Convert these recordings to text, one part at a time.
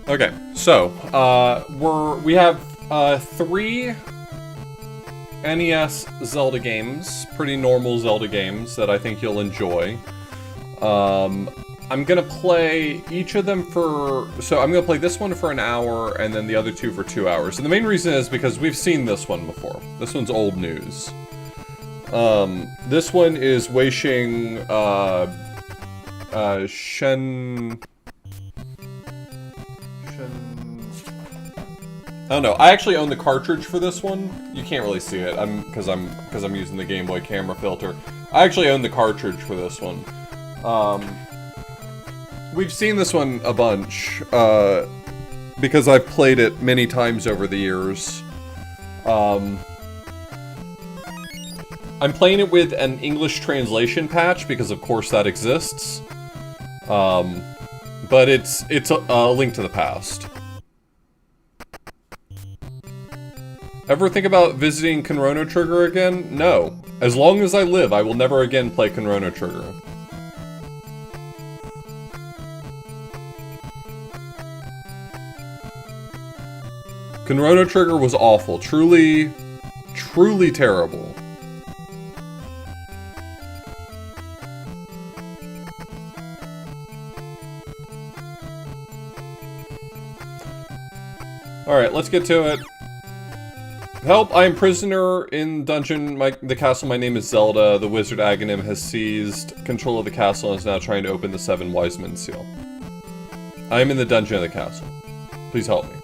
Okay, so we have 3 NES Zelda games, pretty normal Zelda games that I think you'll enjoy. I'm gonna play each of them so I'm gonna play this one for an hour and then the other 2 for 2 hours. And the main reason is because we've seen this one before. This one's old news. This one is Weishing, I don't know. I actually own the cartridge for this one. You can't really see it. Because I'm using the Game Boy camera filter. I actually own the cartridge for this one. We've seen this one a bunch, because I've played it many times over the years. I'm playing it with an English translation patch, because of course that exists. But it's a Link to the Past. Ever think about visiting Chrono Trigger again? No. As long as I live, I will never again play Chrono Trigger. Chrono Trigger was awful. Truly, truly terrible. Alright, let's get to it. Help, I am prisoner in dungeon, the castle, my name is Zelda. The wizard Aghanim has seized control of the castle and is now trying to open the 7 wise men seal. I am in the dungeon of the castle. Please help me.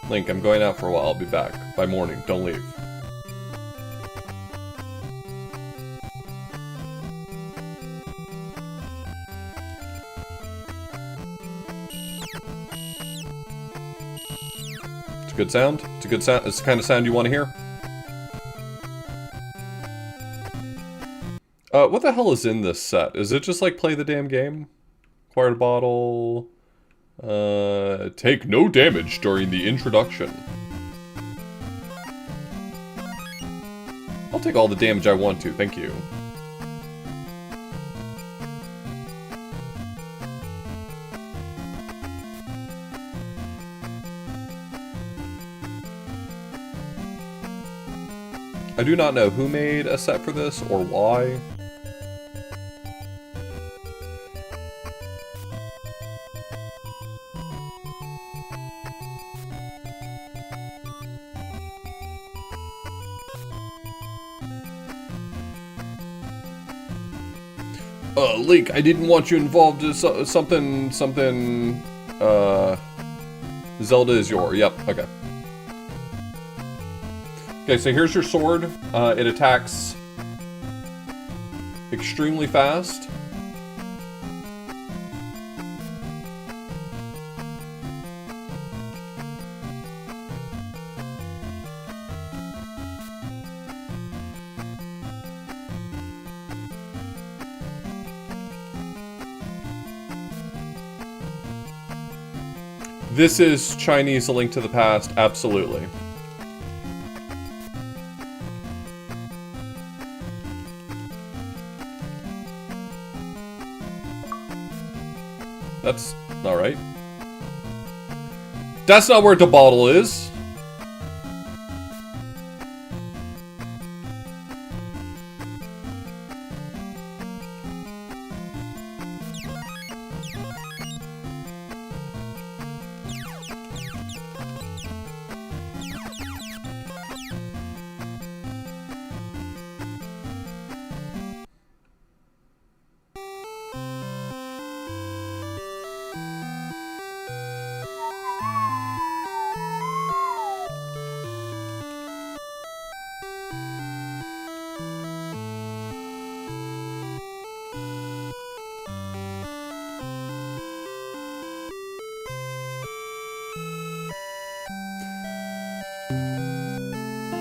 Link, I'm going out for a while, I'll be back. By morning, don't leave. Good sound? It's a good sound. It's the kind of sound you want to hear. What the hell is in this set? Is it just like play the damn game? Acquired a bottle. Take no damage during the introduction. I'll take all the damage I want to, thank you. I do not know who made a set for this, or why. Link, I didn't want you involved in something, Zelda is your, yep, okay. Okay, so here's your sword. It attacks extremely fast. This is Chinese A Link to the Past, absolutely. That's not right. That's not where the bottle is.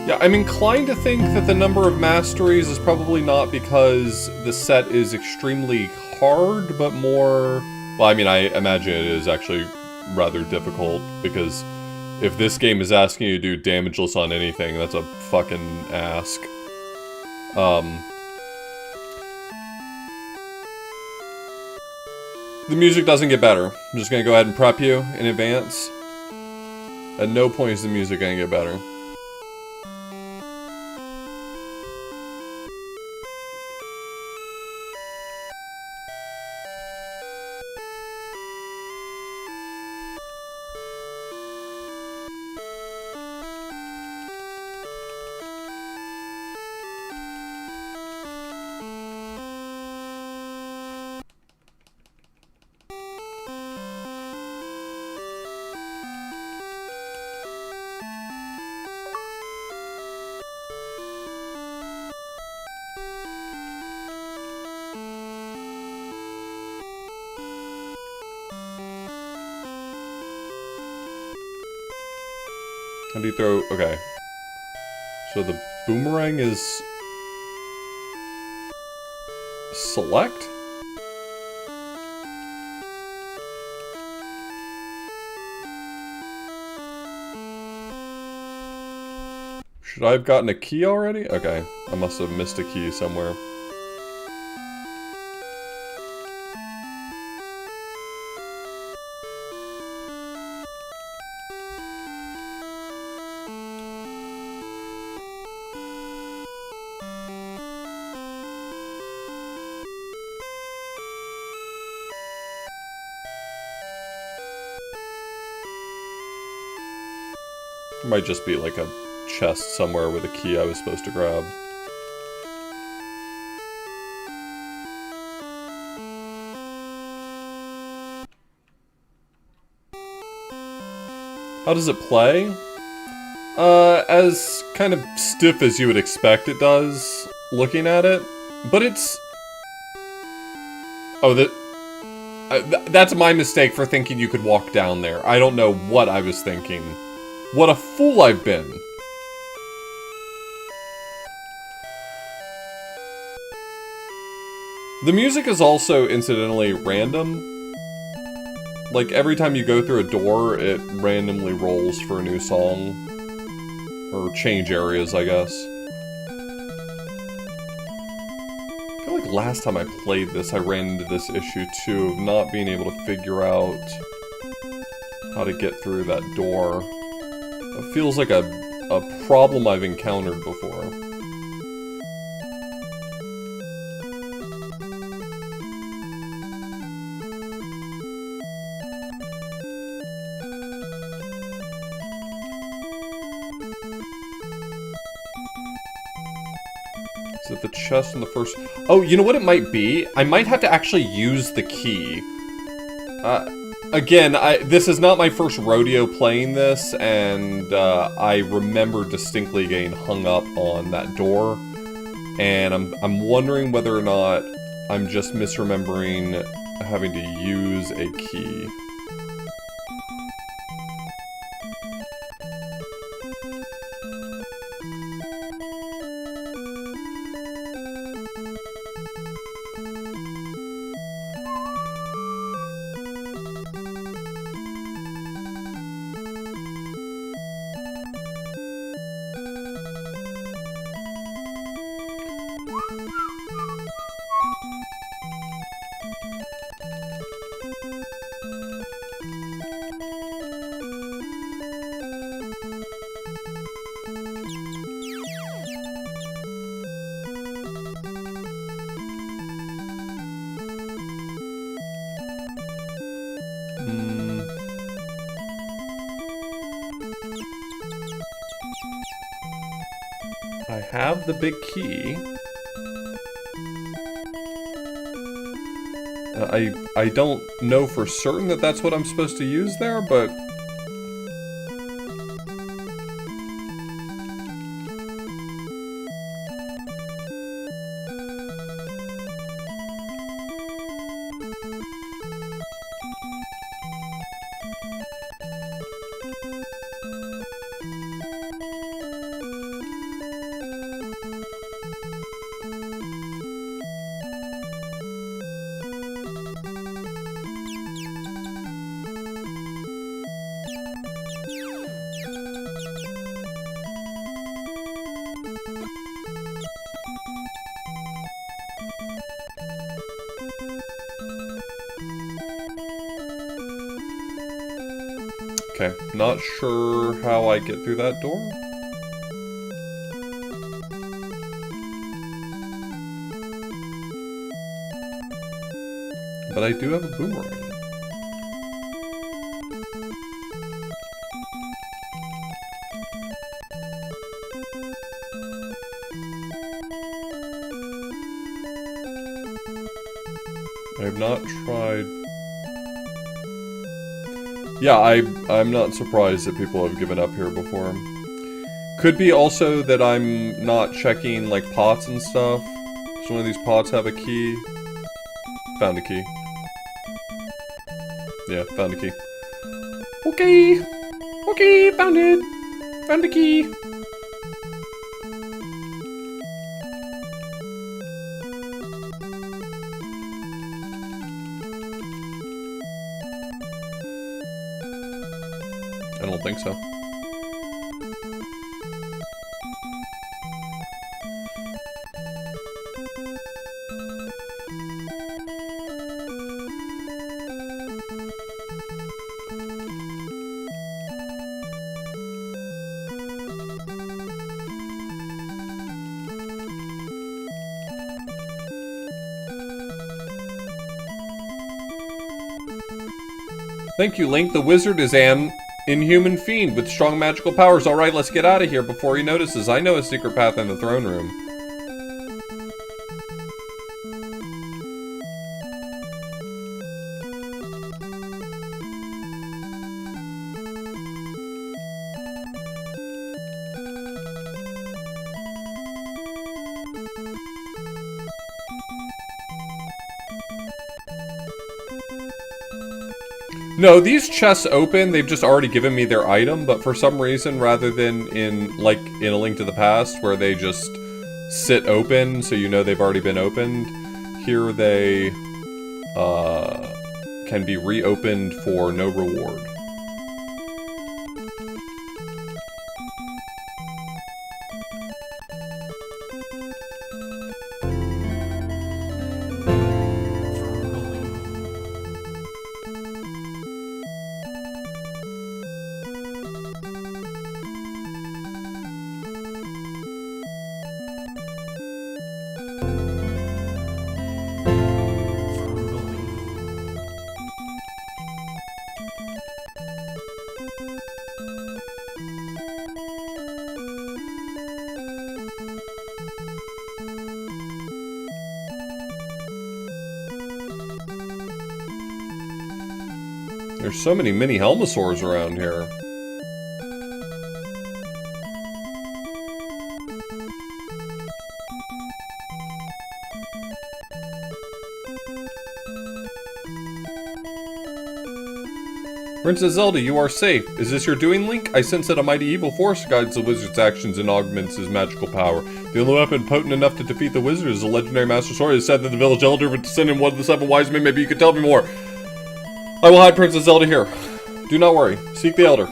Yeah, I'm inclined to think that the number of masteries is probably not because the set is extremely hard, but more... Well, I mean, I imagine it is actually rather difficult, because if this game is asking you to do damageless on anything, that's a fucking ask. The music doesn't get better. I'm just gonna go ahead and prep you in advance. At no point is the music gonna get better. How do you throw... Okay. So the boomerang is... select? Should I have gotten a key already? Okay. I must have missed a key somewhere. Might just be like a chest somewhere with a key I was supposed to grab. How does it play? As kind of stiff as you would expect it does, looking at it. But it's... Oh, that's my mistake for thinking you could walk down there. I don't know what I was thinking. What a fool I've been. The music is also, incidentally, random. Like, every time you go through a door, it randomly rolls for a new song. Or change areas, I guess. I feel like last time I played this, I ran into this issue, too, of not being able to figure out how to get through that door. It feels like a problem I've encountered before. Is it the chest in the first... Oh, you know what it might be? I might have to actually use the key. Again, this is not my first rodeo playing this, and I remember distinctly getting hung up on that door. And I'm wondering whether or not I'm just misremembering having to use a key. I have the big key. I don't know for certain that that's what I'm supposed to use there, but... Okay, not sure how I get through that door. But I do have a boomerang. I have not tried... Yeah, I'm not surprised that people have given up here before. Could be also that I'm not checking, like, pots and stuff. Does one of these pots have a key? Found a key. Yeah, found a key. Okay! Okay, found it! Found the key! I don't think so. Thank you, Link. The wizard is an inhuman fiend with strong magical powers. Alright, let's get out of here before he notices. I know a secret path in the throne room. No, these chests open, they've just already given me their item, but for some reason, rather than in, like, in A Link to the Past, where they just sit open, so you know they've already been opened, here they, can be reopened for no reward. There's so many mini Helmasaurs around here. Princess Zelda, you are safe. Is this your doing, Link? I sense that a mighty evil force guides the wizard's actions and augments his magical power. The only weapon potent enough to defeat the wizard is the legendary Master Sword. It is said that the village elder would descend in one of the 7 wise men. Maybe you could tell me more. I will hide Princess Zelda here. Do not worry. Seek the elder.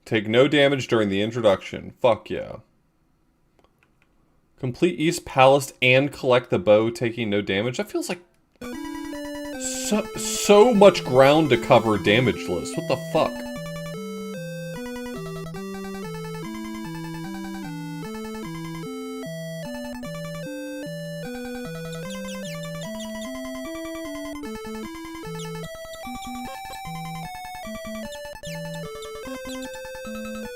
Take no damage during the introduction. Fuck yeah. Complete East Palace and collect the bow, taking no damage. That feels like so much ground to cover damageless. What the fuck?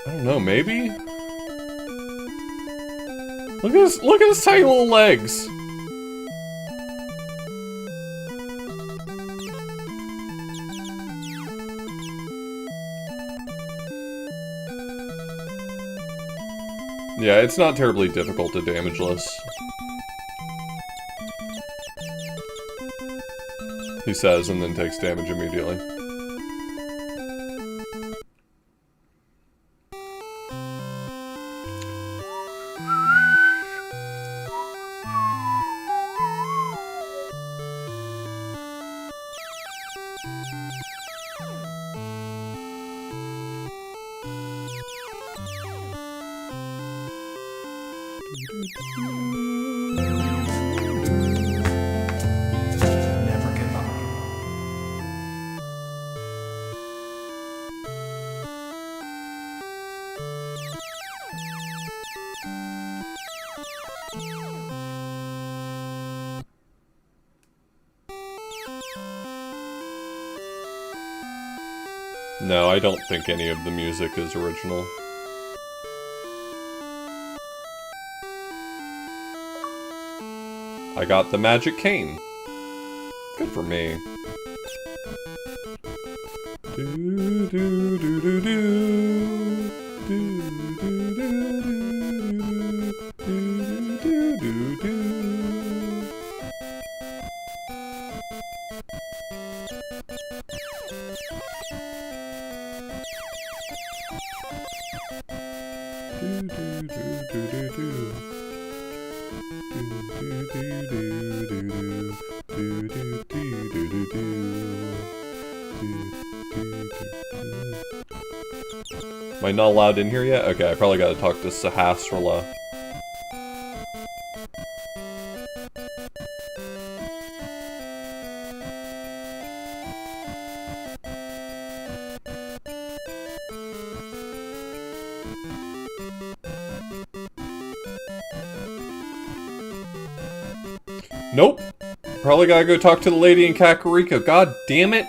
I don't know, maybe? Look at his tiny little legs! Yeah, it's not terribly difficult to damageless. He says, and then takes damage immediately. No, I don't think any of the music is original. I got the magic cane. Good for me. Do, do, do, do, do. Do, do, do, do, do, do, do, do. Am I not allowed in here yet? Okay, I probably gotta talk to Sahasrara. Nope. Probably gotta go talk to the lady in Kakariko. God damn it.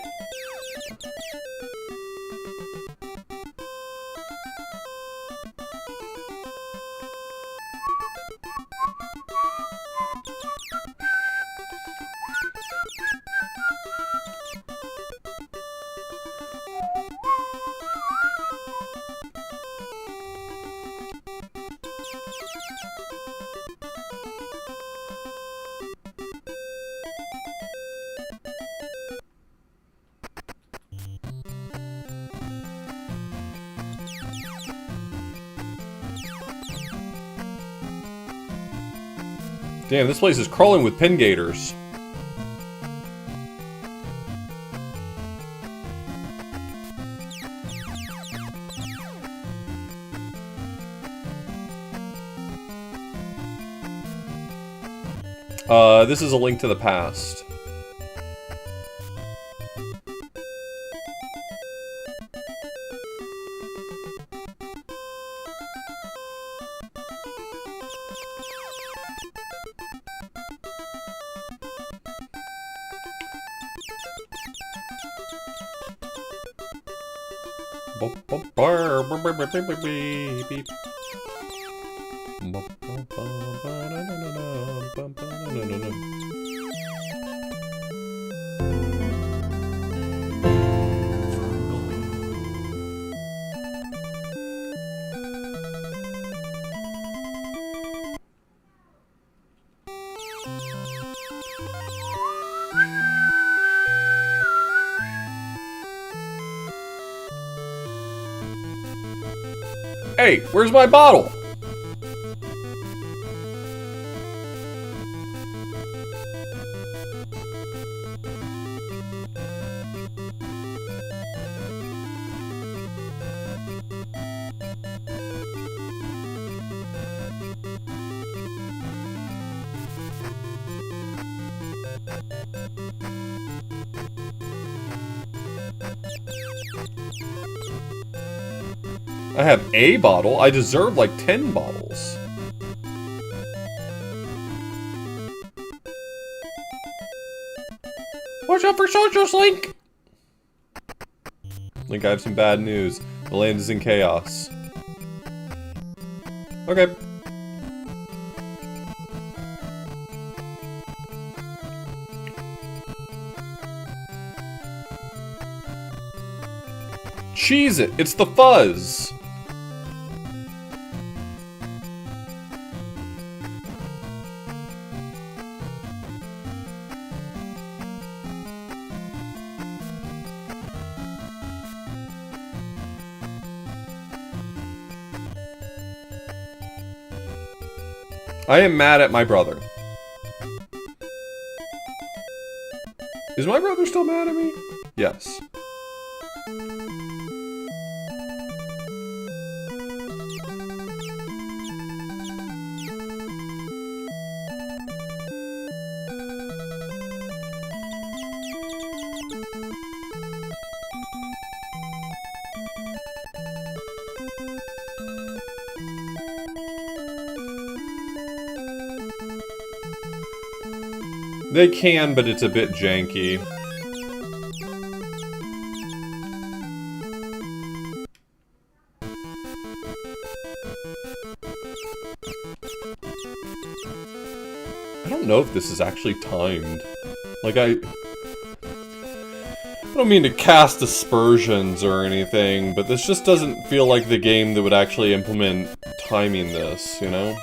Damn, this place is crawling with pin gators. This is a link to the past. Hey, where's my bottle? I have a bottle. I deserve like 10 bottles. Watch out for soldiers, Link! Link, I have some bad news. The land is in chaos. Okay. Cheese it! It's the fuzz! I am mad at my brother. Is my brother still mad at me? Yes. They can, but it's a bit janky. don't know if this is actually timed. Like, I don't mean to cast aspersions or anything, but this just doesn't feel like the game that would actually implement timing this, you know?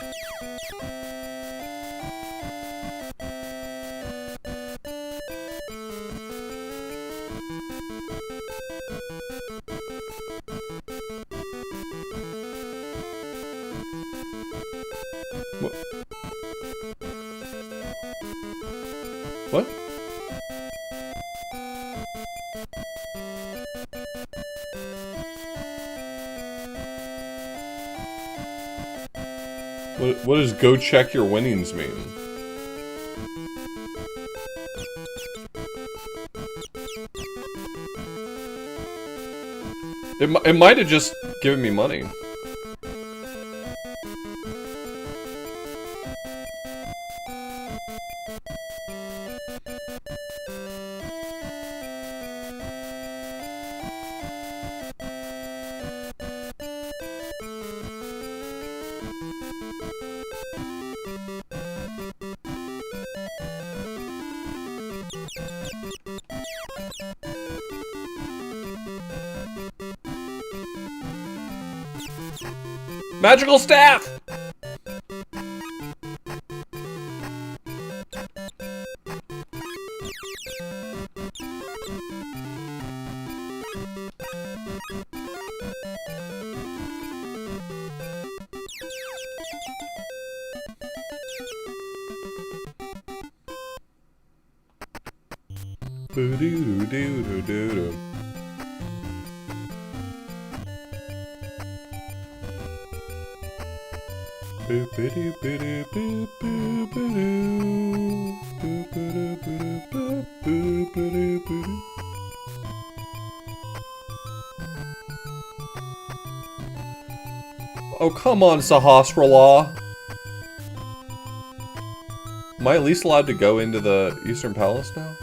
What? What does go check your winnings mean? It might have just given me money. Magical staff! Boo-doo-doo-doo-doo-doo. Oh, come on, Sahasrarla. Am I at least allowed to go into the Eastern Palace now?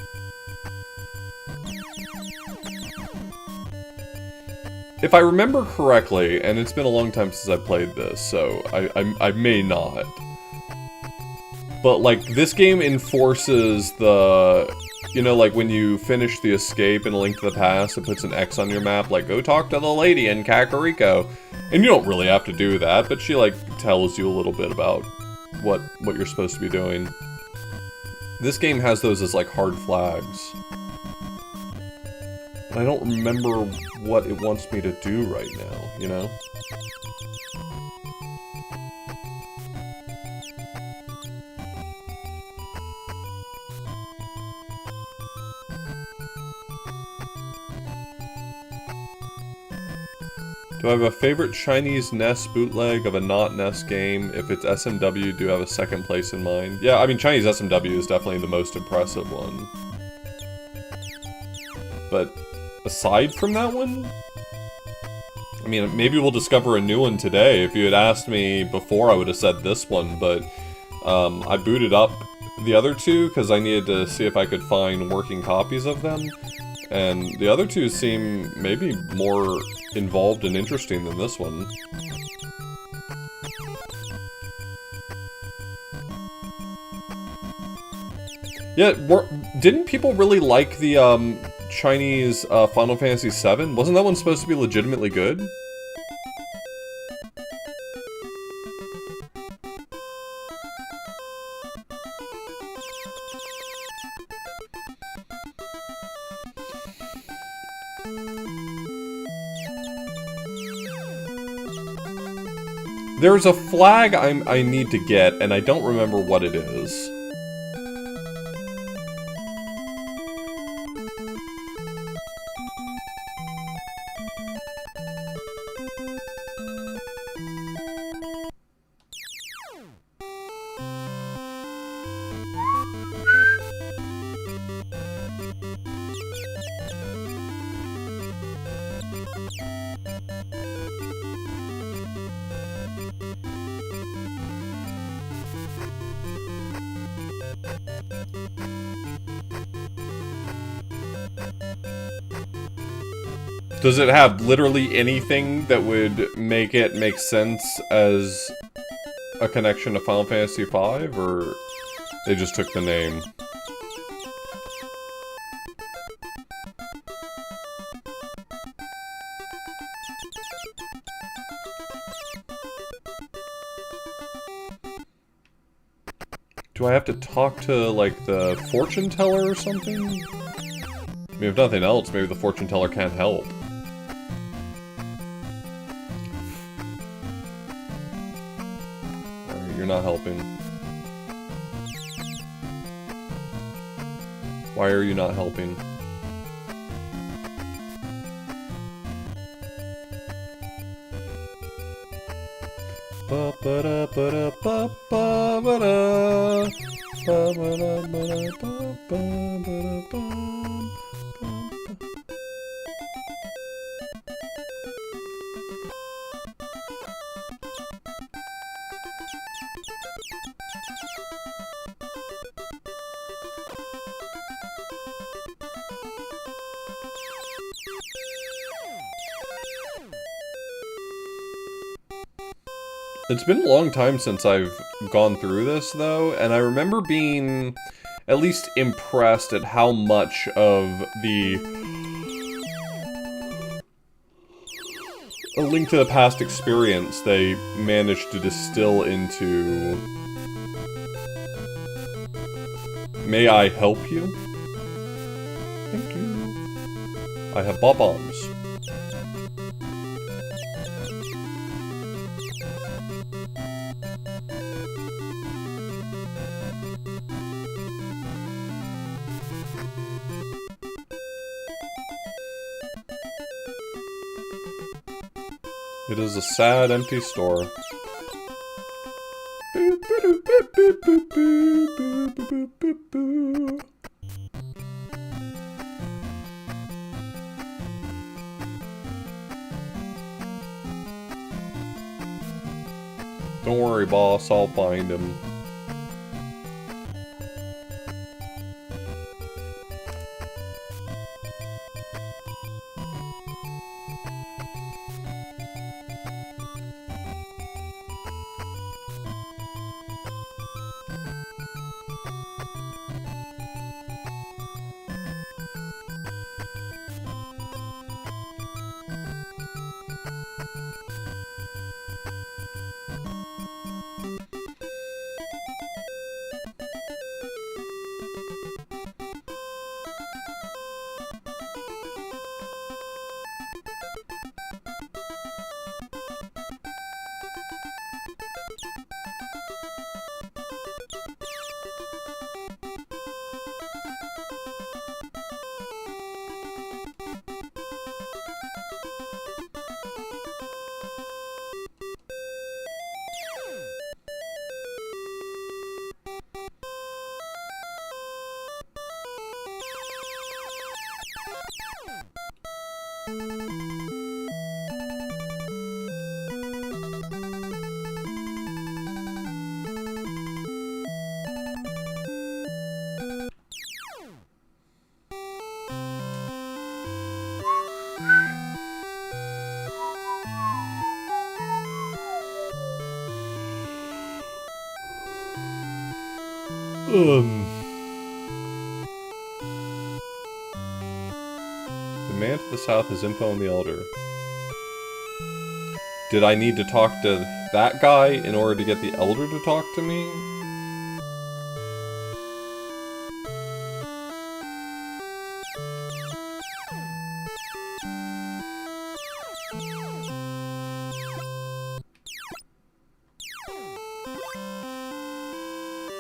If I remember correctly, and it's been a long time since I played this, so I may not. But, like, this game enforces the... You know, like, when you finish the escape in A Link to the Past, it puts an X on your map, like, go talk to the lady in Kakariko. And you don't really have to do that, but she, like, tells you a little bit about what you're supposed to be doing. This game has those as, like, hard flags. I don't remember what it wants me to do right now, you know? Do I have a favorite Chinese NES bootleg of a not NES game? If it's SMW, do you have a second place in mind? Yeah, I mean, Chinese SMW is definitely the most impressive one. But aside from that one, I mean, maybe we'll discover a new one today. If you had asked me before, I would have said this one, but I booted up the other two because I needed to see if I could find working copies of them. And the other two seem maybe more involved and interesting than this one. Yeah, didn't people really like the Chinese Final Fantasy VII? Wasn't that one supposed to be legitimately good? There's a flag I need to get, and I don't remember what it is. Does it have literally anything that would make it make sense as a connection to Final Fantasy V, or They just took the name. Do I have to talk to, like, the fortune teller or something? I mean, if nothing else, maybe the fortune teller can't help. Alright, you're not helping. Why are you not helping? It's been a long time since I've gone through this, though, and I remember being at least impressed at how much of the A Link to the Past experience they managed to distill into May I help you? Thank you. I have bob-ombs. It is a sad, empty store. Don't worry, boss, I'll find him. The man to the south has info on the Elder. Did I need to talk to that guy in order to get the Elder to talk to me?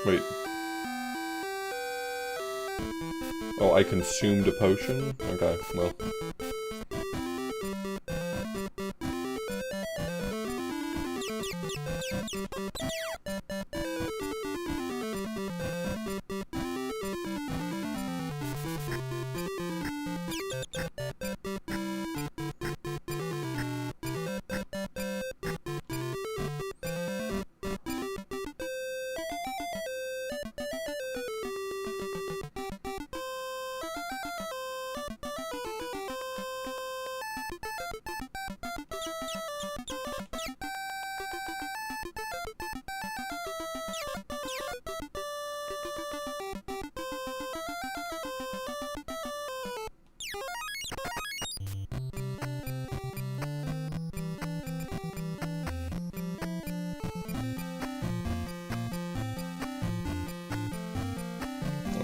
Wait. Oh, I consumed a potion? Okay, well.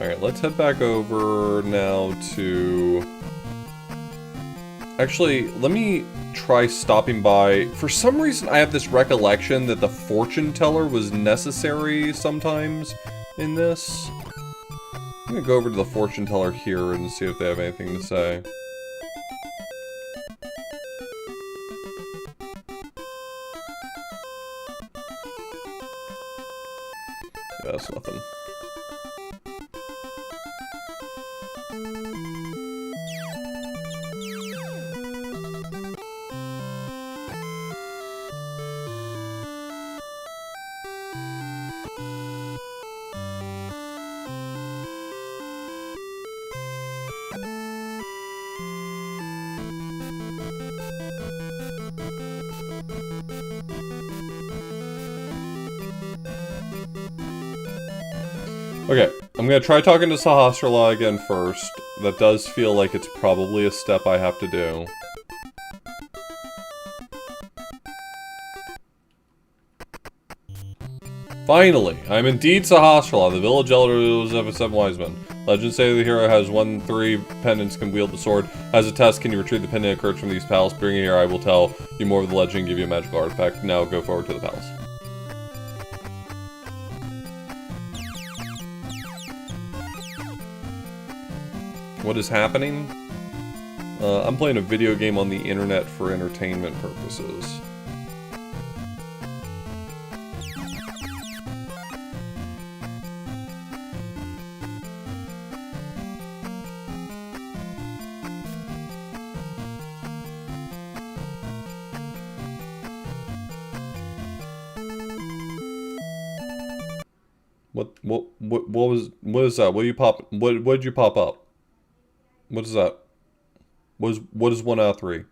Alright, let's head back over now to... Actually, let me try stopping by... For some reason, I have this recollection that the fortune teller was necessary sometimes in this. I'm gonna go over to the fortune teller here and see if they have anything to say. Yeah, that's nothing. Okay, I'm gonna try talking to Sahasrara again first. That does feel like it's probably a step I have to do. Finally, I'm indeed Sahasrara, the village elder of the 7 wise men. Legends say the hero has 1-3 pendants, can wield the sword. As a test, can you retrieve the pendant occurred from these palace? Bring it here, I will tell you more of the legend and give you a magical artifact. Now go forward to the palace. What is happening? I'm playing a video game on the internet for entertainment purposes. What is that? What did you pop up? What is that? What is 1 out of 3?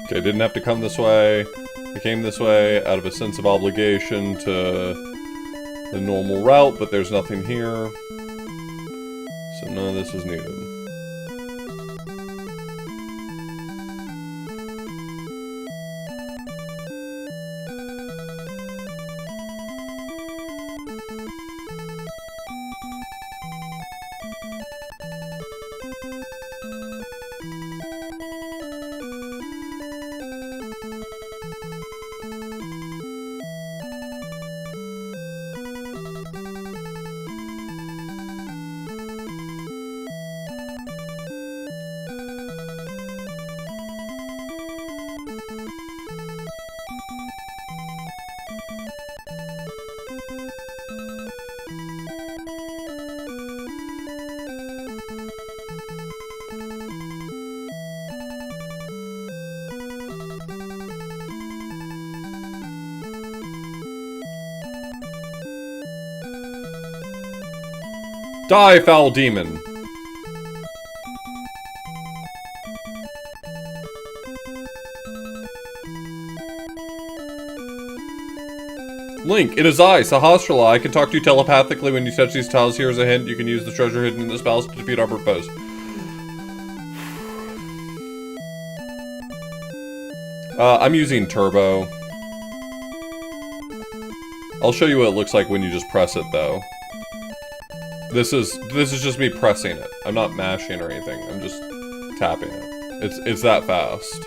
Okay, didn't have to come this way. I came this way out of a sense of obligation to the normal route, but there's nothing here. So none of this is needed. Die, foul demon! Link, it is I, Sahasrara. I can talk to you telepathically. When you touch these tiles, here is a hint. You can use the treasure hidden in this palace to defeat our foes. I'm using Turbo. I'll show you what it looks like when you just press it, though. This is just me pressing it. I'm not mashing or anything. I'm just tapping it. It's that fast.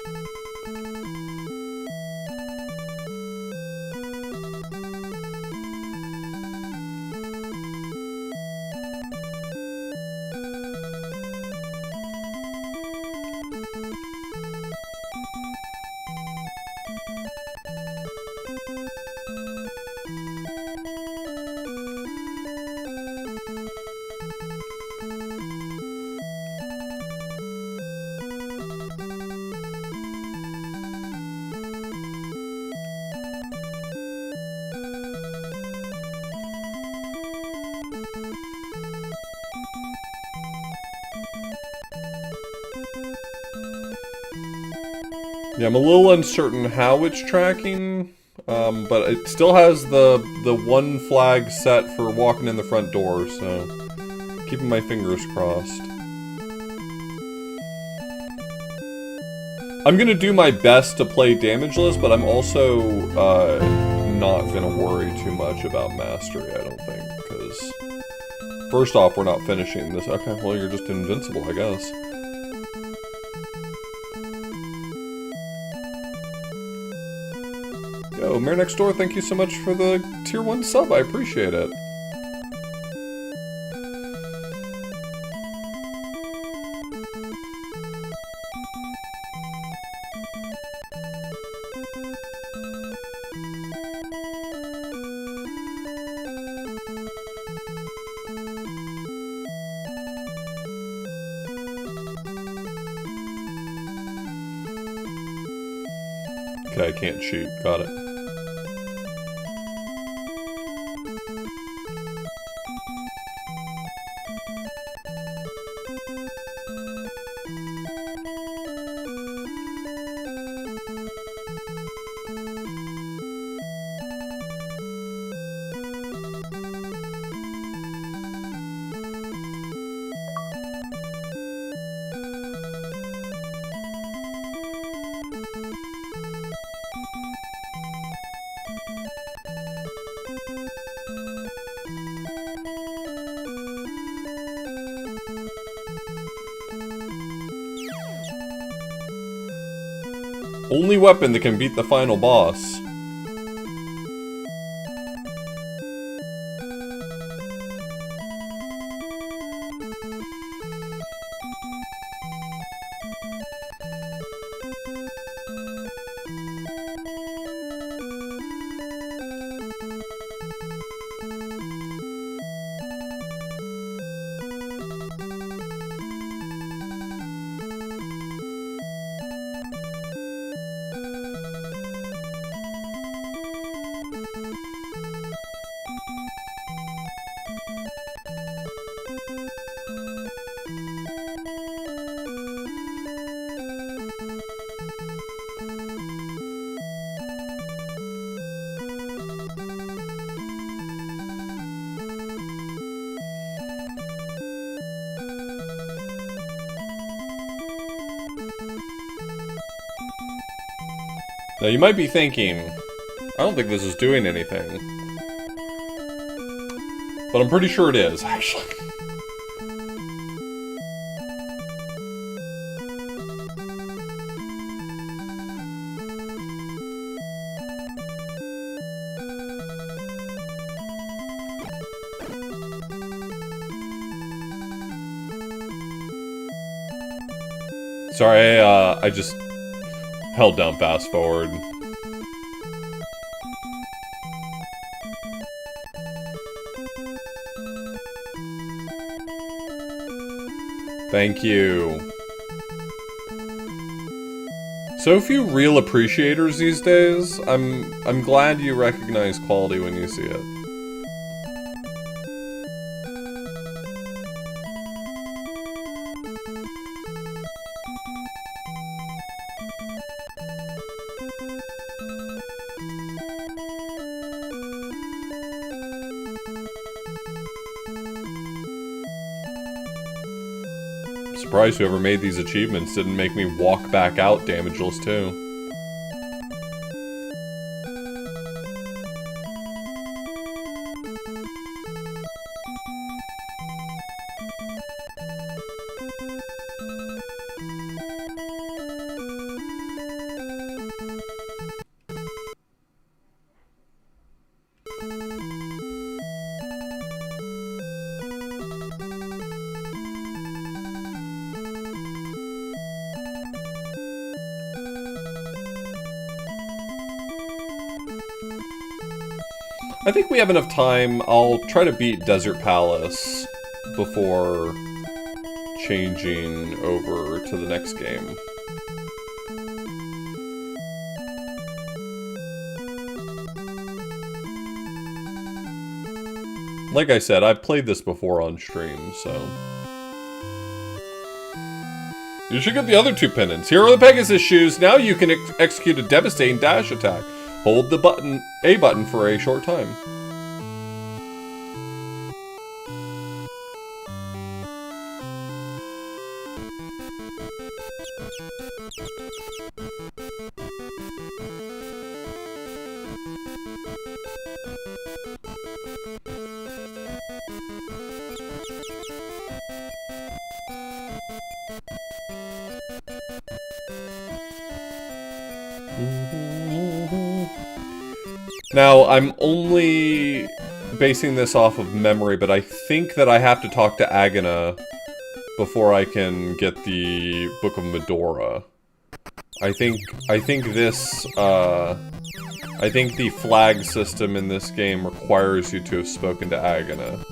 Yeah, I'm a little uncertain how it's tracking, but it still has the one flag set for walking in the front door, so keeping my fingers crossed. I'm gonna do my best to play damageless, but I'm also not gonna worry too much about mastery, I don't think, because first off, we're not finishing this. Okay, well, you're just invincible, I guess. Yo, Mayor Next Door, thank you so much for the tier 1 sub, I appreciate it. Okay, I can't cheat. Got it. Only weapon that can beat the final boss. Now you might be thinking, I don't think this is doing anything. But I'm pretty sure it is, actually. Sorry, I just held down fast forward. Thank you. So few real appreciators these days. I'm glad you recognize quality when you see it. Surprised whoever made these achievements didn't make me walk back out damageless too. I think we have enough time. I'll try to beat Desert Palace before changing over to the next game. Like I said, I've played this before on stream, so... You should get the other 2 pendants. Here are the Pegasus shoes. Now you can execute a devastating dash attack. Hold the button, A button for a short time. Now, I'm only basing this off of memory, but I think that I have to talk to Agana before I can get the Book of Medora. I think this, I think the flag system in this game requires you to have spoken to Agana.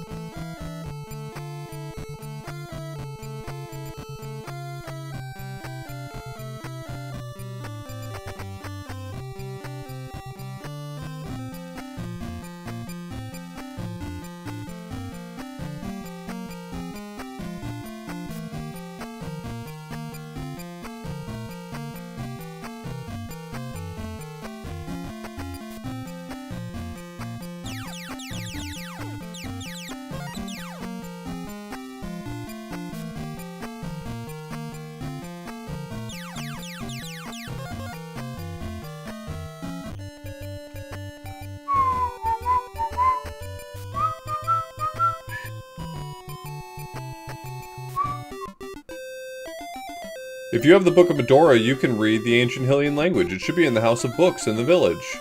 If you have the Book of Medora, you can read the ancient Hylian language. It should be in the House of Books in the village.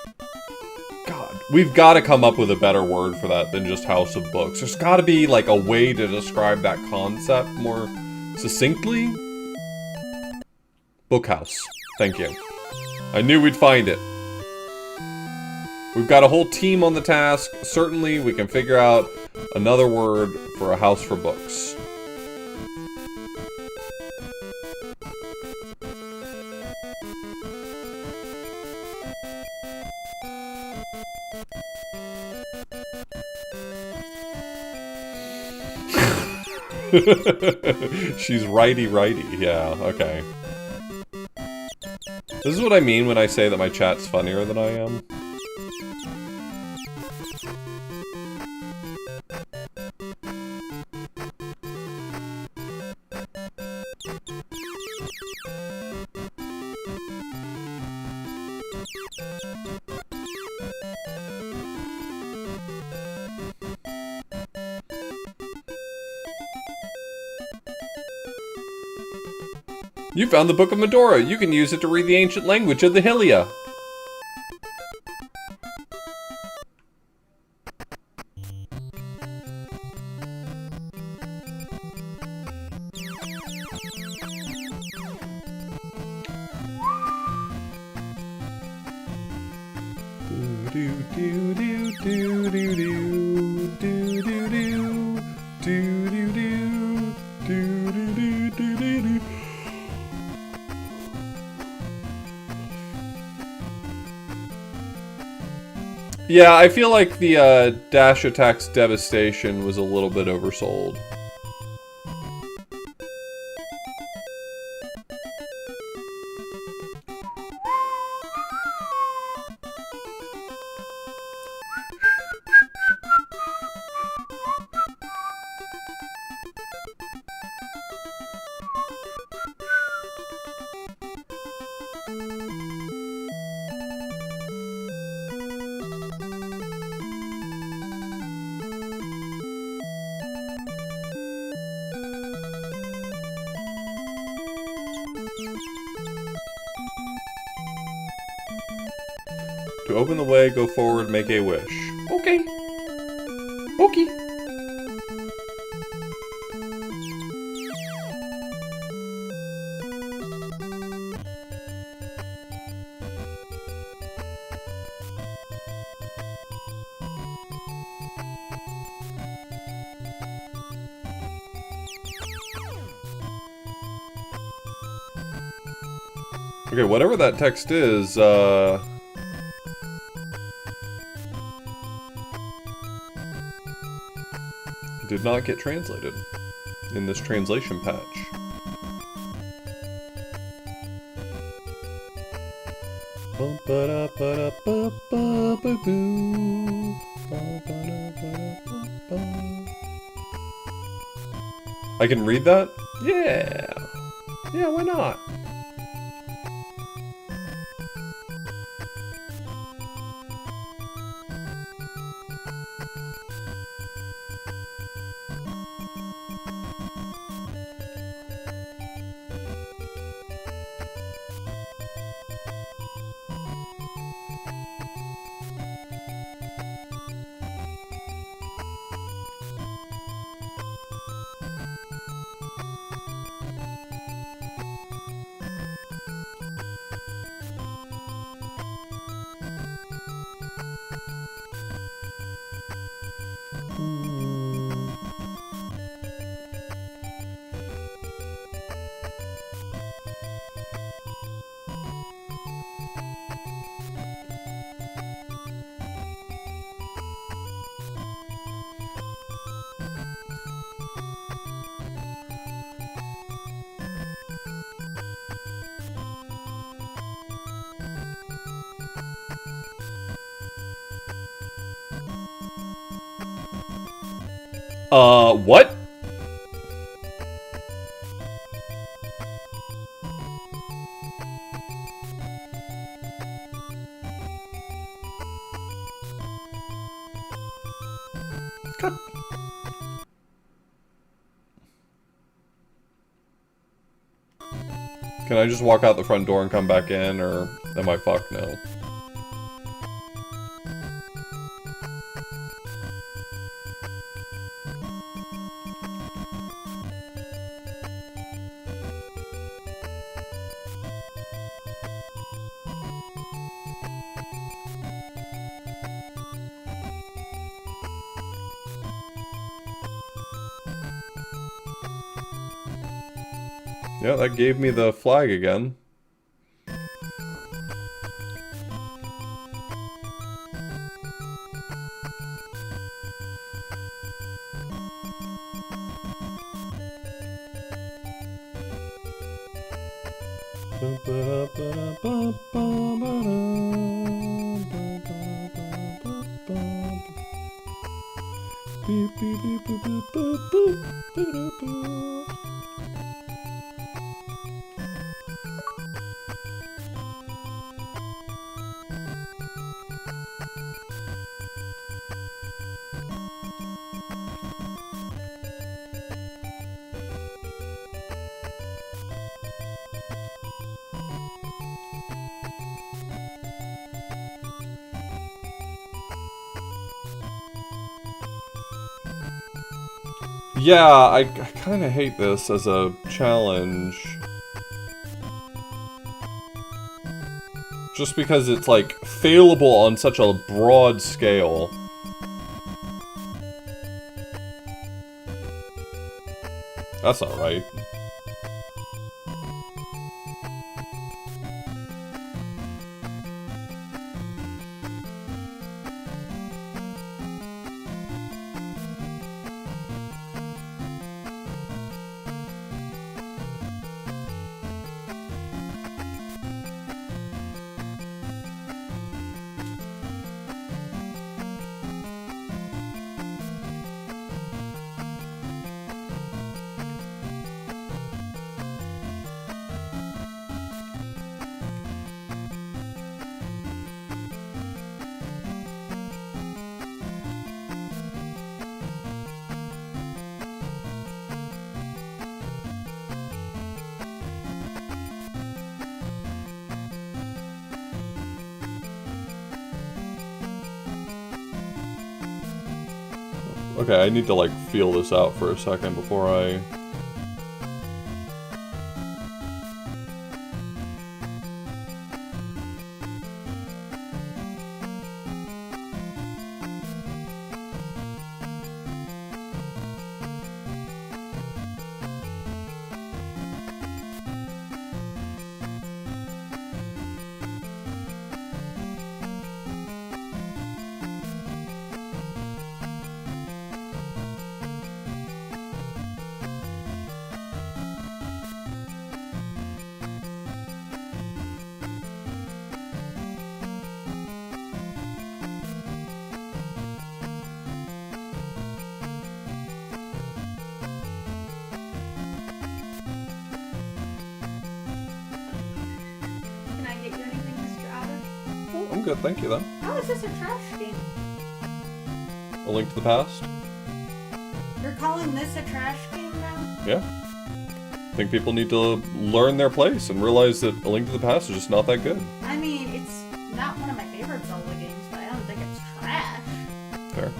God, we've got to come up with a better word for that than just House of Books. There's got to be, like, a way to describe that concept more succinctly. Bookhouse. Thank you. I knew we'd find it. We've got a whole team on the task. Certainly, we can figure out another word for a house for books. She's righty-righty. Yeah, okay. This is what I mean when I say that my chat's funnier than I am. You found the Book of Medora. You can use it to read the ancient language of the Hylia. Yeah, I feel like the dash attack's devastation was a little bit oversold. To open the way, go forward, make a wish. Okay. Okay. Okay, whatever that text is, did not get translated in this translation patch. I can read that? Yeah. Yeah, why not? What? God. Can I just walk out the front door and come back in, or am I fucked now? Yeah, that gave me the flag again. Yeah, I kind of hate this as a challenge. Just because it's, like, failable on such a broad scale. That's not right. Okay, I need to, like, feel this out for a second before I... I'm good, thank you, then. How is this a trash game? A Link to the Past? You're calling this a trash game now? Yeah. I think people need to learn their place and realize that A Link to the Past is just not that good. I mean, it's not one of my favorite Zelda games, but I don't think it's trash. Fair.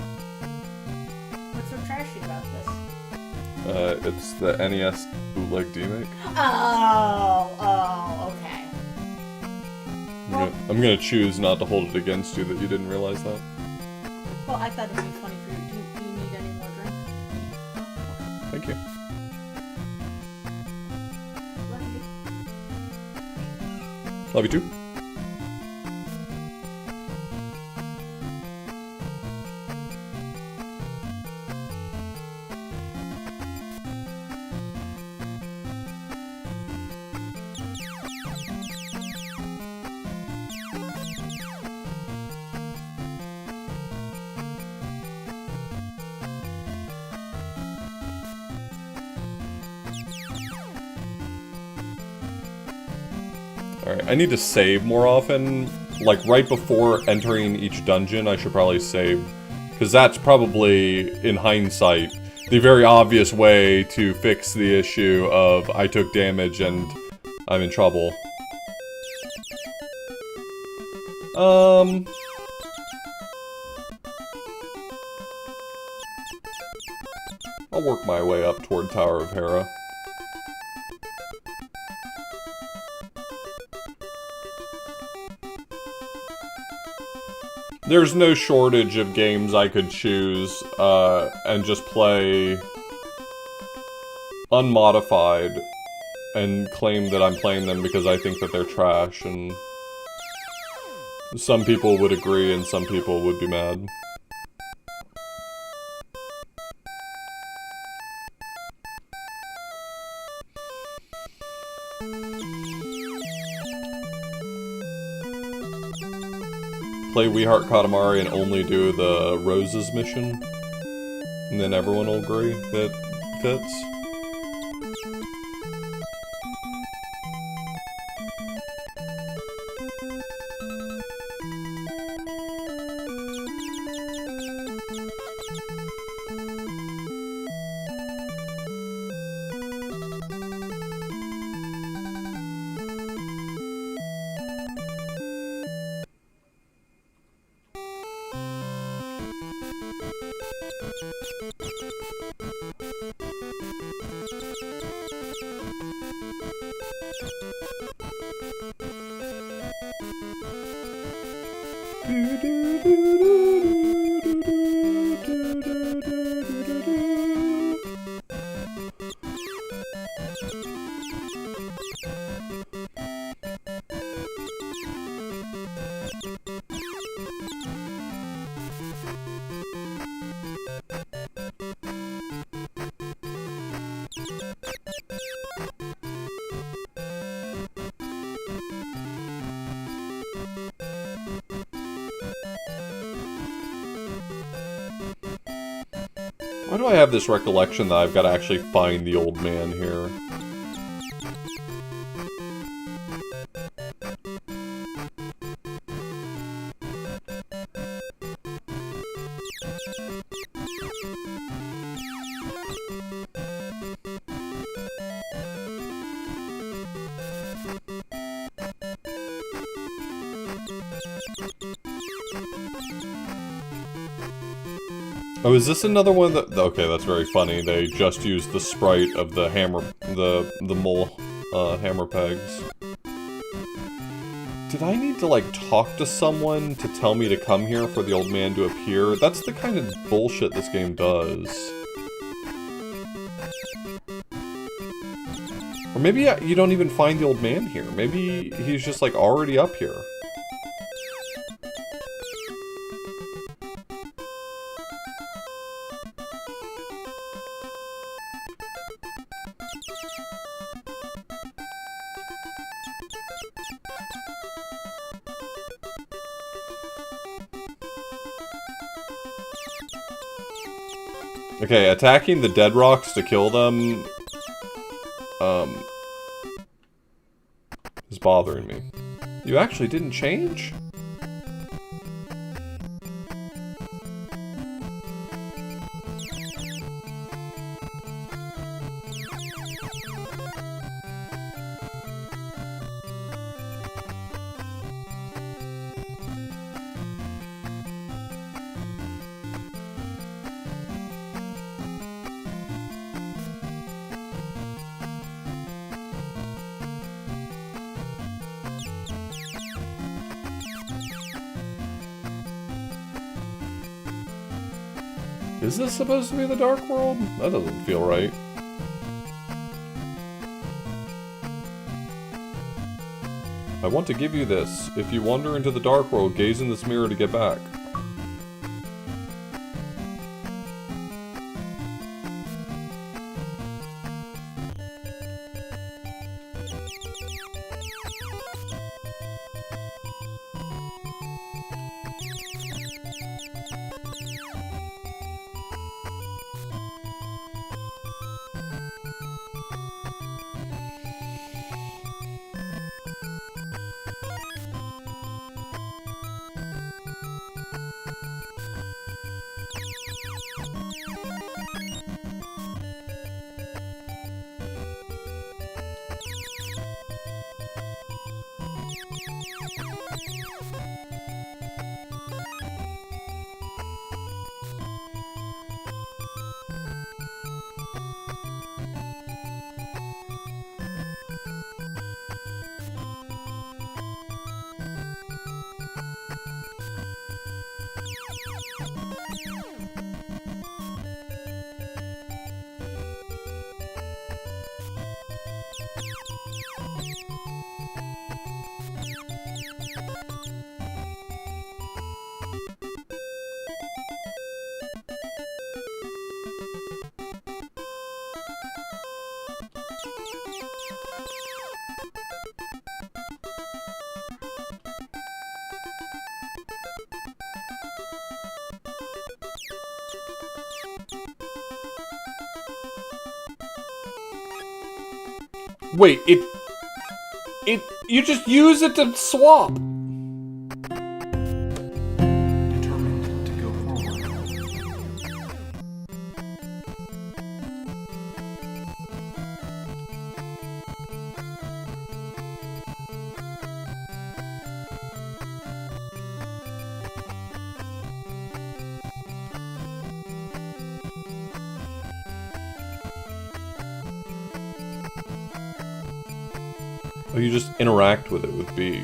What's so trashy about this? It's the NES Bootleg remake. Oh, okay. I'm gonna choose not to hold it against you that you didn't realize that. Well, I thought it'd be funny for you. Do you need any more drink? Thank you. Love you too. Alright, I need to save more often. Like, right before entering each dungeon, I should probably save. Because that's probably, in hindsight, the very obvious way to fix the issue of I took damage and I'm in trouble. I'll work my way up toward Tower of Hera. There's no shortage of games I could choose, and just play unmodified and claim that I'm playing them because I think that they're trash, and some people would agree and some people would be mad. Play We Heart Katamari and only do the Roses mission, and then everyone will agree that it fits. Why do I have this recollection that I've got to actually find the old man here? Oh, is this another one that... Okay, that's very funny. They just used the sprite of the hammer... the mole, hammer pegs. Did I need to, like, talk to someone to tell me to come here for the old man to appear? That's the kind of bullshit this game does. Or maybe you don't even find the old man here. Maybe he's just, like, already up here. Okay, attacking the dead rocks to kill them, is bothering me. You actually didn't change? Is this supposed to be the Dark World? That doesn't feel right. I want to give you this. If you wander into the Dark World, gaze in this mirror to get back. Wait, you just use it to swap. Determined to go forward. Oh, you just interact with it with B.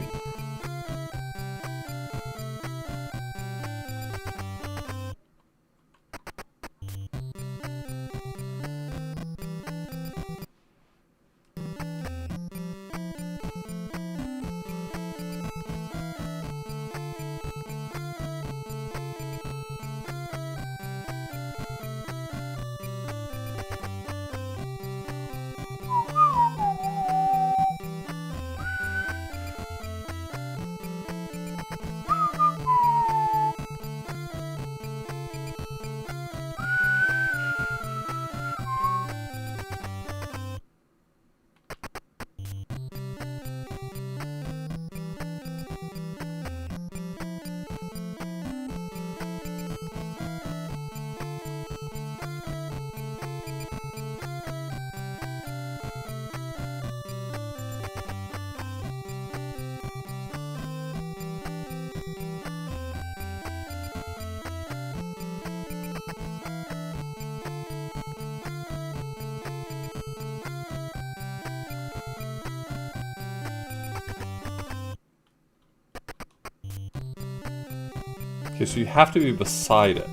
Okay, so you have to be beside it.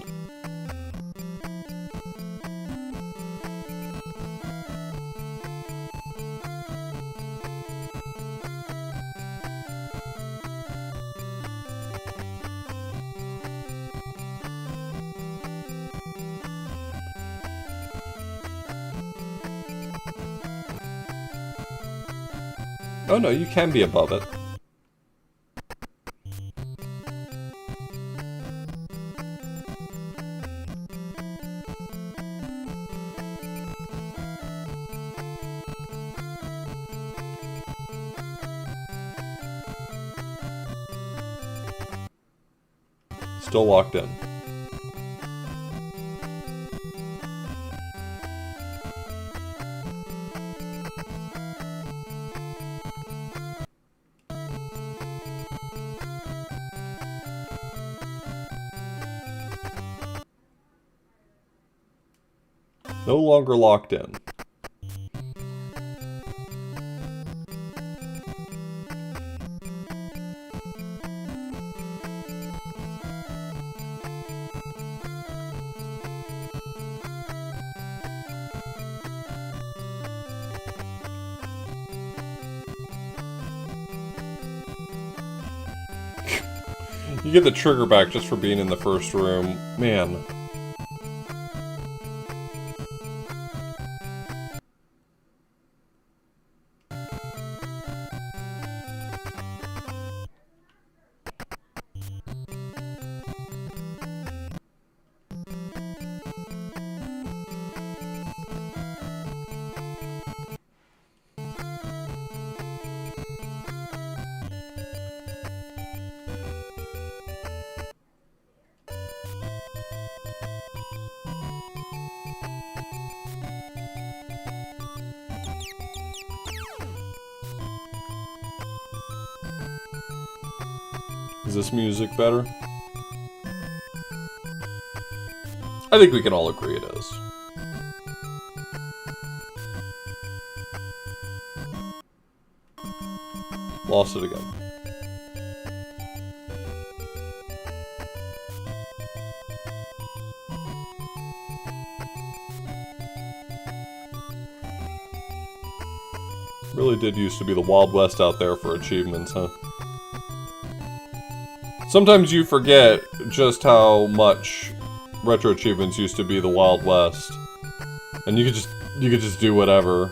Oh no, you can be above it. Still locked in. No longer locked in. You get the trigger back just for being in the first room. Man. Is this music better? I think we can all agree it is. Lost it again. Really did used to be the Wild West out there for achievements, huh? Sometimes you forget just how much retro achievements used to be the Wild West. And you could just do whatever.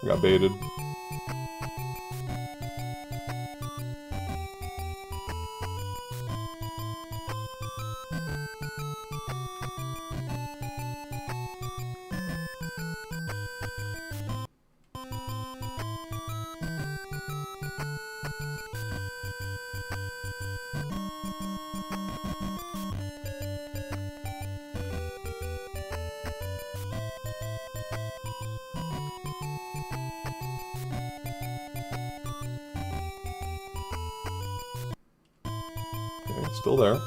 Got baited. Still there.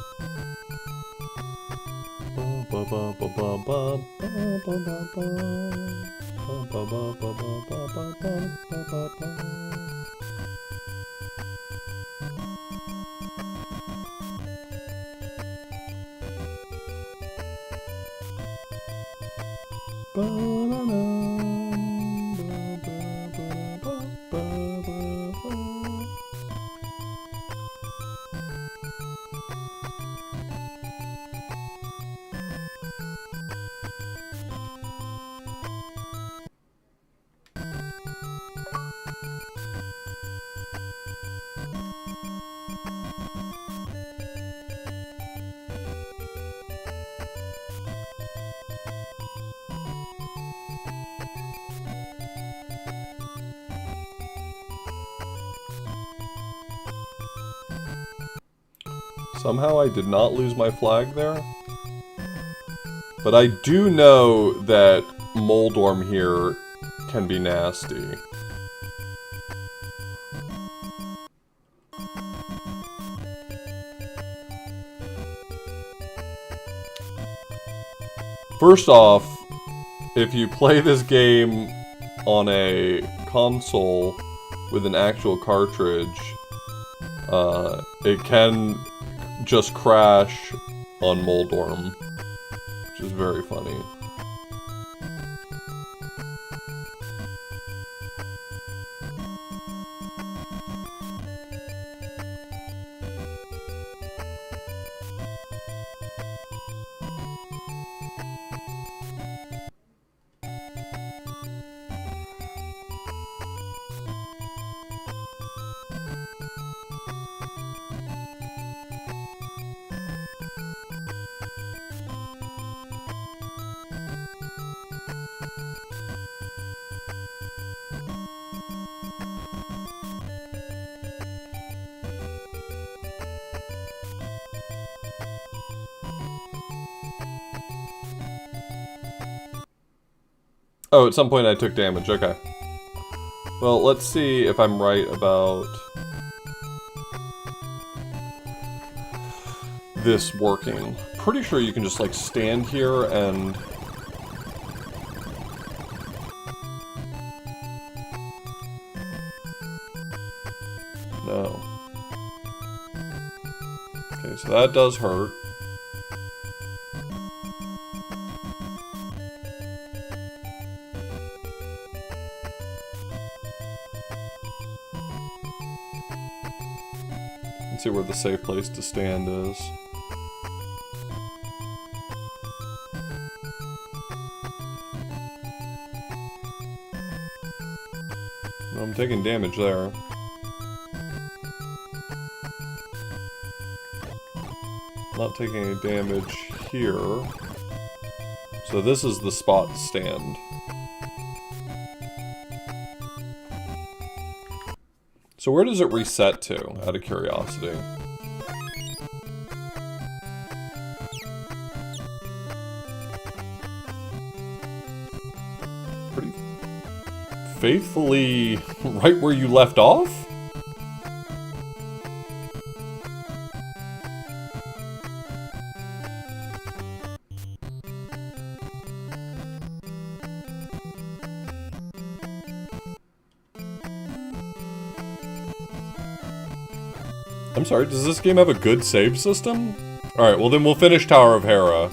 Somehow I did not lose my flag there. But I do know that Moldorm here can be nasty. First off, if you play this game on a console with an actual cartridge, it can just crash on Moldorm, which is very funny. Oh, at some point I took damage, okay. Well, let's see if I'm right about this working. Pretty sure you can just, like, stand here and... No. Okay, so that does hurt. Let's see where the safe place to stand is. No, I'm taking damage there. Not taking any damage here. So this is the spot to stand. So where does it reset to, out of curiosity? Pretty faithfully right where you left off? I'm sorry, does this game have a good save system? Alright, well then we'll finish Tower of Hera.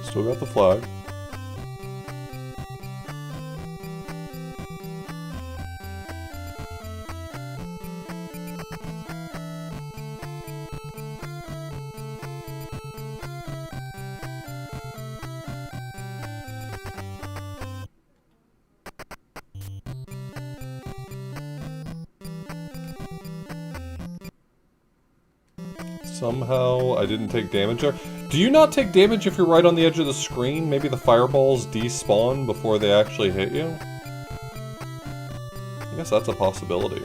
Still got the flag. Somehow I didn't take damage there. Do you not take damage if you're right on the edge of the screen? Maybe the fireballs despawn before they actually hit you? I guess that's a possibility.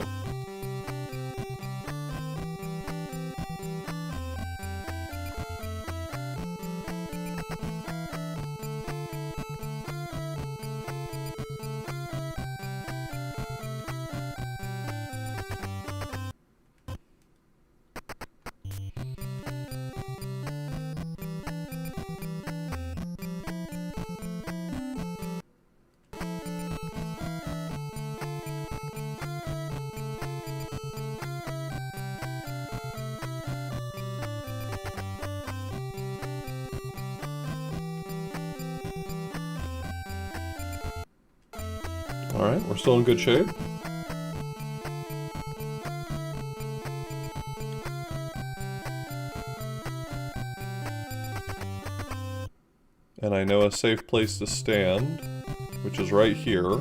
Alright, we're still in good shape. And I know a safe place to stand, which is right here.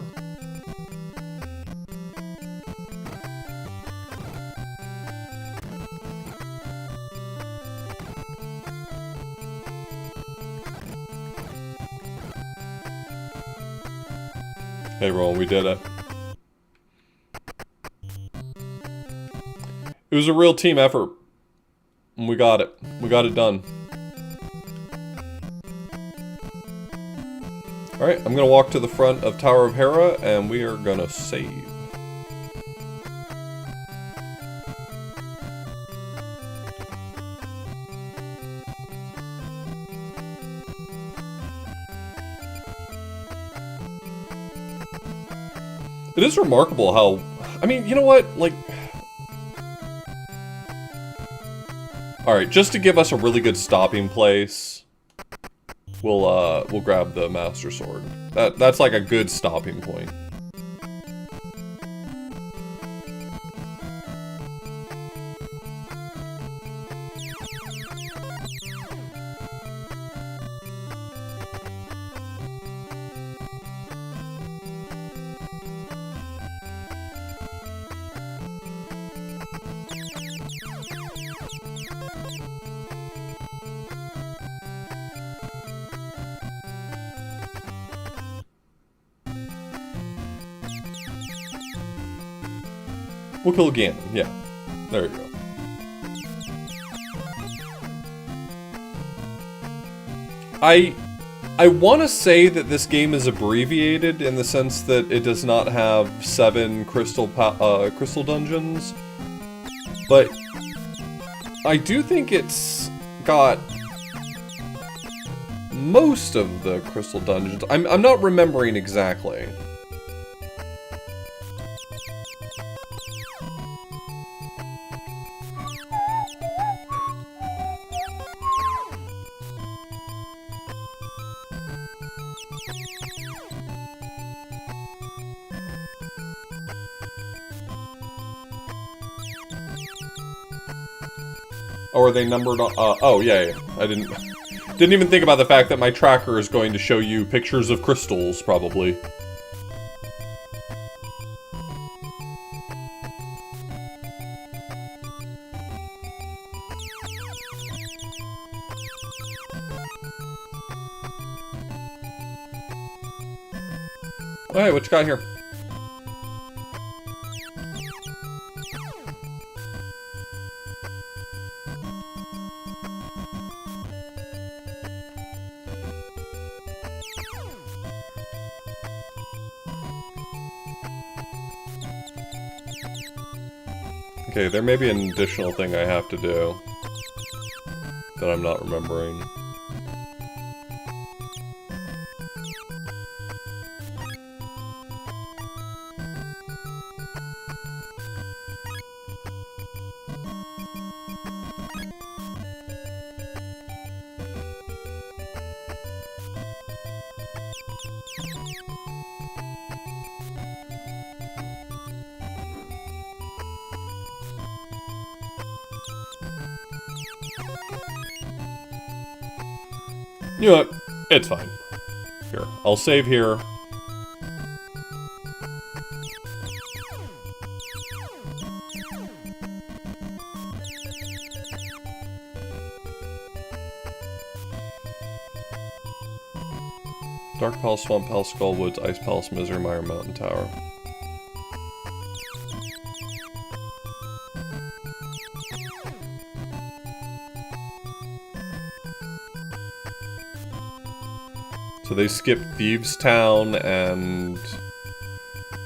Hey, Roland, we did it. It was a real team effort. And we got it. We got it done. Alright, I'm gonna walk to the front of Tower of Hera, and we are gonna save. It is remarkable how... I mean, you know what? Like... Alright, just to give us a really good stopping place, we'll grab the Master Sword. That's like a good stopping point. We'll kill Ganon, yeah. There you go. I want to say that this game is abbreviated in the sense that it does not have 7 crystal dungeons, but I do think it's got most of the crystal dungeons. I'm not remembering exactly. Or are they numbered on... oh, yeah. I didn't even think about the fact that my tracker is going to show you pictures of crystals, probably. Alright, what you got here? Okay, there may be an additional thing I have to do that I'm not remembering. You know what? It's fine. Here, I'll save here. Dark Palace, Swamp Palace, Skull Woods, Ice Palace, Misery Mire, Mountain Tower. So they skip Thieves Town, and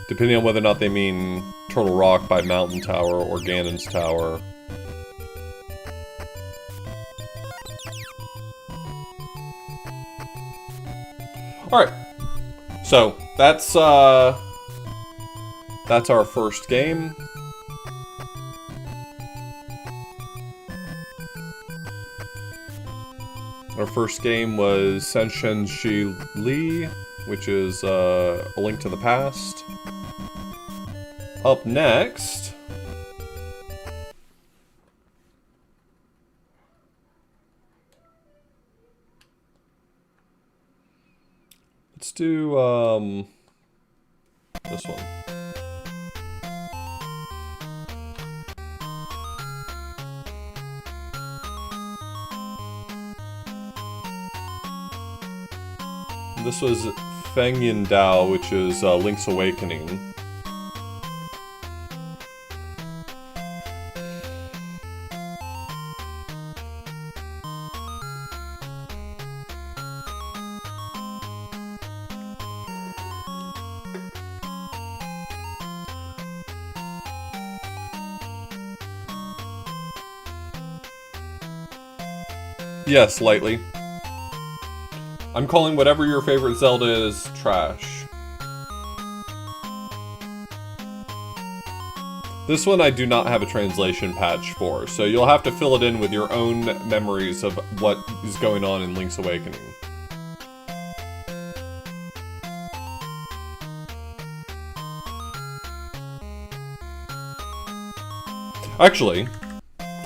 depending on whether or not they mean Turtle Rock by Mountain Tower or Ganon's Tower. Alright, so that's our first game. Our first game was Senshen Shi Li, which is A Link to the Past. Up next... let's do, this one. This was Feng Yin Dao, which is Link's Awakening. Yes, lightly. I'm calling whatever your favorite Zelda is trash. This one I do not have a translation patch for, so you'll have to fill it in with your own memories of what is going on in Link's Awakening. Actually,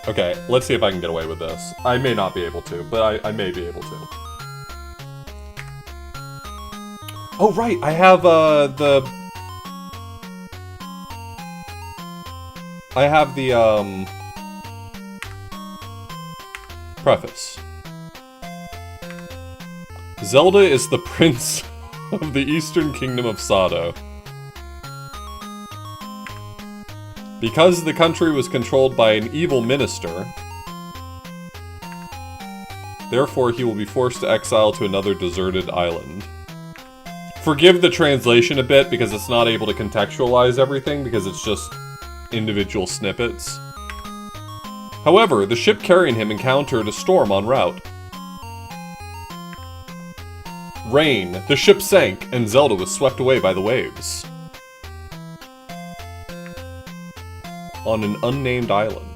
okay, let's see if I can get away with this. I may not be able to, but I may be able to. Oh, right, I have, the preface. Zelda is the prince of the Eastern Kingdom of Sado. Because the country was controlled by an evil minister, therefore he will be forced to exile to another deserted island. Forgive the translation a bit, because it's not able to contextualize everything, because it's just individual snippets. However, the ship carrying him encountered a storm en route. Rain. The ship sank, and Zelda was swept away by the waves. On an unnamed island.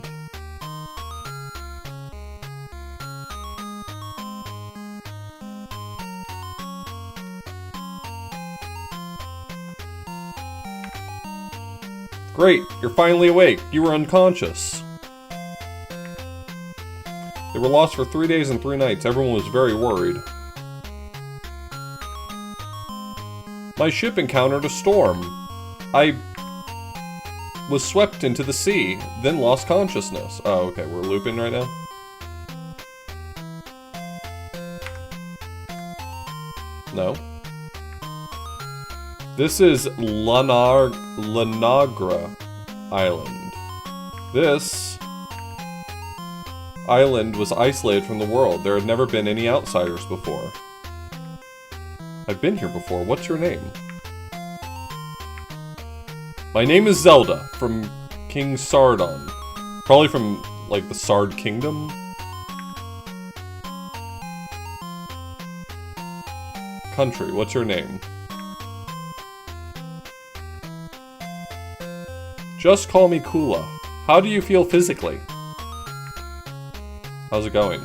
Great, you're finally awake. You were unconscious. They were lost for 3 days and 3 nights. Everyone was very worried. My ship encountered a storm. I was swept into the sea, then lost consciousness. Oh, okay, we're looping right now? No. This is Lanagra Island. This island was isolated from the world. There had never been any outsiders before. I've been here before. What's your name? My name is Zelda, from King Sardon. Probably from, like, the Sard Kingdom? Country, what's your name? Just call me Kula. How do you feel physically? How's it going?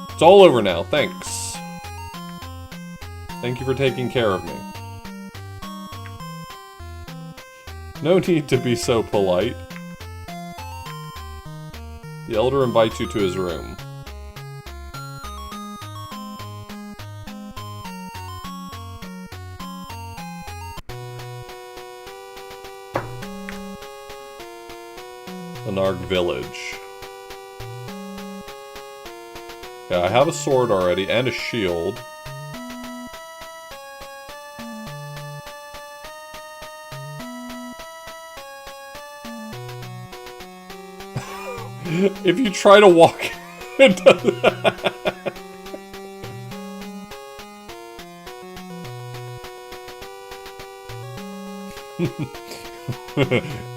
It's all over now, thanks. Thank you for taking care of me. No need to be so polite. The elder invites you to his room. Lanarg Village. Yeah, I have a sword already and a shield. If you try to walk into that.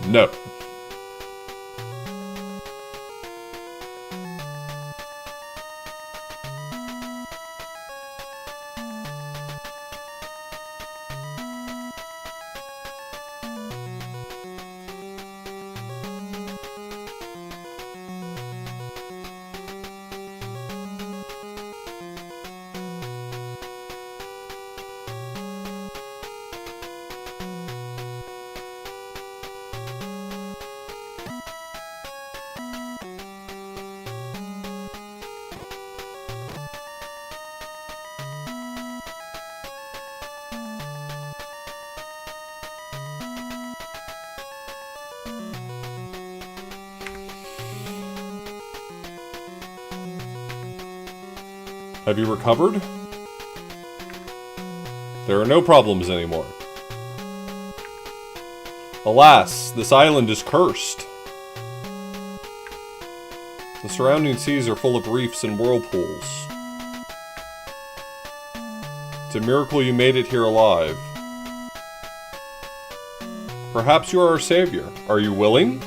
No. Have you recovered? There are no problems anymore. Alas, this island is cursed. The surrounding seas are full of reefs and whirlpools. It's a miracle you made it here alive. Perhaps you are our savior. Are you willing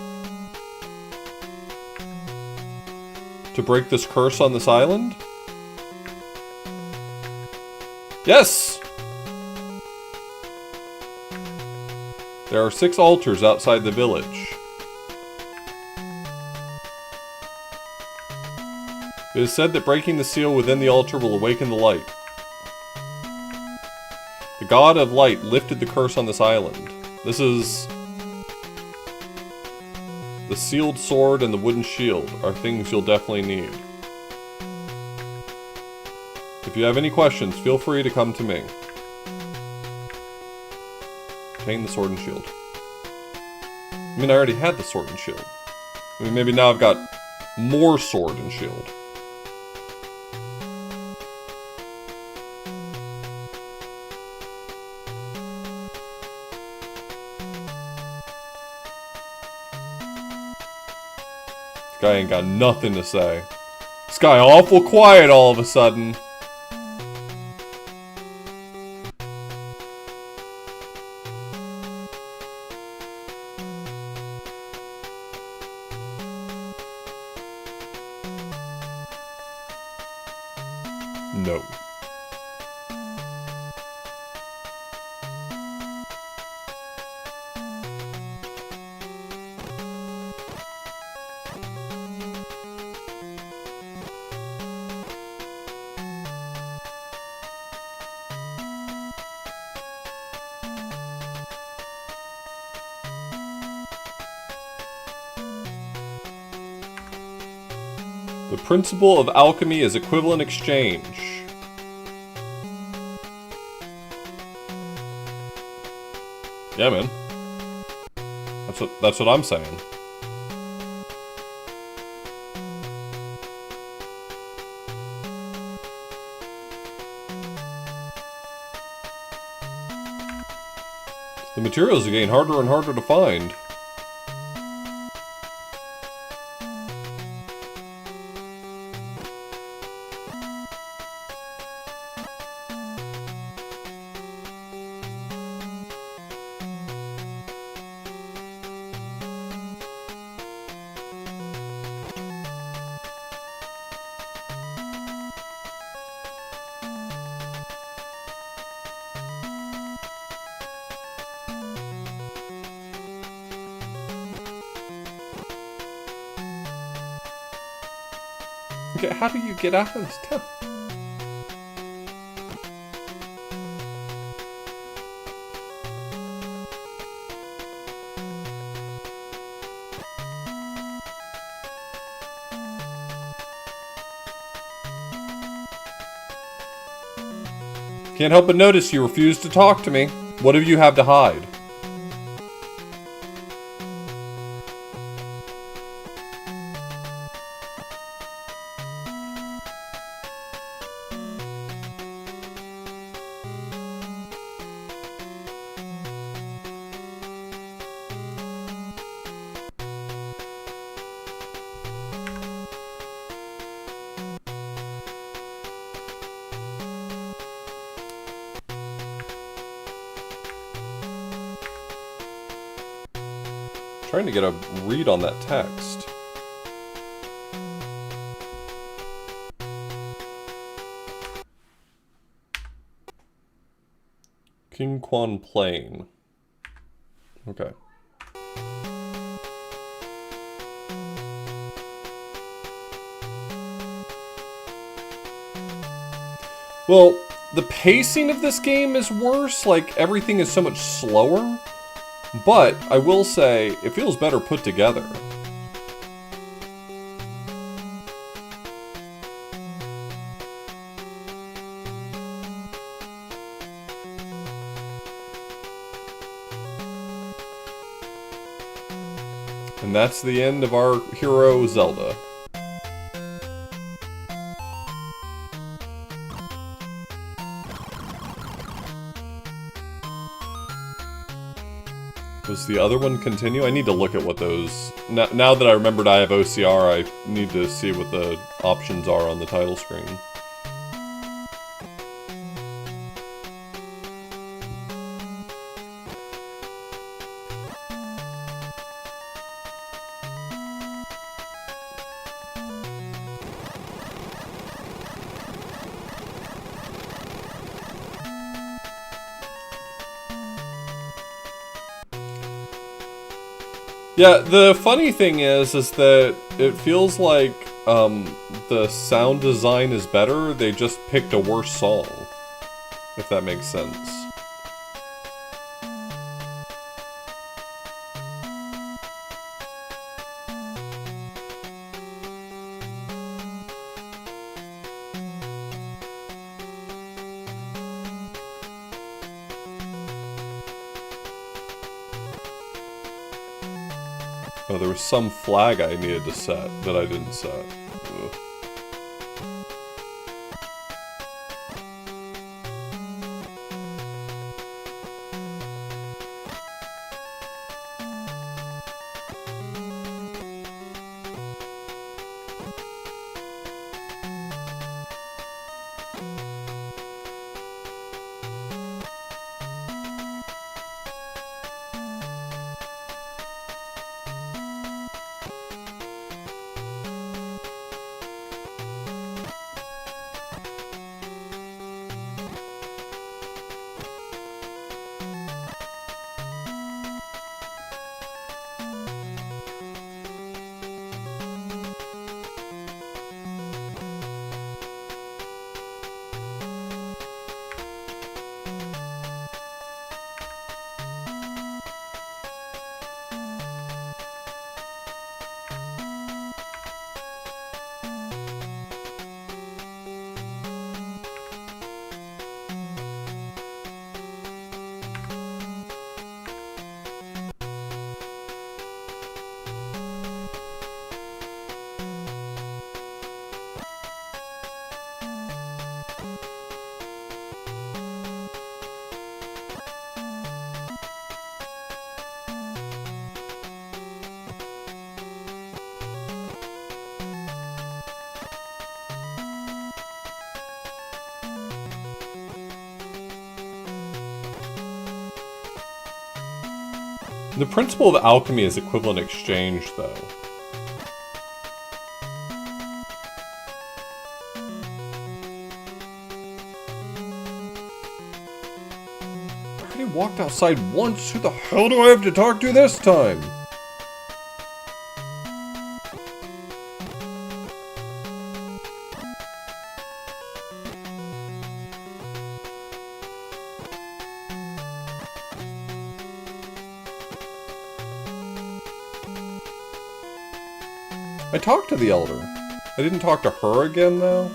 to break this curse on this island? Yes! There are 6 altars outside the village. It is said that breaking the seal within the altar will awaken the light. The god of light lifted the curse on this island. This is... The sealed sword and the wooden shield are things you'll definitely need. If you have any questions, feel free to come to me. Obtain the sword and shield. I mean, I already had the sword and shield. I mean, maybe now I've got more sword and shield. This guy ain't got nothing to say. This guy awful quiet all of a sudden. No. The principle of alchemy is equivalent exchange. Yeah, man. That's what I'm saying. The materials are getting harder and harder to find. Okay, how do you get out of this town? Can't help but notice you refuse to talk to me. What do you have to hide? Trying to get a read on that text. King Quan Plain. Okay. Well, the pacing of this game is worse. Like, everything is so much slower. But, I will say, it feels better put together. And that's the end of our hero, Zelda. Does the other one continue? I need to look at what those... Now that I remembered I have OCR, I need to see what the options are on the title screen. Yeah, the funny thing is that it feels like the sound design is better, they just picked a worse song, if that makes sense. Oh, there was some flag I needed to set that I didn't set. Ugh. The principle of alchemy is equivalent exchange, though. I already walked outside once. Who the hell do I have to talk to this time? I talked to the Elder. I didn't talk to her again, though.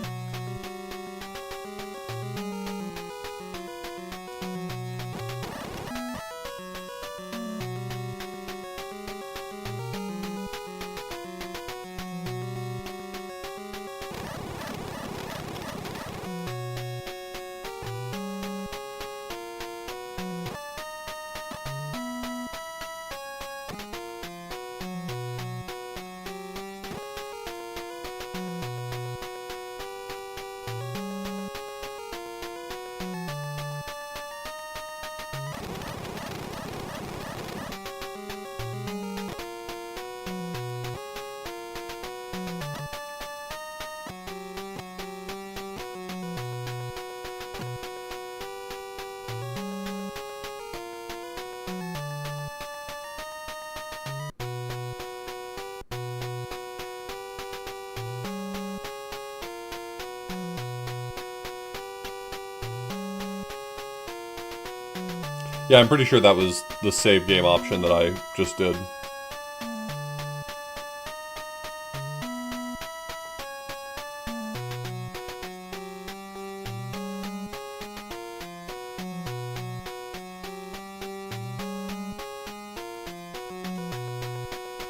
Yeah, I'm pretty sure that was the save game option that I just did.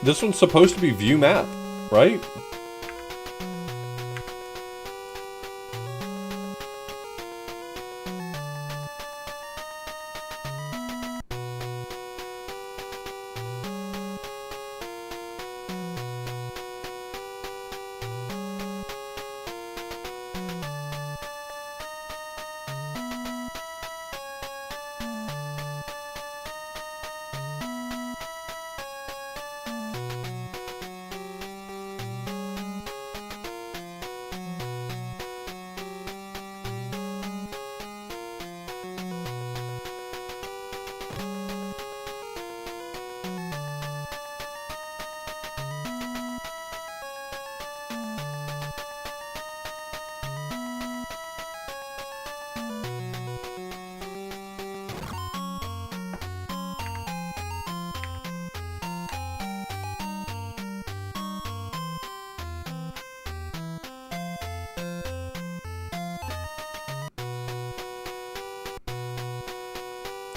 This one's supposed to be view map, right?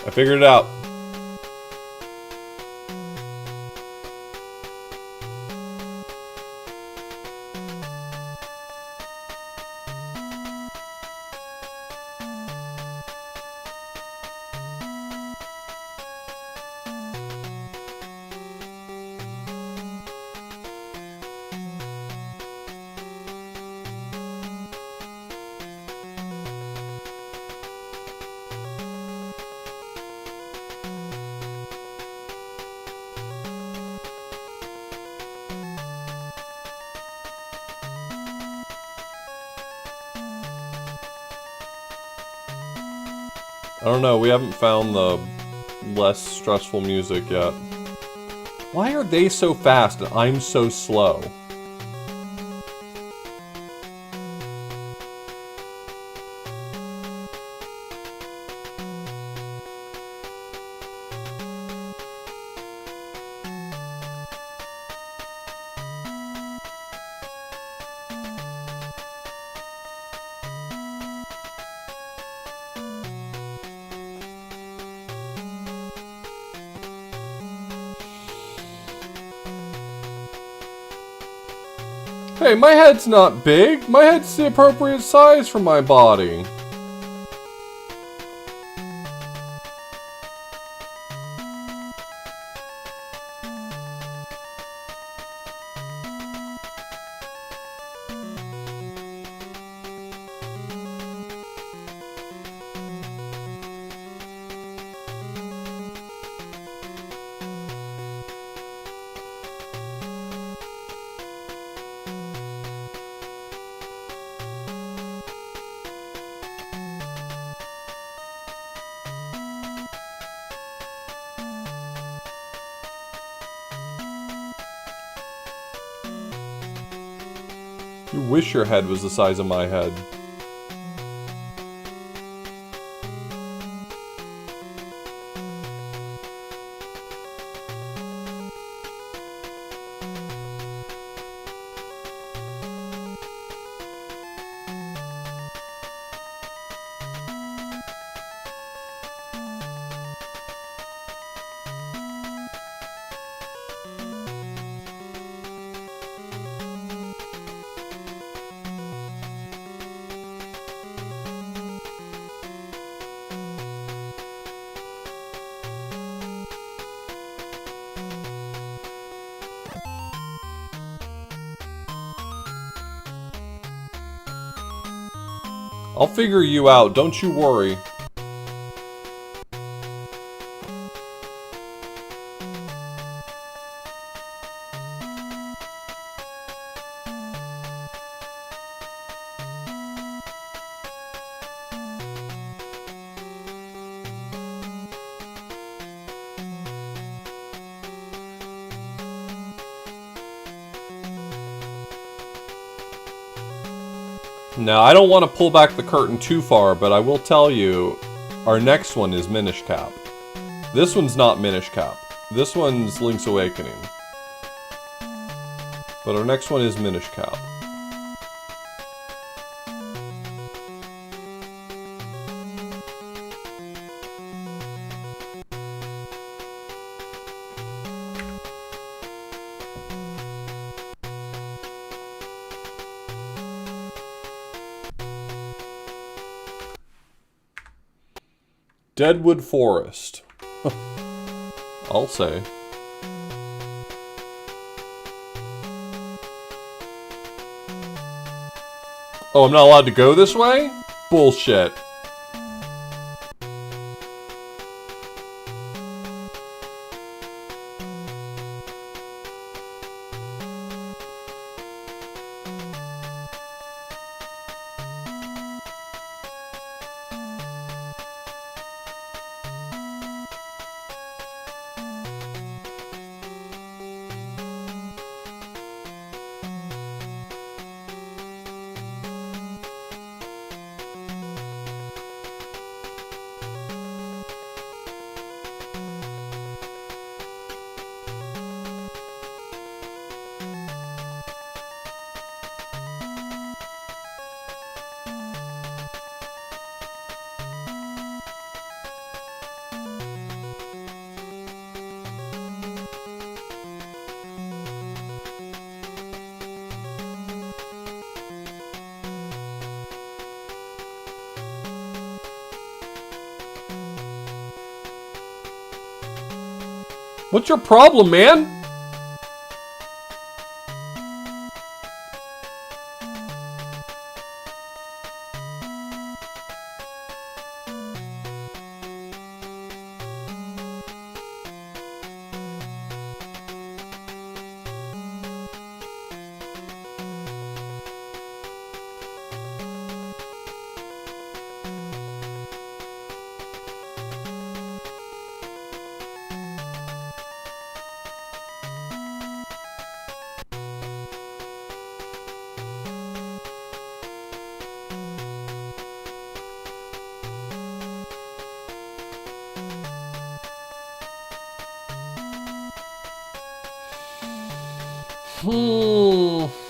I figured it out. I don't know, we haven't found the less stressful music yet. Why are they so fast and I'm so slow? Hey, my head's not big. My head's the appropriate size for my body. You wish your head was the size of my head. I'll figure you out, don't you worry. Now, I don't want to pull back the curtain too far, but I will tell you, our next one is Minish Cap. This one's not Minish Cap. This one's Link's Awakening. But our next one is Minish Cap. Deadwood Forest. I'll say. Oh, I'm not allowed to go this way? Bullshit. What's your problem, man? Hmm.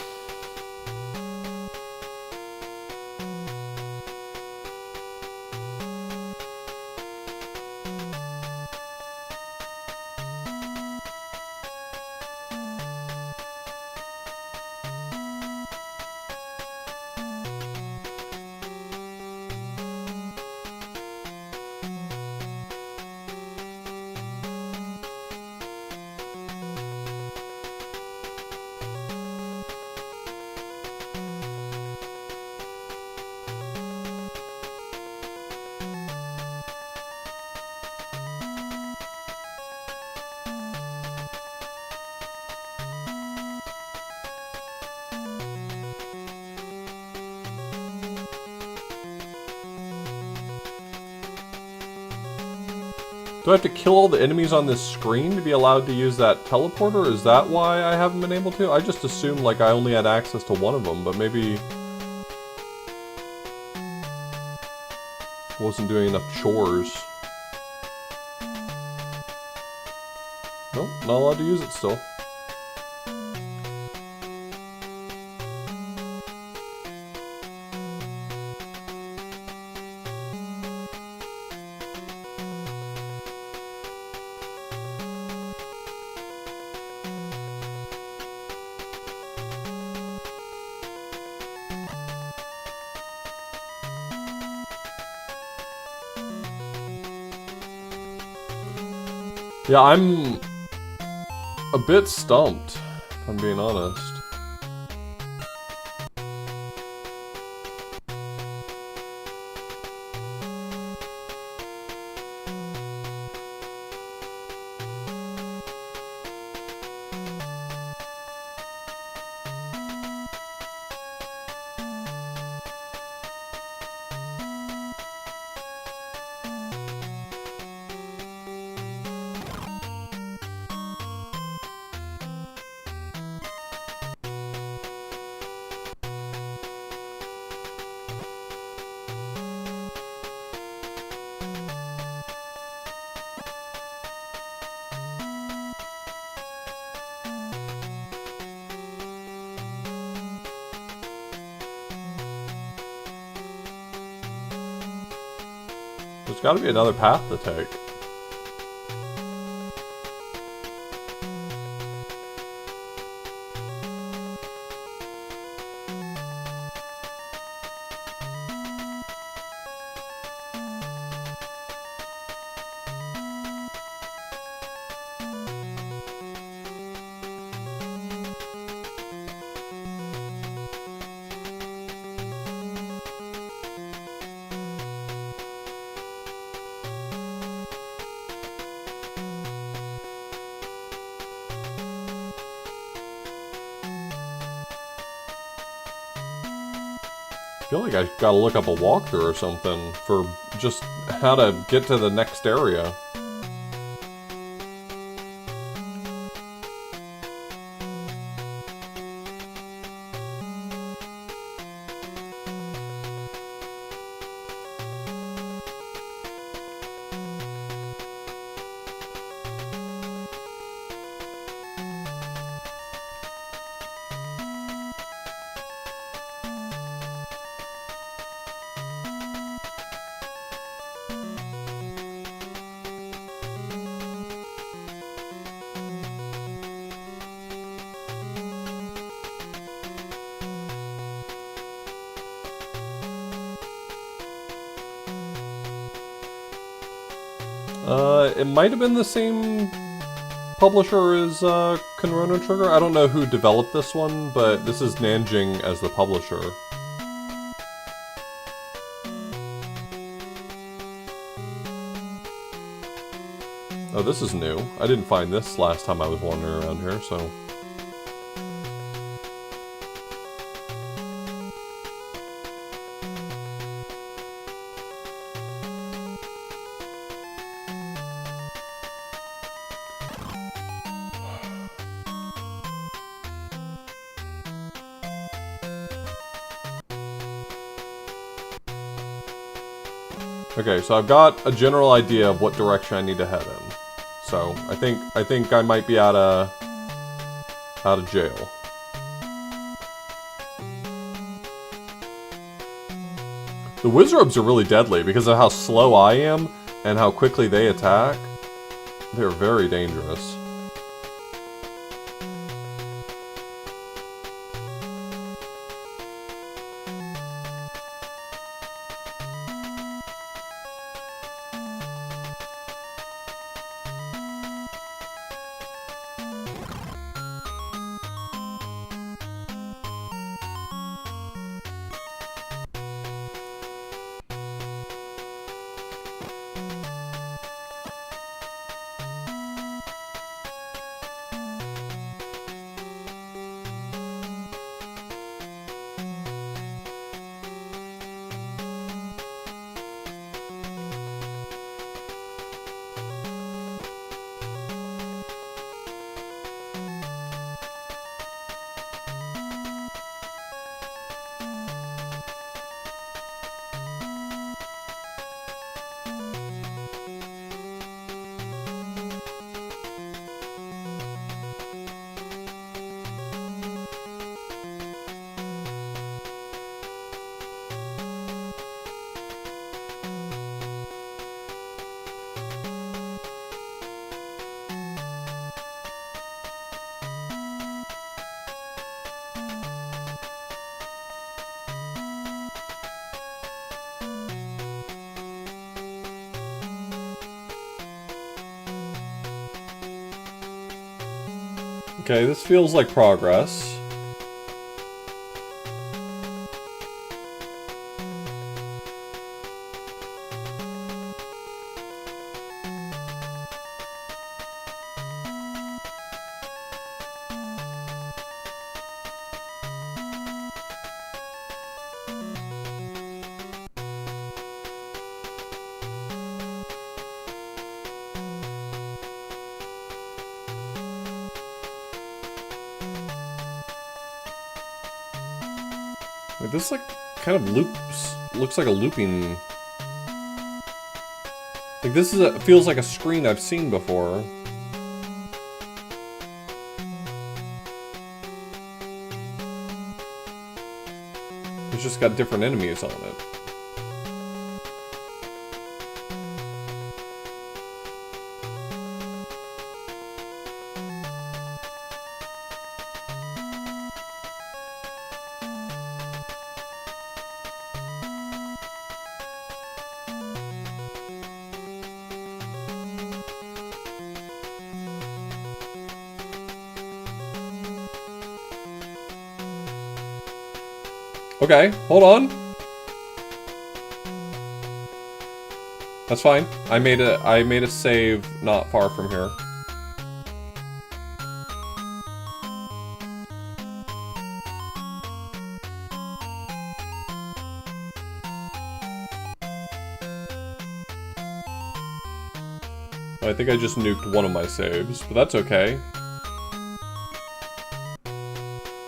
Do I have to kill all the enemies on this screen to be allowed to use that teleporter? Is that why I haven't been able to? I just assumed like I only had access to one of them, but maybe I wasn't doing enough chores. Nope, not allowed to use it still. Yeah, I'm a bit stumped, if I'm being honest. There's gotta be another path to take. I feel like I gotta look up a walkthrough or something for just how to get to the next area. It might have been the same publisher is Chrono Trigger. I don't know who developed this one, but this is Nanjing as the publisher. Oh, this is new. I didn't find this last time I was wandering around here, so... Okay, so I've got a general idea of what direction I need to head in. So I think I might be out of jail. The Wizrobes are really deadly because of how slow I am and how quickly they attack. They're very dangerous. Okay, this feels like progress. Wait, this like kind of looks like a looping. Like this is feels like a screen I've seen before. It's just got different enemies on it. Okay, hold on. That's fine. I made a save not far from here. I think I just nuked one of my saves, but that's okay.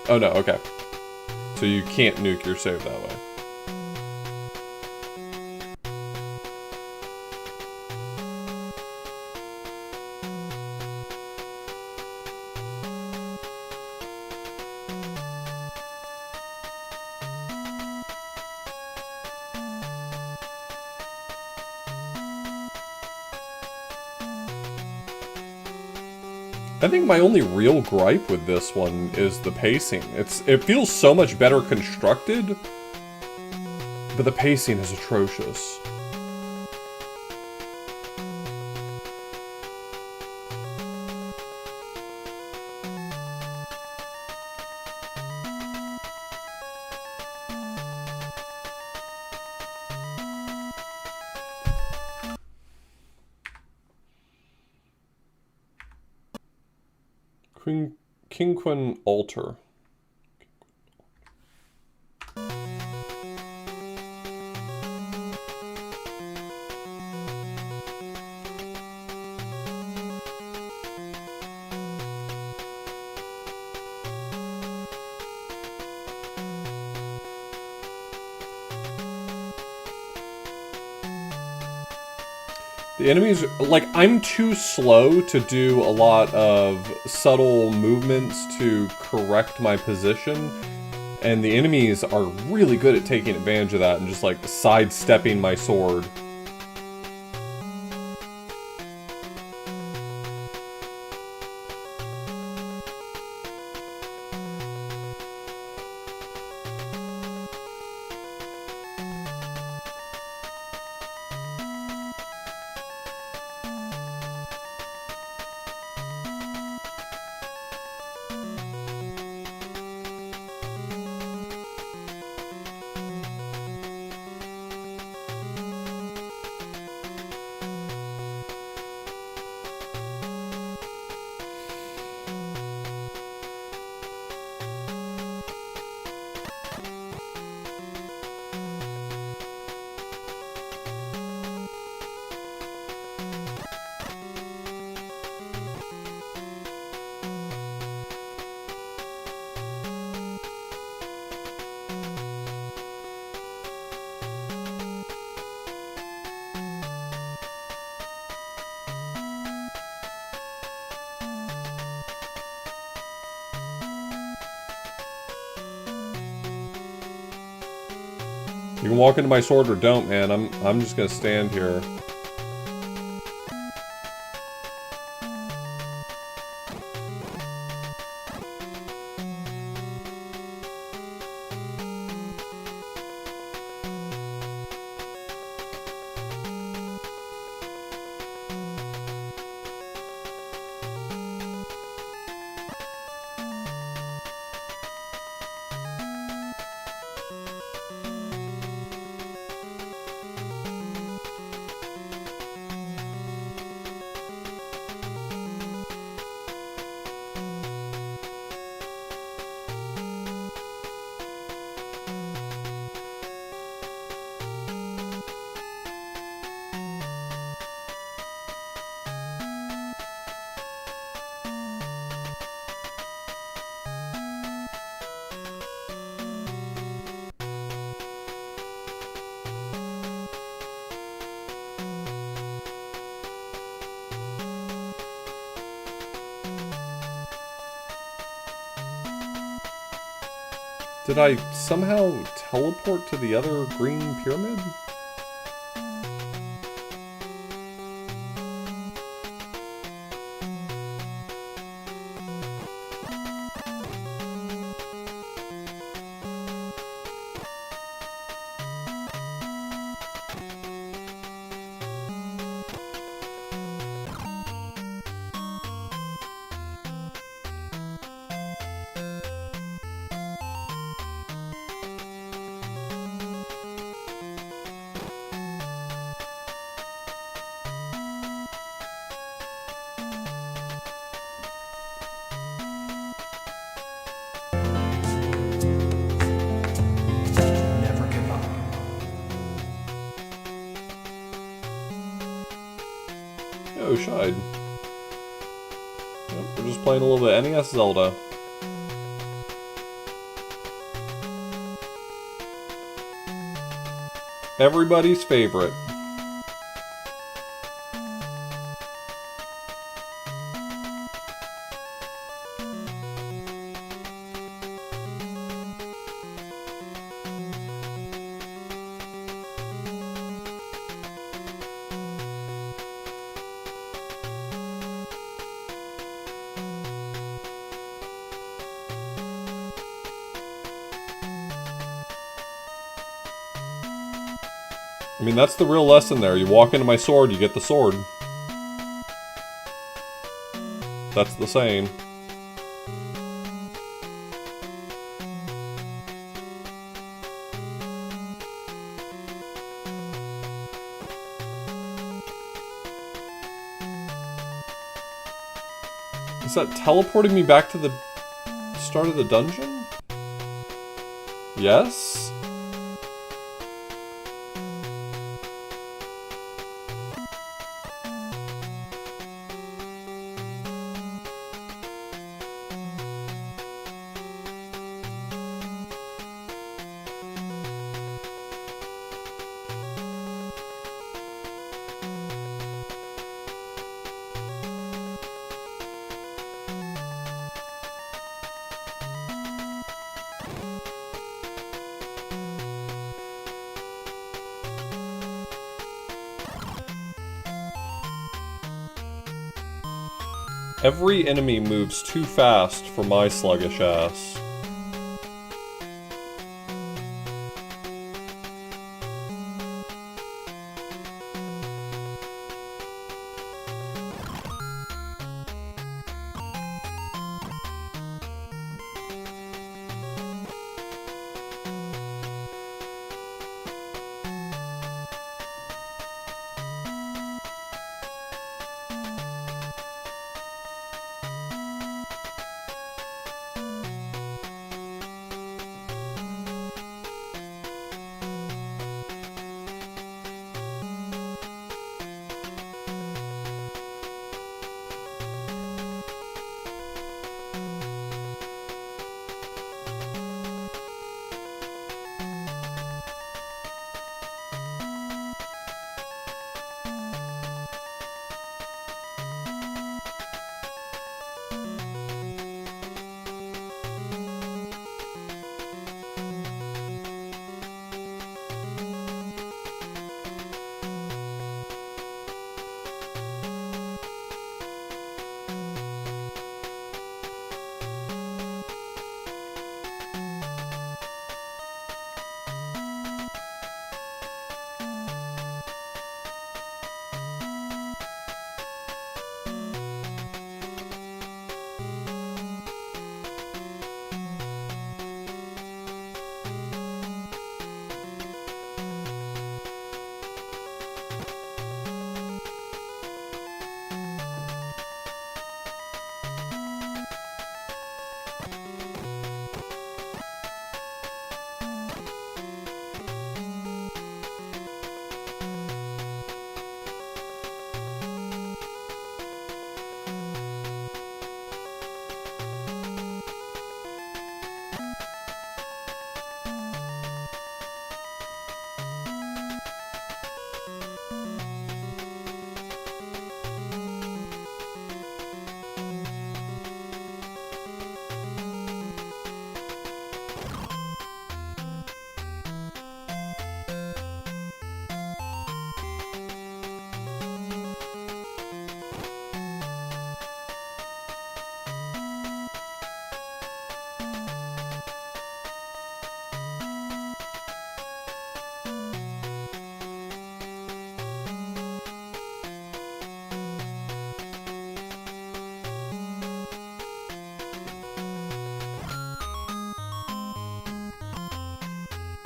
Oh no, okay. So you can't nuke your save that way. I think my only real gripe with this one is the pacing. It feels so much better constructed, but the pacing is atrocious. King Queen Altar. The enemies, like, I'm too slow to do a lot of subtle movements to correct my position, and the enemies are really good at taking advantage of that and just, like, sidestepping my sword. You can walk into my sword or don't, man. I'm just gonna stand here. Did I somehow teleport to the other green pyramid? Never give up. Oh, Shide. Yep, we're just playing a little bit NES Zelda. Everybody's favorite. I mean, that's the real lesson there. You walk into my sword, you get the sword. That's the saying. Is that teleporting me back to the start of the dungeon? Yes? Every enemy moves too fast for my sluggish ass.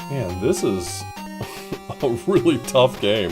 Man, this is a really tough game.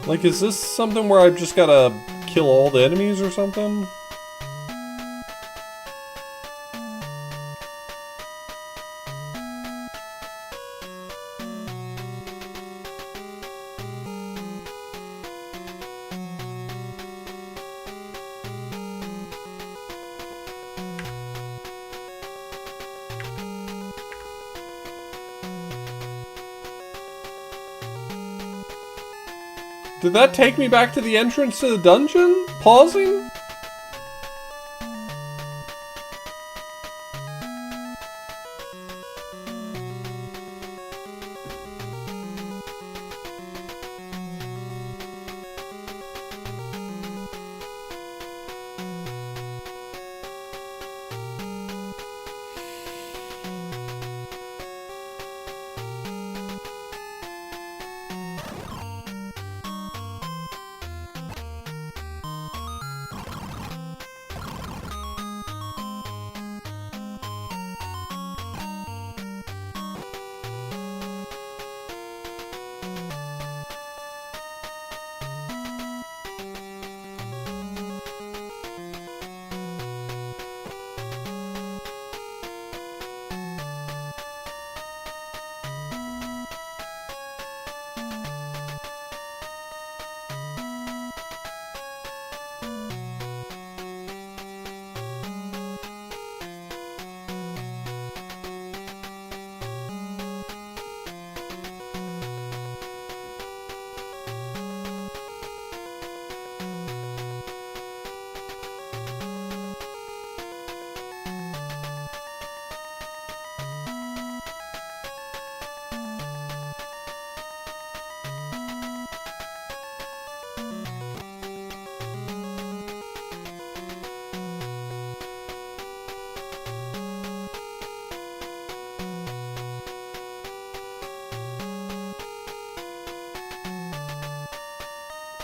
Like, is this something where I've just gotta kill all the enemies or something? Did that take me back to the entrance to the dungeon? Pausing?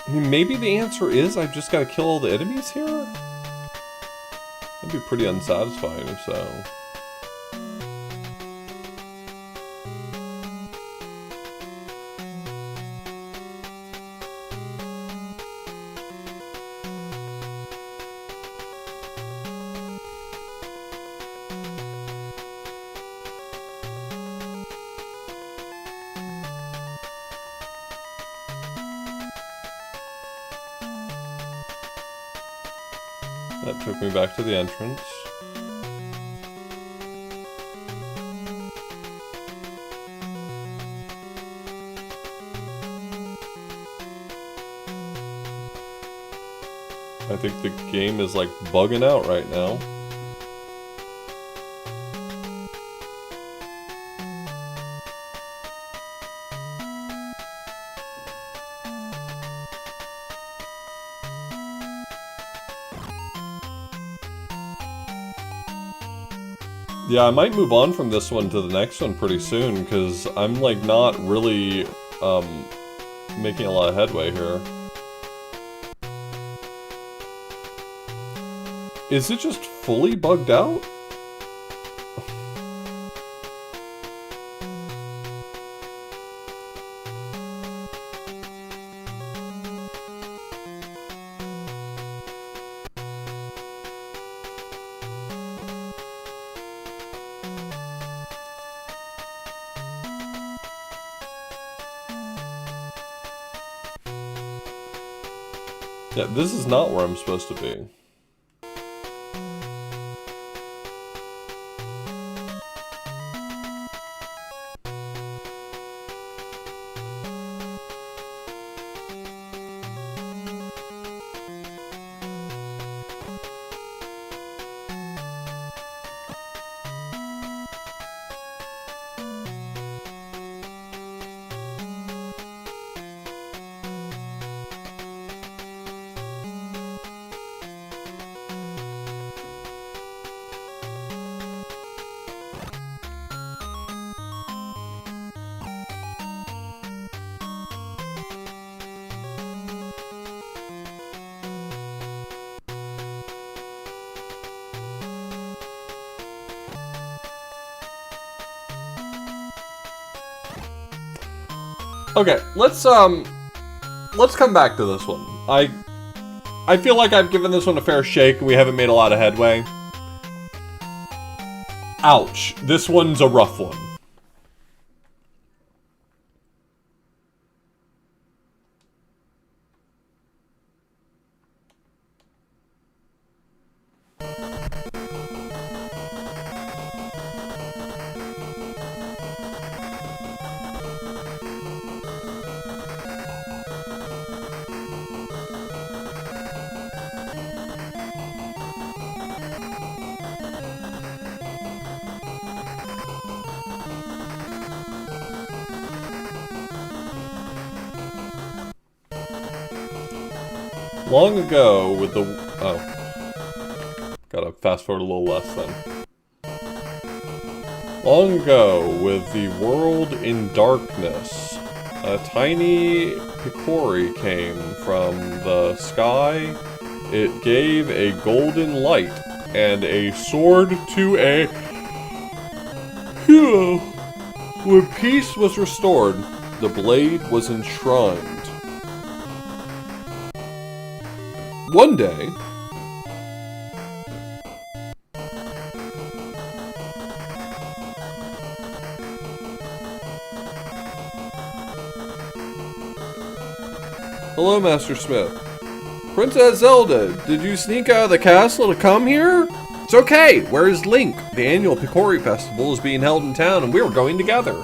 I mean, maybe the answer is I've just got to kill all the enemies here? That'd be pretty unsatisfying if so. That took me back to the entrance. I think the game is like bugging out right now. Yeah, I might move on from this one to the next one pretty soon, because I'm, like, not really, making a lot of headway here. Is it just fully bugged out? Yeah, this is not where I'm supposed to be. Okay, let's let's come back to this one. I feel like I've given this one a fair shake and we haven't made a lot of headway. Ouch. This one's a rough one. Long ago, with the... Oh. Gotta fast forward a little less then. Long ago, with the world in darkness, a tiny picori came from the sky. It gave a golden light and a sword to a hero. When peace was restored, the blade was enshrined. One day, hello, Master Smith. Princess Zelda, did you sneak out of the castle to come here? It's okay. Where is Link? The annual Picori Festival is being held in town and we were going together.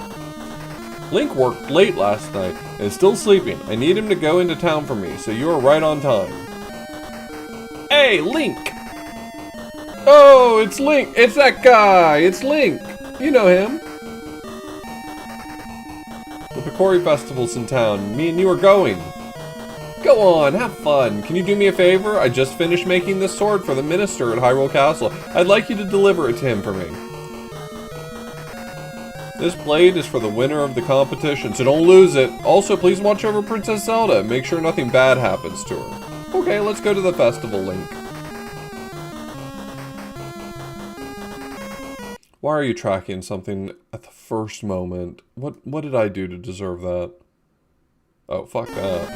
Link worked late last night and is still sleeping. I need him to go into town for me, so you are right on time. Hey, Link! Oh, it's Link! It's that guy! It's Link! You know him. The Picori Festival's in town. Me and you are going. Go on, have fun. Can you do me a favor? I just finished making this sword for the minister at Hyrule Castle. I'd like you to deliver it to him for me. This blade is for the winner of the competition, so don't lose it. Also, please watch over Princess Zelda. Make sure nothing bad happens to her. Okay, let's go to the festival, Link. Why are you tracking something at the first moment? What did I do to deserve that? Oh, fuck that.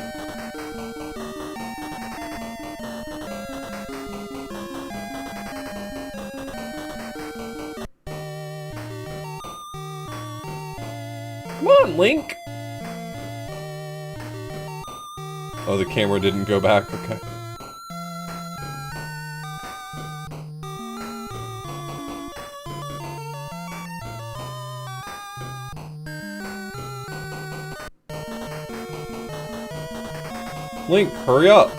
Come on, Link! Oh, the camera didn't go back? Okay. Link, hurry up!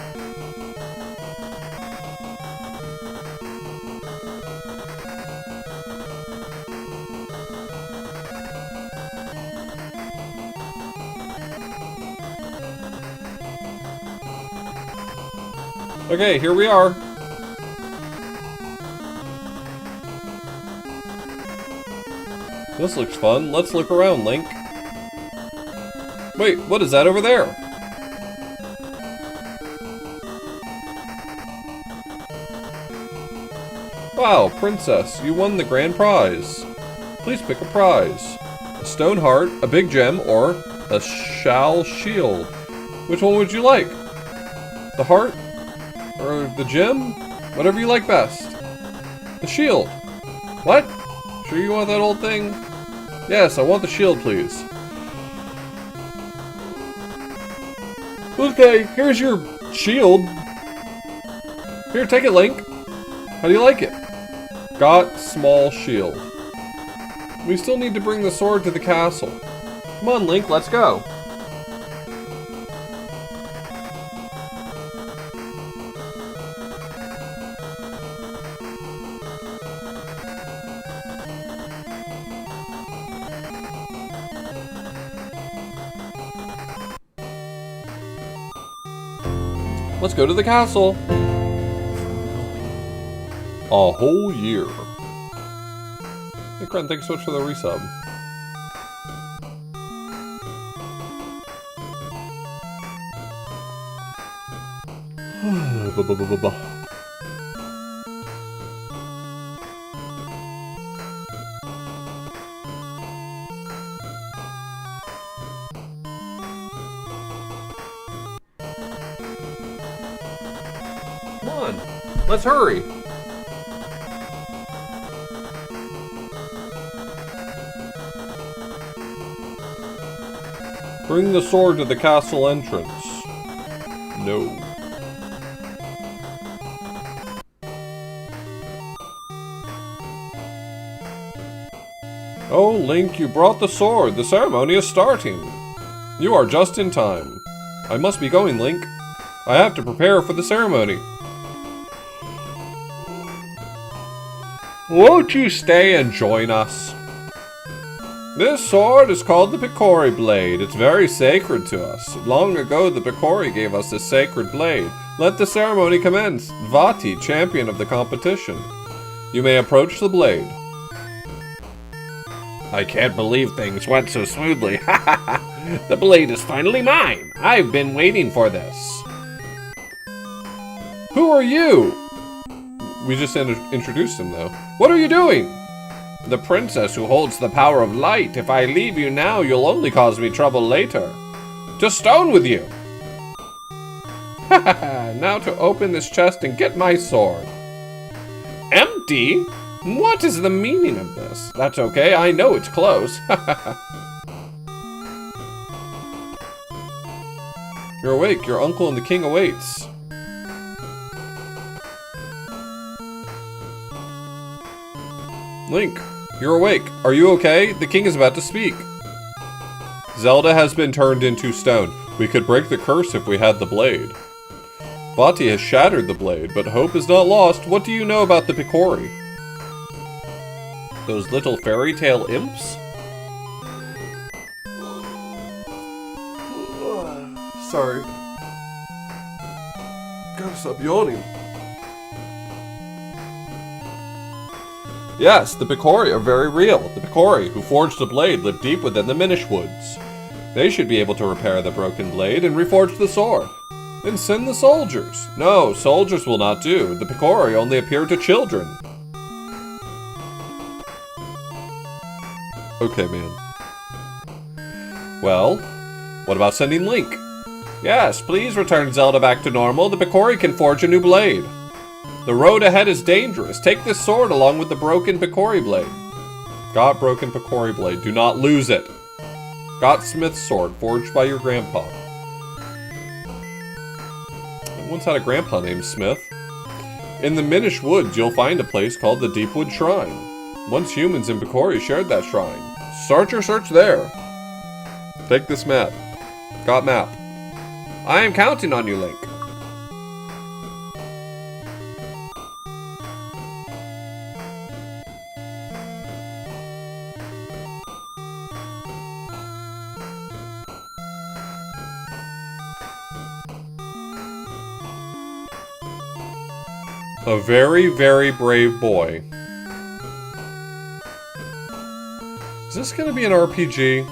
Okay, here we are. This looks fun. Let's look around, Link. Wait, what is that over there? Wow, Princess, you won the grand prize. Please pick a prize. A stone heart, a big gem, or a shell shield. Which one would you like? The heart? Or the gem? Whatever you like best. The shield. What? Sure you want that old thing? Yes, I want the shield, please. Okay, here's your shield. Here, take it, Link. How do you like it? Got small shield. We still need to bring the sword to the castle. Come on, Link, let's go. Let's go to the castle. A whole year. Hey, Kren, thanks so much for the resub. Come on, let's hurry. Bring the sword to the castle entrance. No. Oh, Link, you brought the sword. The ceremony is starting. You are just in time. I must be going, Link. I have to prepare for the ceremony. Won't you stay and join us? This sword is called the Picori Blade. It's very sacred to us. Long ago, the Picori gave us this sacred blade. Let the ceremony commence. Vati, champion of the competition. You may approach the blade. I can't believe things went so smoothly. The blade is finally mine. I've been waiting for this. Who are you? We just introduced him, though. What are you doing? The princess who holds the power of light. If I leave you now, you'll only cause me trouble later. To stone with you! Now to open this chest and get my sword. Empty? What is the meaning of this? That's okay, I know it's close. You're awake, your uncle and the king awaits. Link, you're awake. Are you okay? The king is about to speak. Zelda has been turned into stone. We could break the curse if we had the blade. Vati has shattered the blade, but hope is not lost. What do you know about the Picori? Those little fairy tale imps? Sorry. Gotta stop yawning. Yes, the Picori are very real. The Picori, who forged the blade, live deep within the Minish Woods. They should be able to repair the broken blade and reforge the sword. Then send the soldiers. No, soldiers will not do. The Picori only appear to children. Okay, man. Well, what about sending Link? Yes, please return Zelda back to normal. The Picori can forge a new blade. The road ahead is dangerous. Take this sword along with the broken Picori blade. Got broken Picori blade. Do not lose it. Got Smith's sword, forged by your grandpa. I once had a grandpa named Smith. In the Minish Woods, you'll find a place called the Deepwood Shrine. Once humans in Picori shared that shrine. Start your search there. Take this map. Got map. I am counting on you, Link. A very, very brave boy. Is this gonna be an RPG?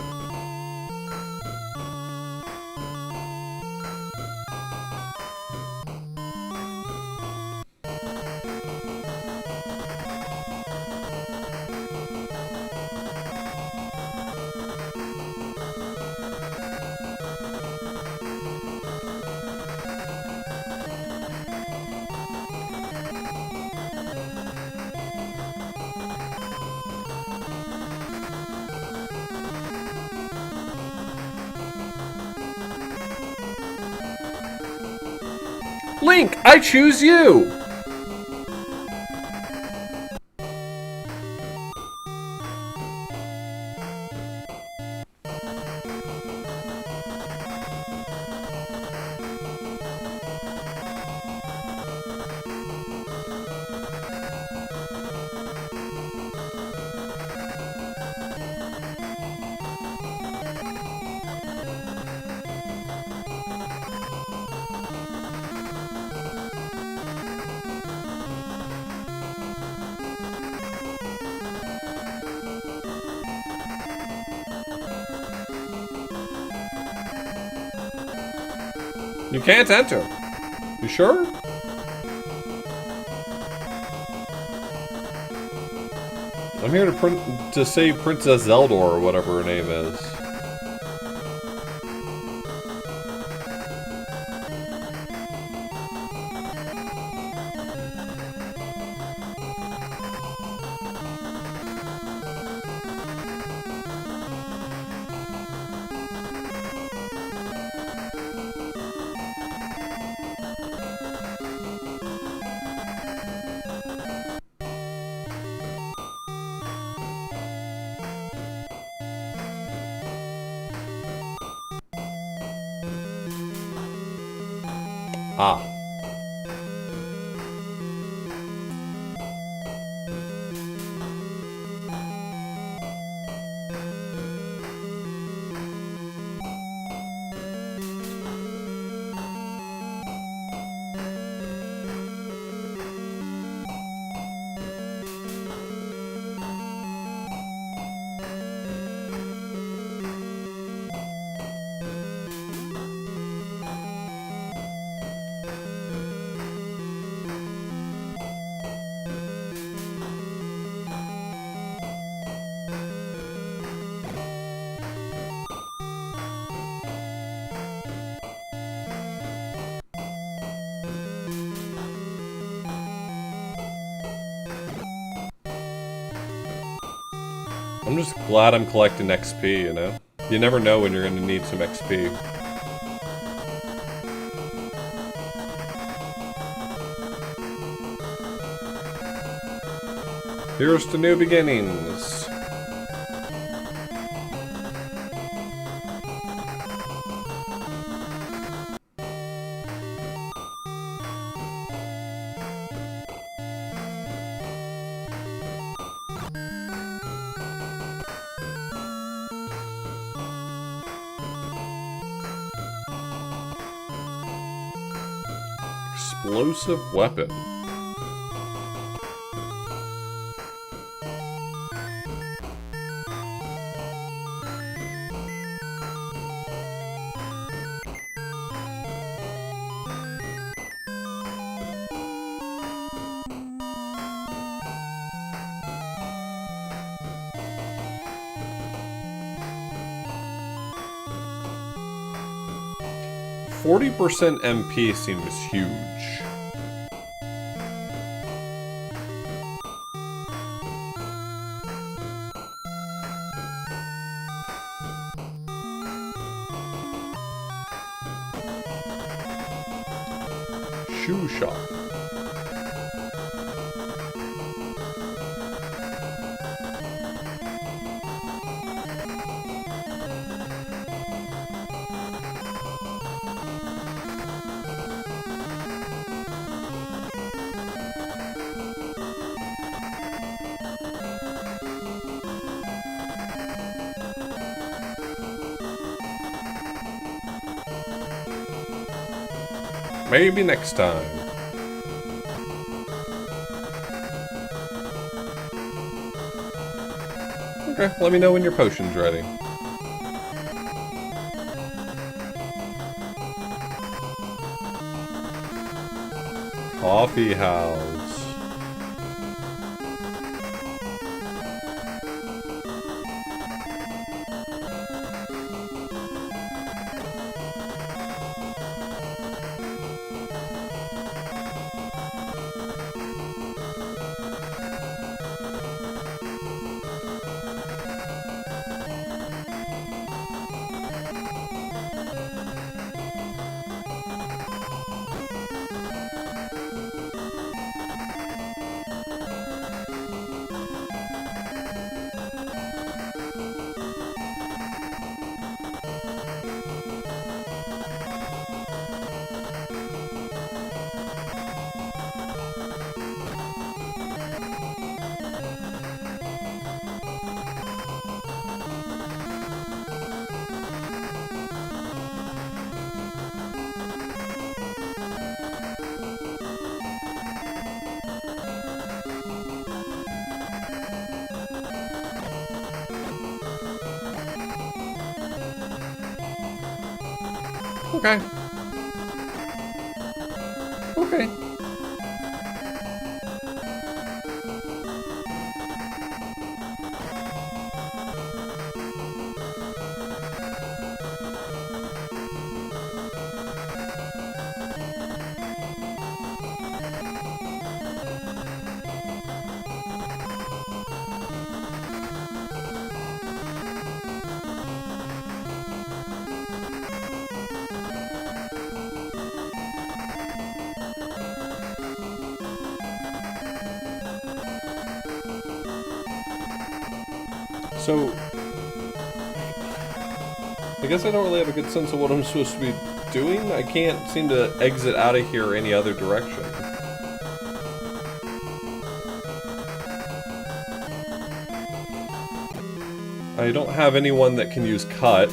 Link, I choose you! You can't enter. You sure? I'm here to save Princess Zelda or whatever her name is. Ah. I'm just glad I'm collecting XP, you know? You never know when you're gonna need some XP. Here's to new beginnings. Explosive weapon. %40 MP seems huge. Shoe shop. Maybe next time. Okay, let me know when your potion's ready. Coffee house. Okay. Okay. So, I guess I don't really have a good sense of what I'm supposed to be doing? I can't seem to exit out of here any other direction. I don't have anyone that can use cut.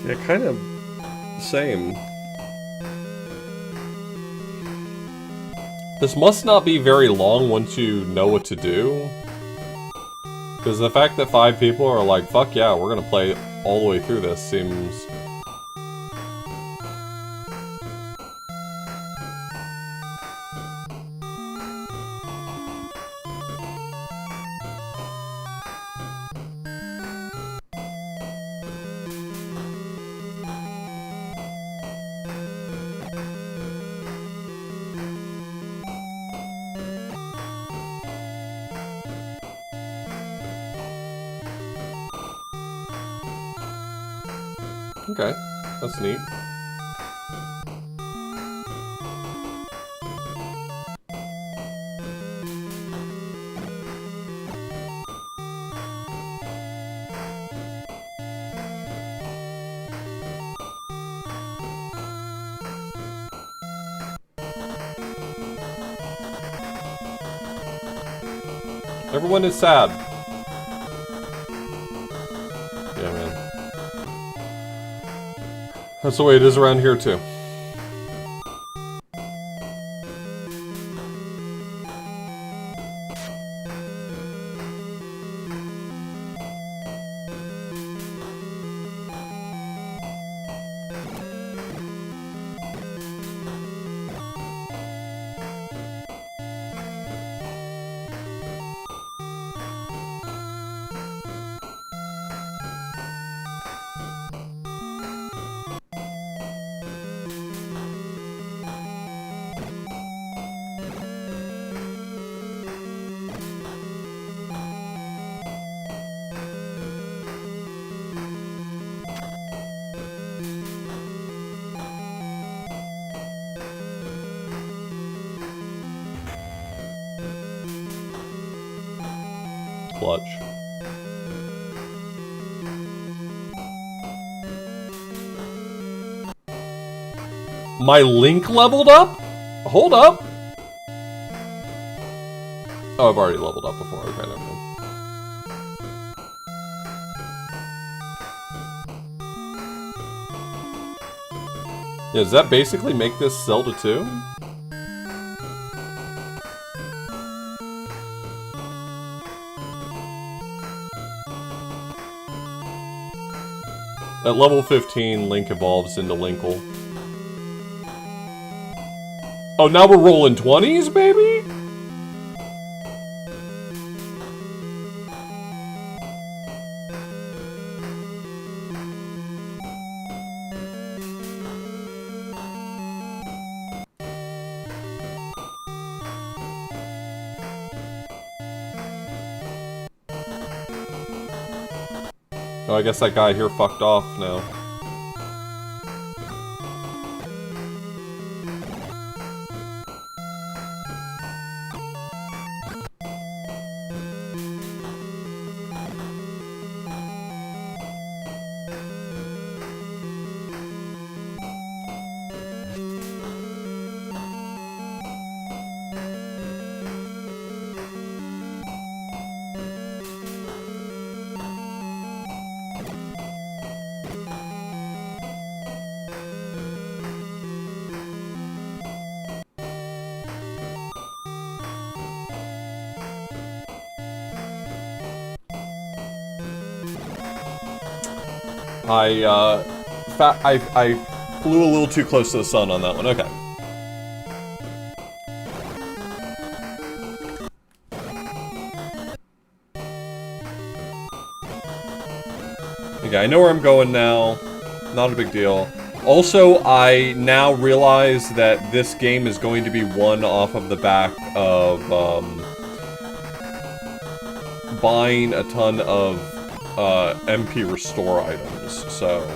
Yeah, kind of same. This must not be very long once you know what to do. Because the fact that 5 people are like, fuck yeah, we're gonna play all the way through this seems... Okay, that's neat. Everyone is sad. Yeah, man. That's the way it is around here, too. Clutch. My Link leveled up? Hold up! Oh, I've already leveled up before. Okay, never mind. Yeah, does that basically make this Zelda 2? At level 15, Link evolves into Linkle. Oh, now we're rolling 20s, baby? Oh, I guess that guy here fucked off now. I flew a little too close to the sun on that one. Okay. Okay, I know where I'm going now. Not a big deal. Also, I now realize that this game is going to be won off of the back of, buying a ton of, MP restore items, so...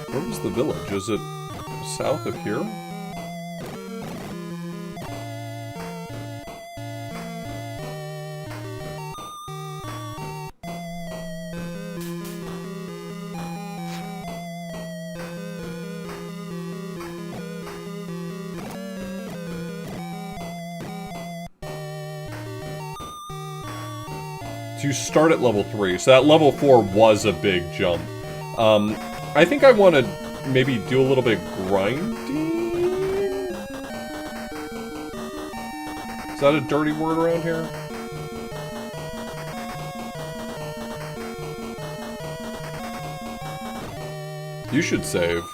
Where was the village? Is it south of here? You start at level 3, so that level 4 was a big jump. I think I want to maybe do a little bit of grinding? Is that a dirty word around here? You should save.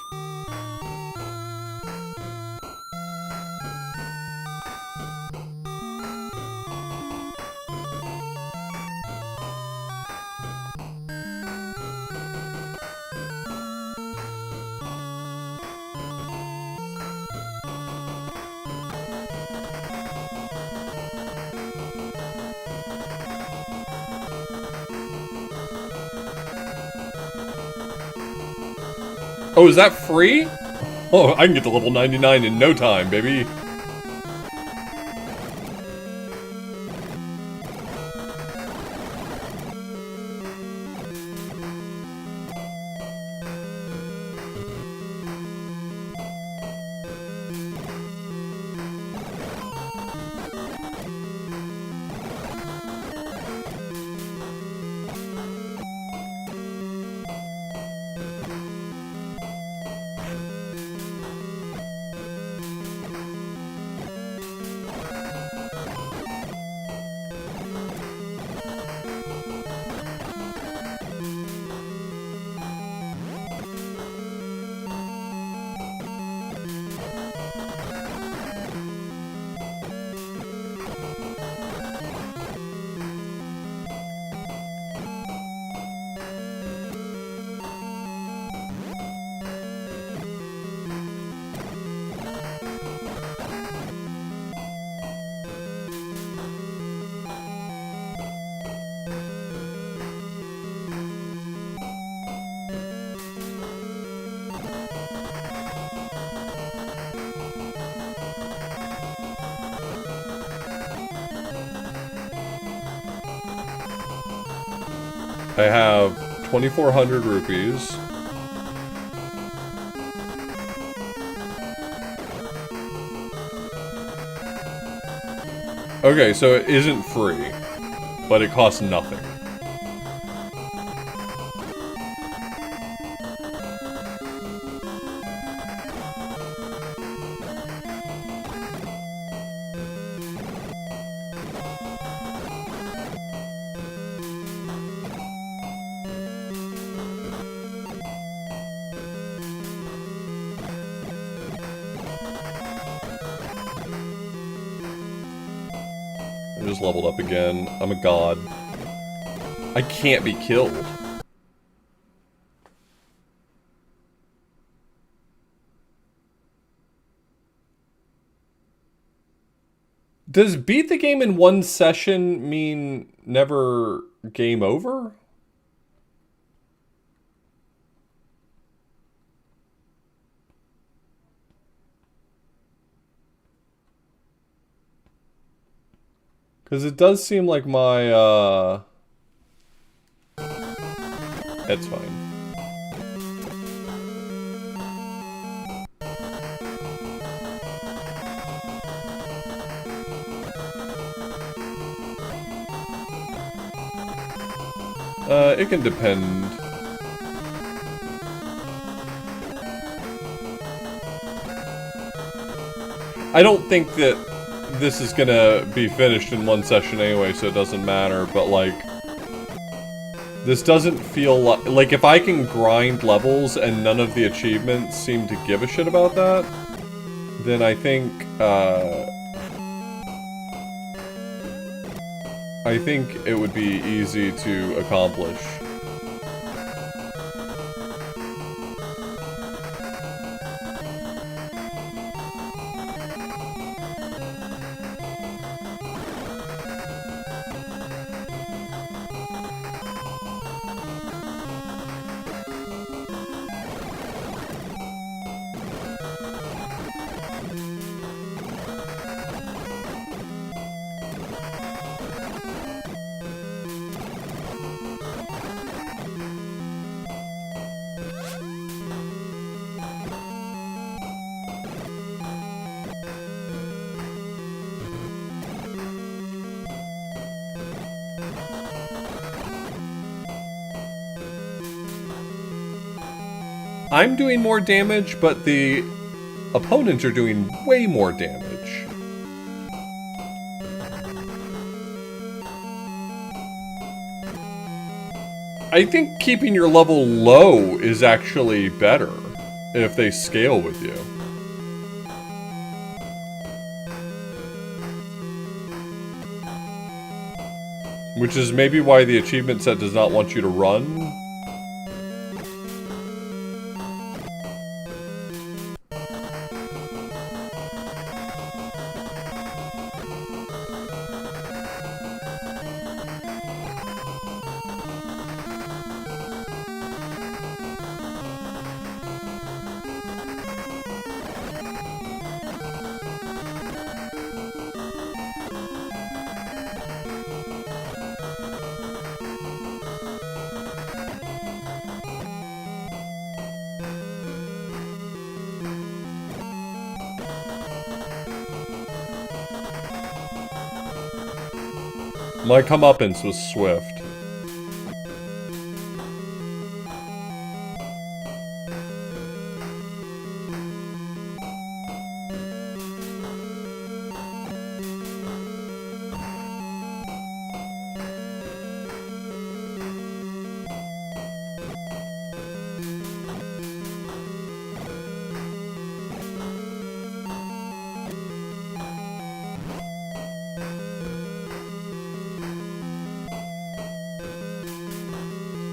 Oh, is that free? Oh, I can get to level 99 in no time, baby. I have 2,400 rupees. Okay, so it isn't free, but it costs nothing. I just leveled up again. I'm a god. I can't be killed. Does beat the game in one session mean never game over? Because it does seem like my, it's fine. It can depend. I don't think that this is gonna be finished in one session anyway, so it doesn't matter, but like... This doesn't feel like if I can grind levels and none of the achievements seem to give a shit about that, then I think it would be easy to accomplish. I'm doing more damage, but the opponents are doing way more damage. I think keeping your level low is actually better if they scale with you. Which is maybe why the achievement set does not want you to run. My comeuppance was swift.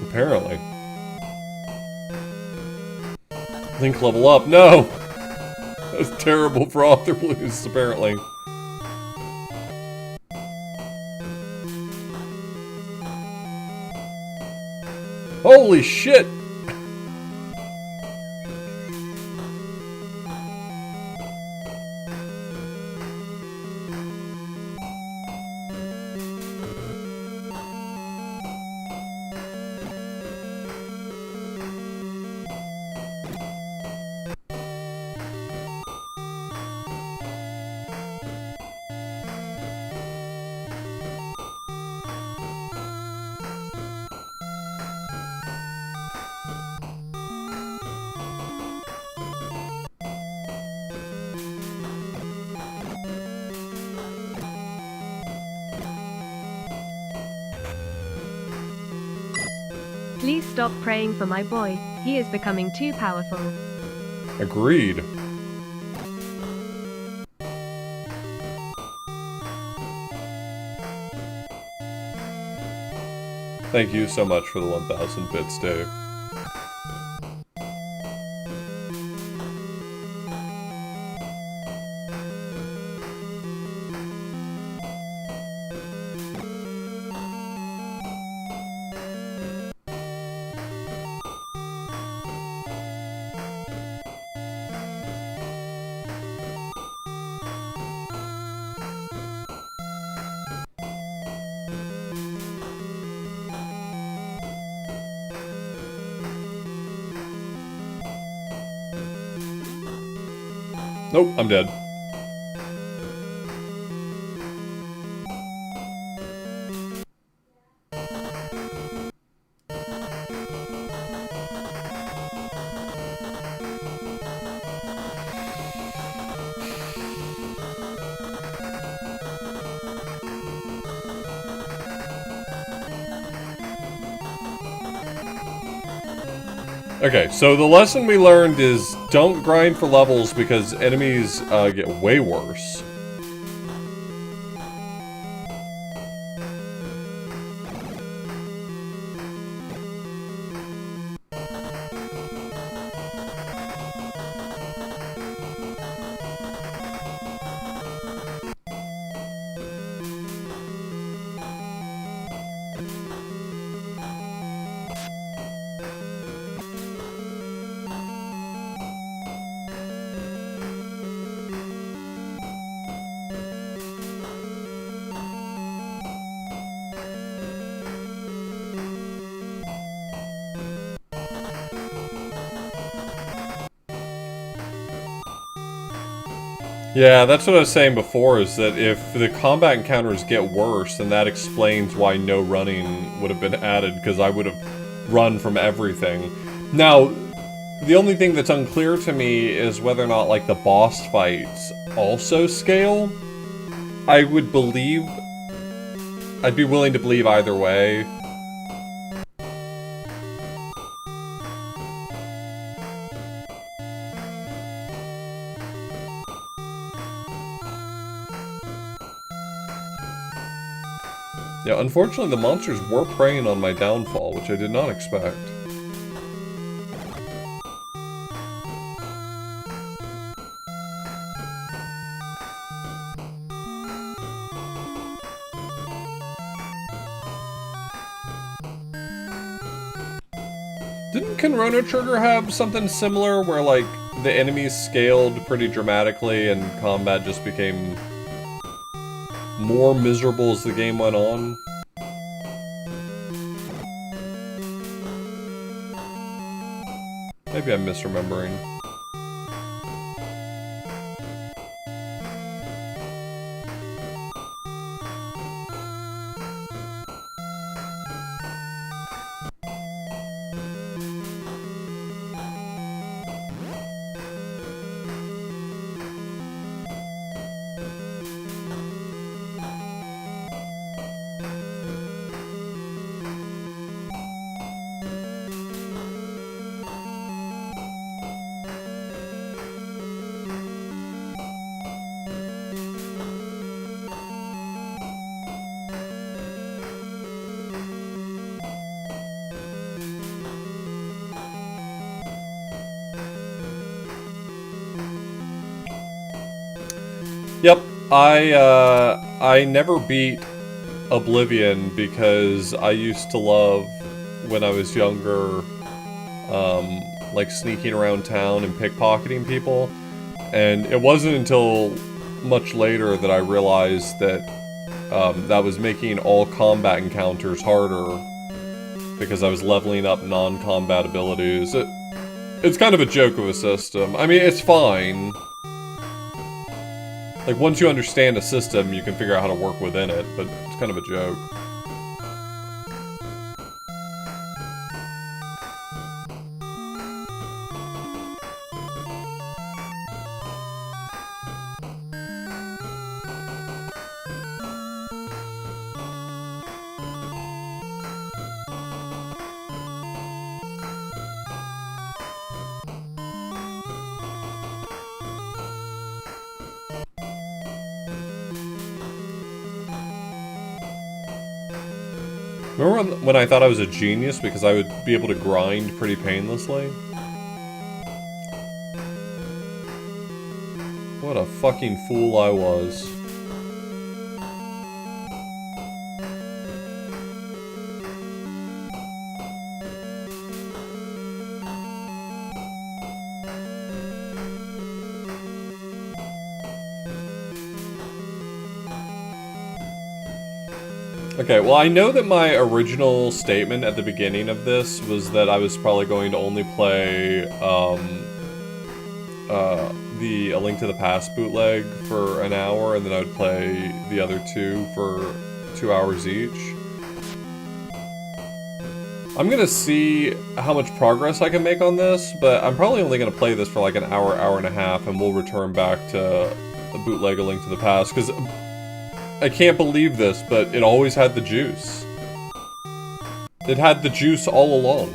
Apparently. Link level up. No! That's terrible for author blues, apparently. Holy shit! Please stop praying for my boy, he is becoming too powerful. Agreed. Thank you so much for the 1,000 bits, Dave. Nope, I'm dead. Okay, so the lesson we learned is don't grind for levels because enemies get way worse. Yeah, that's what I was saying before, is that if the combat encounters get worse, then that explains why no running would have been added, because I would have run from everything. Now, the only thing that's unclear to me is whether or not, like, the boss fights also scale. I would believe... I'd be willing to believe either way. Yeah, unfortunately the monsters were preying on my downfall, which I did not expect. Didn't Chrono Trigger have something similar where, like, the enemies scaled pretty dramatically and combat just became more miserable as the game went on? Maybe I'm misremembering. Yep, I never beat Oblivion because I used to love, when I was younger, like sneaking around town and pickpocketing people. And it wasn't until much later that I realized that that was making all combat encounters harder because I was leveling up non-combat abilities. It's kind of a joke of a system. I mean, it's fine. Like, once you understand a system, you can figure out how to work within it, but it's kind of a joke. Remember when I thought I was a genius because I would be able to grind pretty painlessly? What a fucking fool I was. Okay, well, I know that my original statement at the beginning of this was that I was probably going to only play, the A Link to the Past bootleg for an hour, and then I would play the other two for 2 hours each. I'm gonna see how much progress I can make on this, but I'm probably only gonna play this for like an hour, hour and a half, and we'll return back to the bootleg A Link to the Past, because I can't believe this, but it always had the juice. It had the juice all along.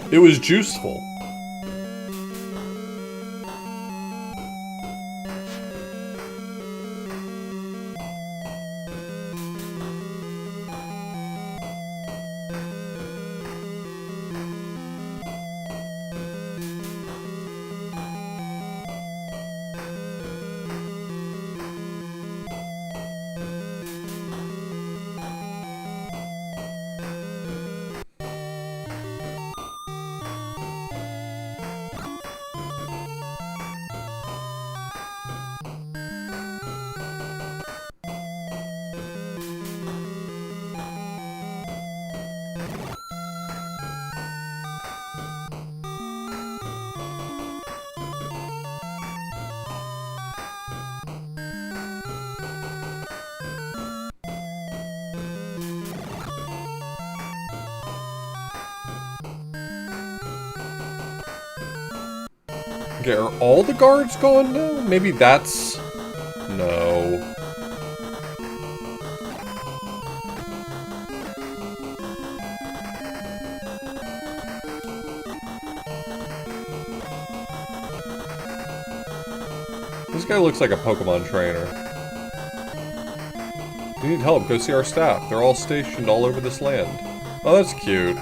It was juiceful. Okay, are all the guards gone now? Maybe that's... No. This guy looks like a Pokemon trainer. If you need help, go see our staff. They're all stationed all over this land. Oh, that's cute.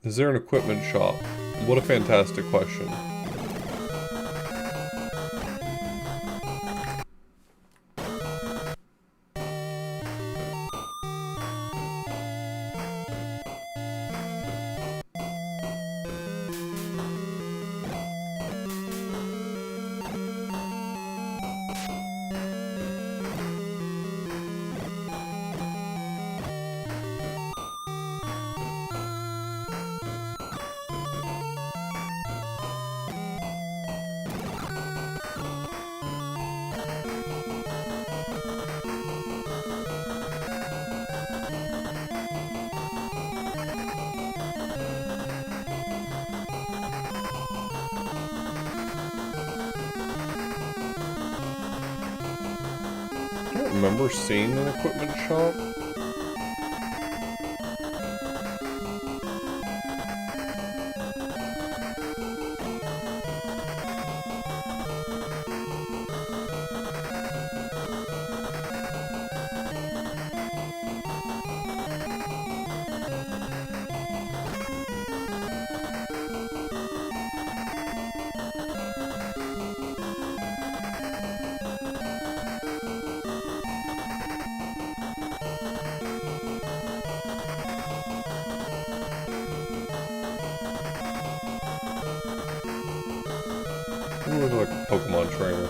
Is there an equipment shop? What a fantastic question. I don't remember seeing an equipment shop. You look like a Pokemon trainer.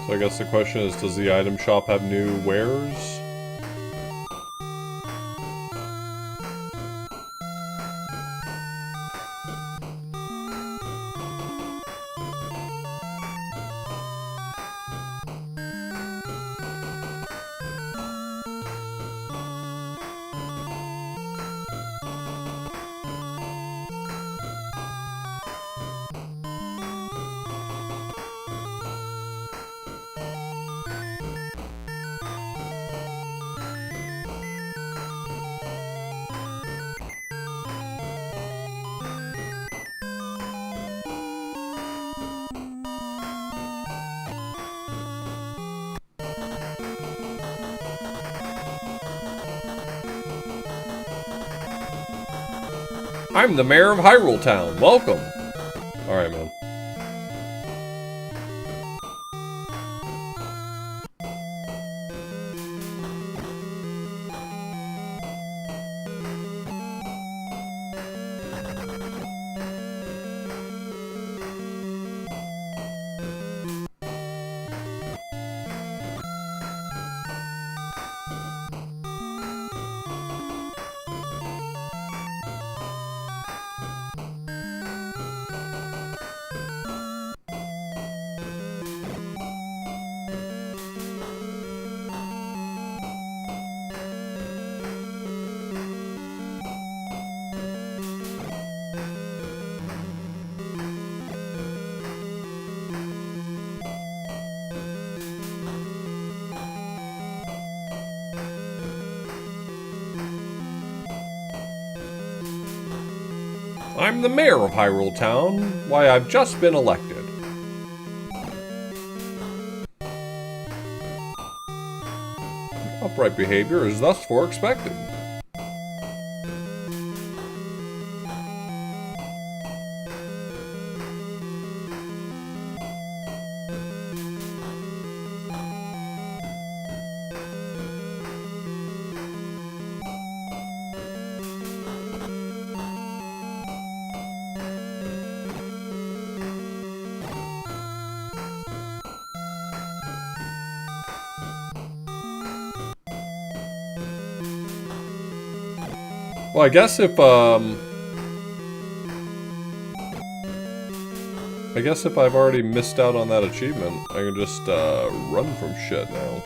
So I guess the question is, does the item shop have new wares? I'm the mayor of Hyrule Town. Welcome. Alright, man. I'm the mayor of Hyrule Town. Why, I've just been elected. Upright behavior is thus far expected. Well, I guess if I've already missed out on that achievement, I can just, run from shit now.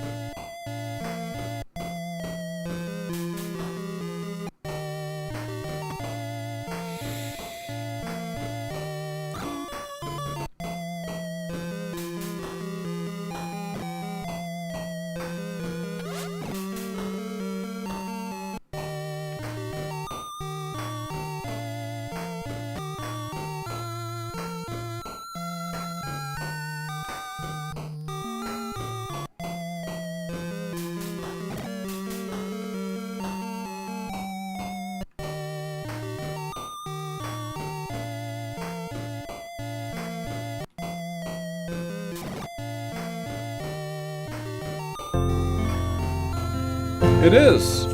It is!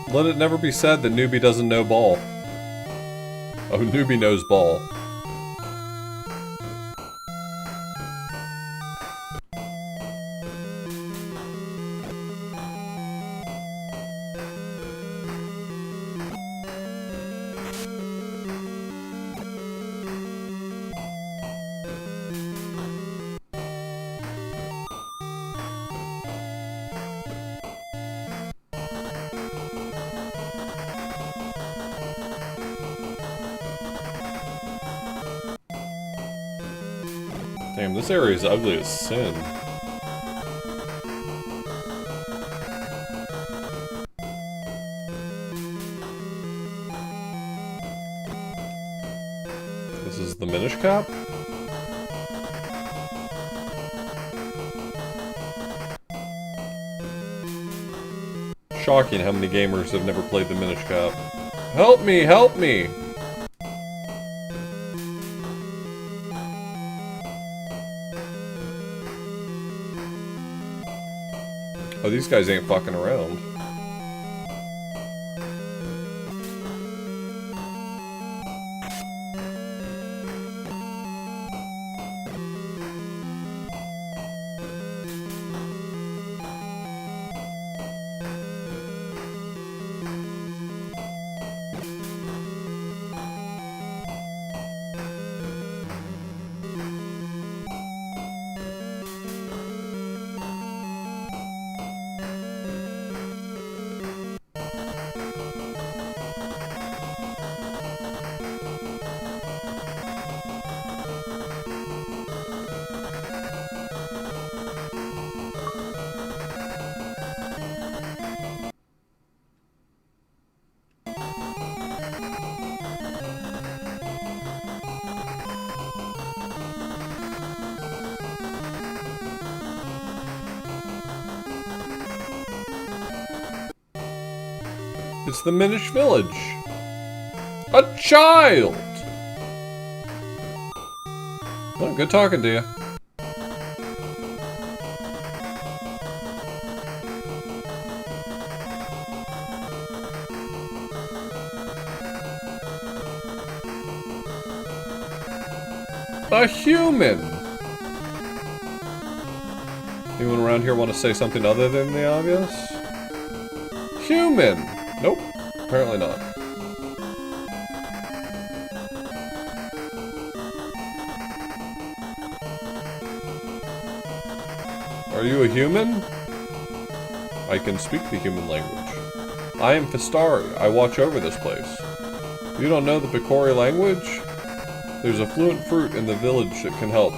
Let it never be said that newbie doesn't know ball. Oh, newbie knows ball. Damn, this area is ugly as sin. This is the Minish Cap? Shocking how many gamers have never played the Minish Cap. Help me! Help me! Oh, these guys ain't fucking around. It's the Minish Village. A child! Well, good talking to you. A human! Anyone around here want to say something other than the obvious? Human! Nope, apparently not. Are you a human? I can speak the human language. I am Fistari. I watch over this place. You don't know the Picori language? There's a fluent fruit in the village that can help.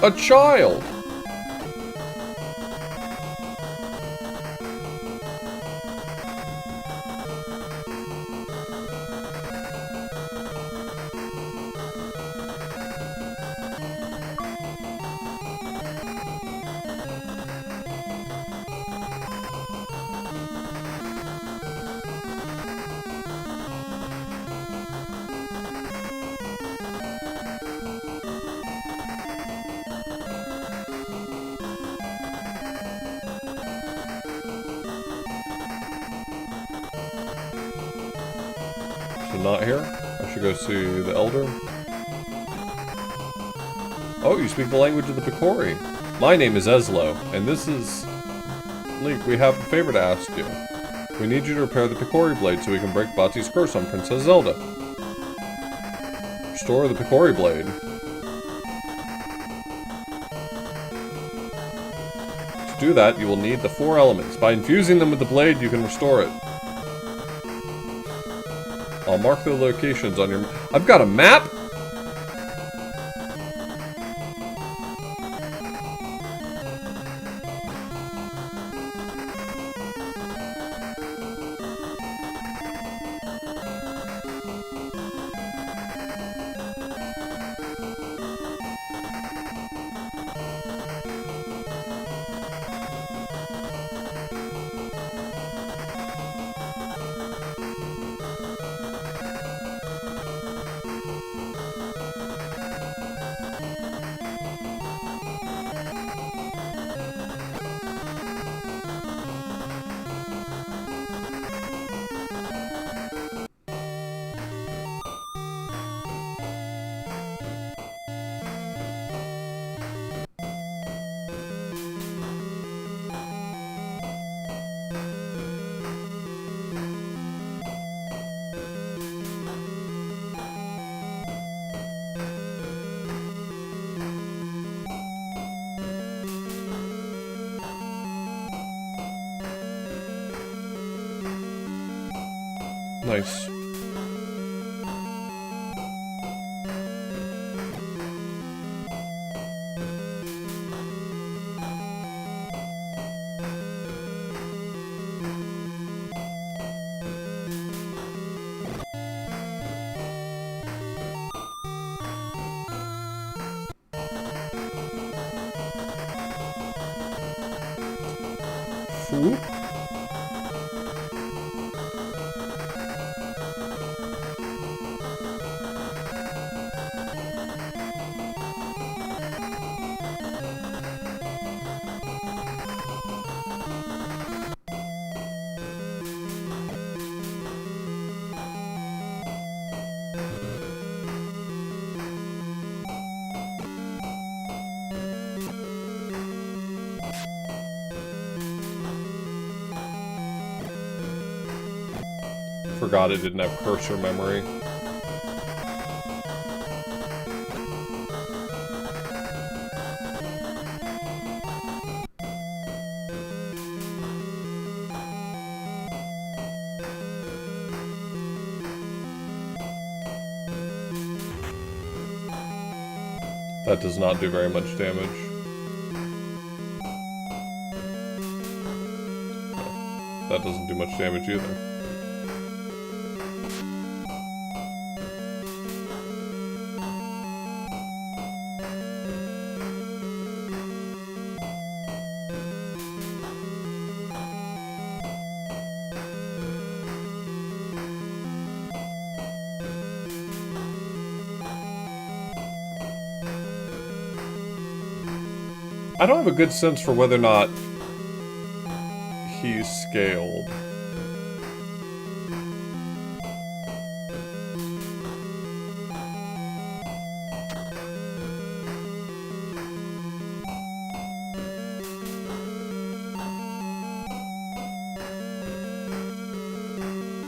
A child! Not here? I should go see the Elder. Oh, you speak the language of the Picori. My name is Eslo, and this is... Link, we have a favor to ask you. We need you to repair the Picori blade so we can break Bati's curse on Princess Zelda. Restore the Picori blade. To do that, you will need the 4 elements. By infusing them with the blade, you can restore it. I'll mark the locations on your... I've got a map?! Nice. Fool? Forgot it didn't have cursor memory. That does not do very much damage. No, that doesn't do much damage either. I don't have a good sense for whether or not he's scaled.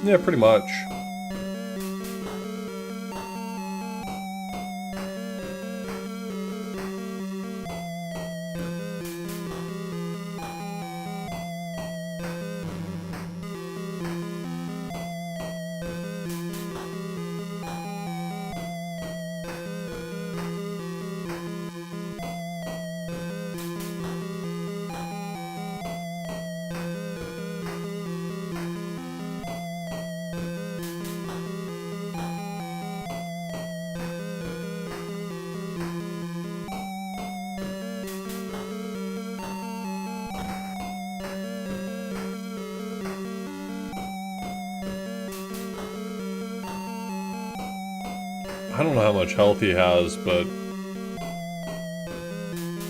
Yeah, pretty much. I don't know how much health he has, but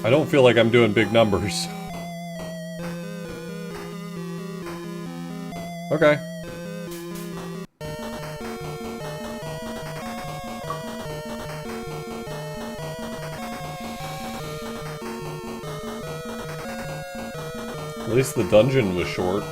I don't feel like I'm doing big numbers. Okay. At least the dungeon was short.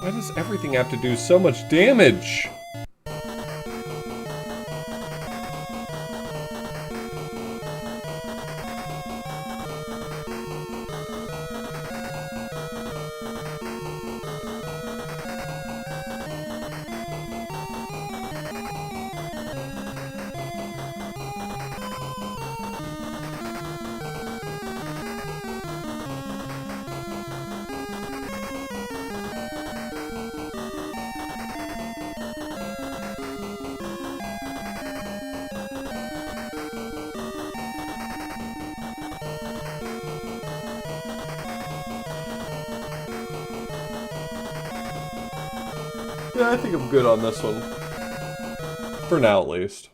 Why does everything have to do so much damage? Yeah, I think I'm good on this one. For now, at least.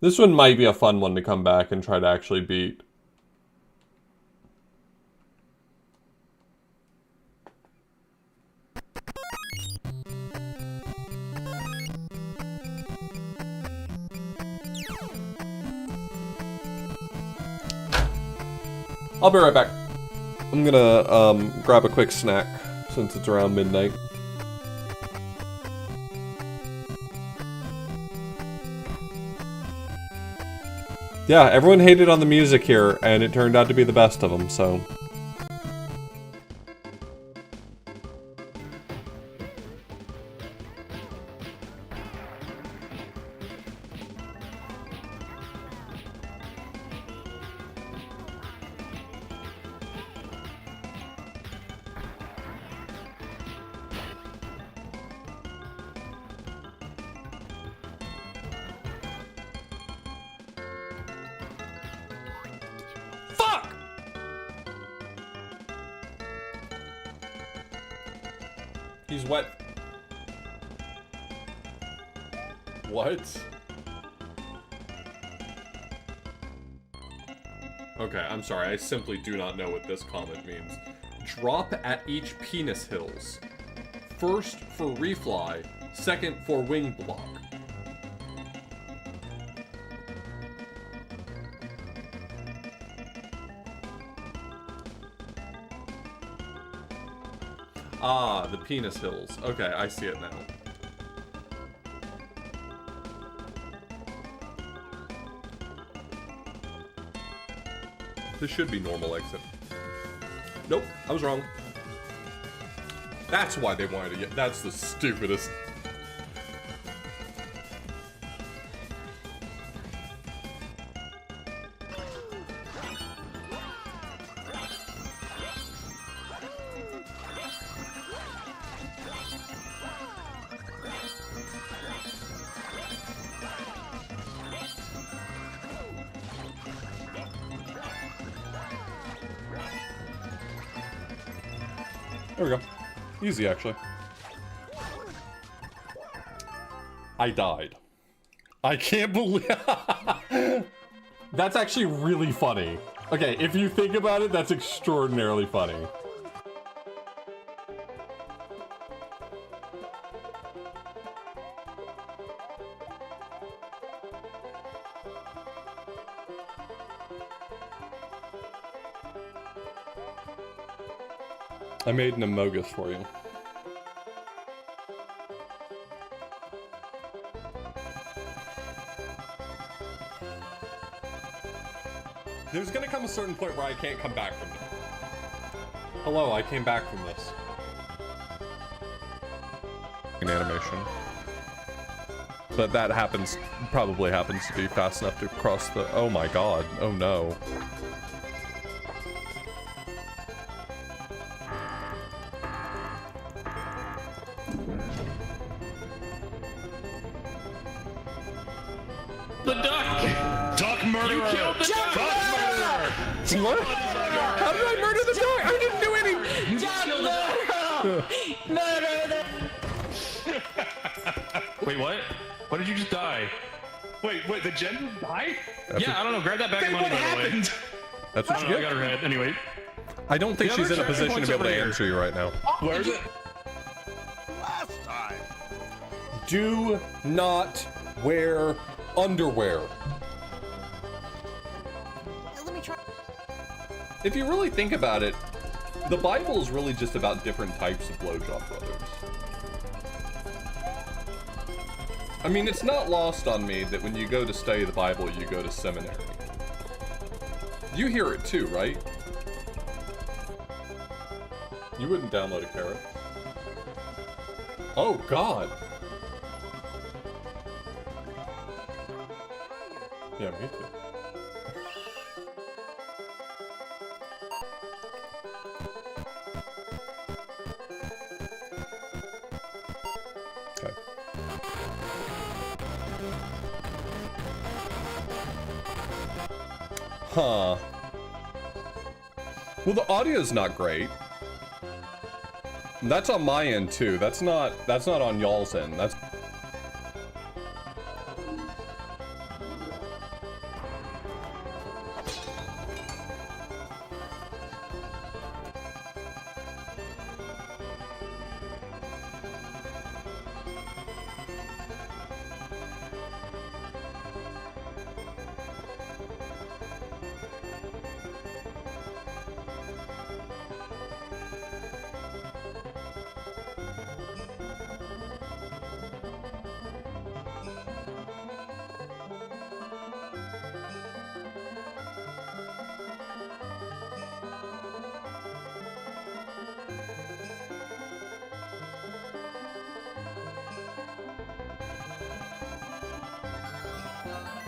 This one might be a fun one to come back and try to actually beat. I'll be right back. I'm gonna grab a quick snack since it's around midnight. Yeah, everyone hated on the music here, and it turned out to be the best of them, so... He's wet. What? Okay, I'm sorry. I simply do not know what this comment means. Drop at each penis hills. First for refly, second for wing block. Ah, the penis hills. Okay, I see it now. This should be normal exit. Nope, I was wrong. That's why they wanted to get... That's the stupidest... There we go. Easy, actually. I died. I can't believe... That's actually really funny. Okay, if you think about it, that's extraordinarily funny. I made an Amogus for you. There's gonna come a certain point where I can't come back from it. Hello, I came back from this. An animation. But that happens, probably happens to be fast enough to cross the... Oh my god, oh no. The duck! Duck murderer! You killed the duck! Duck murderer! What? How did I murder the dog? I didn't do anything! Wait, what? What did you just die? Wait, the gen died? Yeah, I don't know. Grab that bag of money, What by the way. happened? That's I what don't you know, I get. got her head. Anyway. I don't think The she's in other a position to be able to over here. answer you right now. Where is it? Last time. Do not wear underwear. Let me try. If you really think about it, the Bible is really just about different types of blowjob brothers. I mean, it's not lost on me that when you go to study the Bible, you go to seminary. You hear it too, right? You wouldn't download a carrot. Oh, God. Yeah, me too. Okay. Huh. Well, the audio's not great. That's on my end too. That's not on y'all's end. That's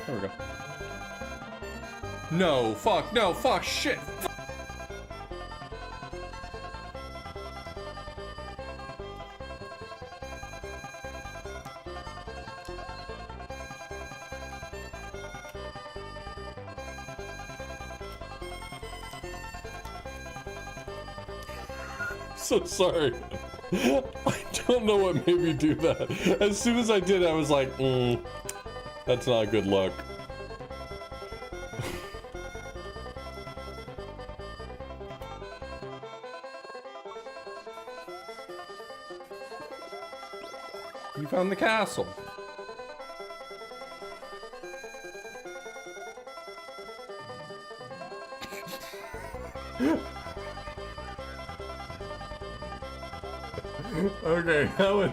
there we go. No, fuck, shit. So sorry. I don't know what made me do that. As soon as I did, I was like, that's not a good look. You found the castle. Okay, that one.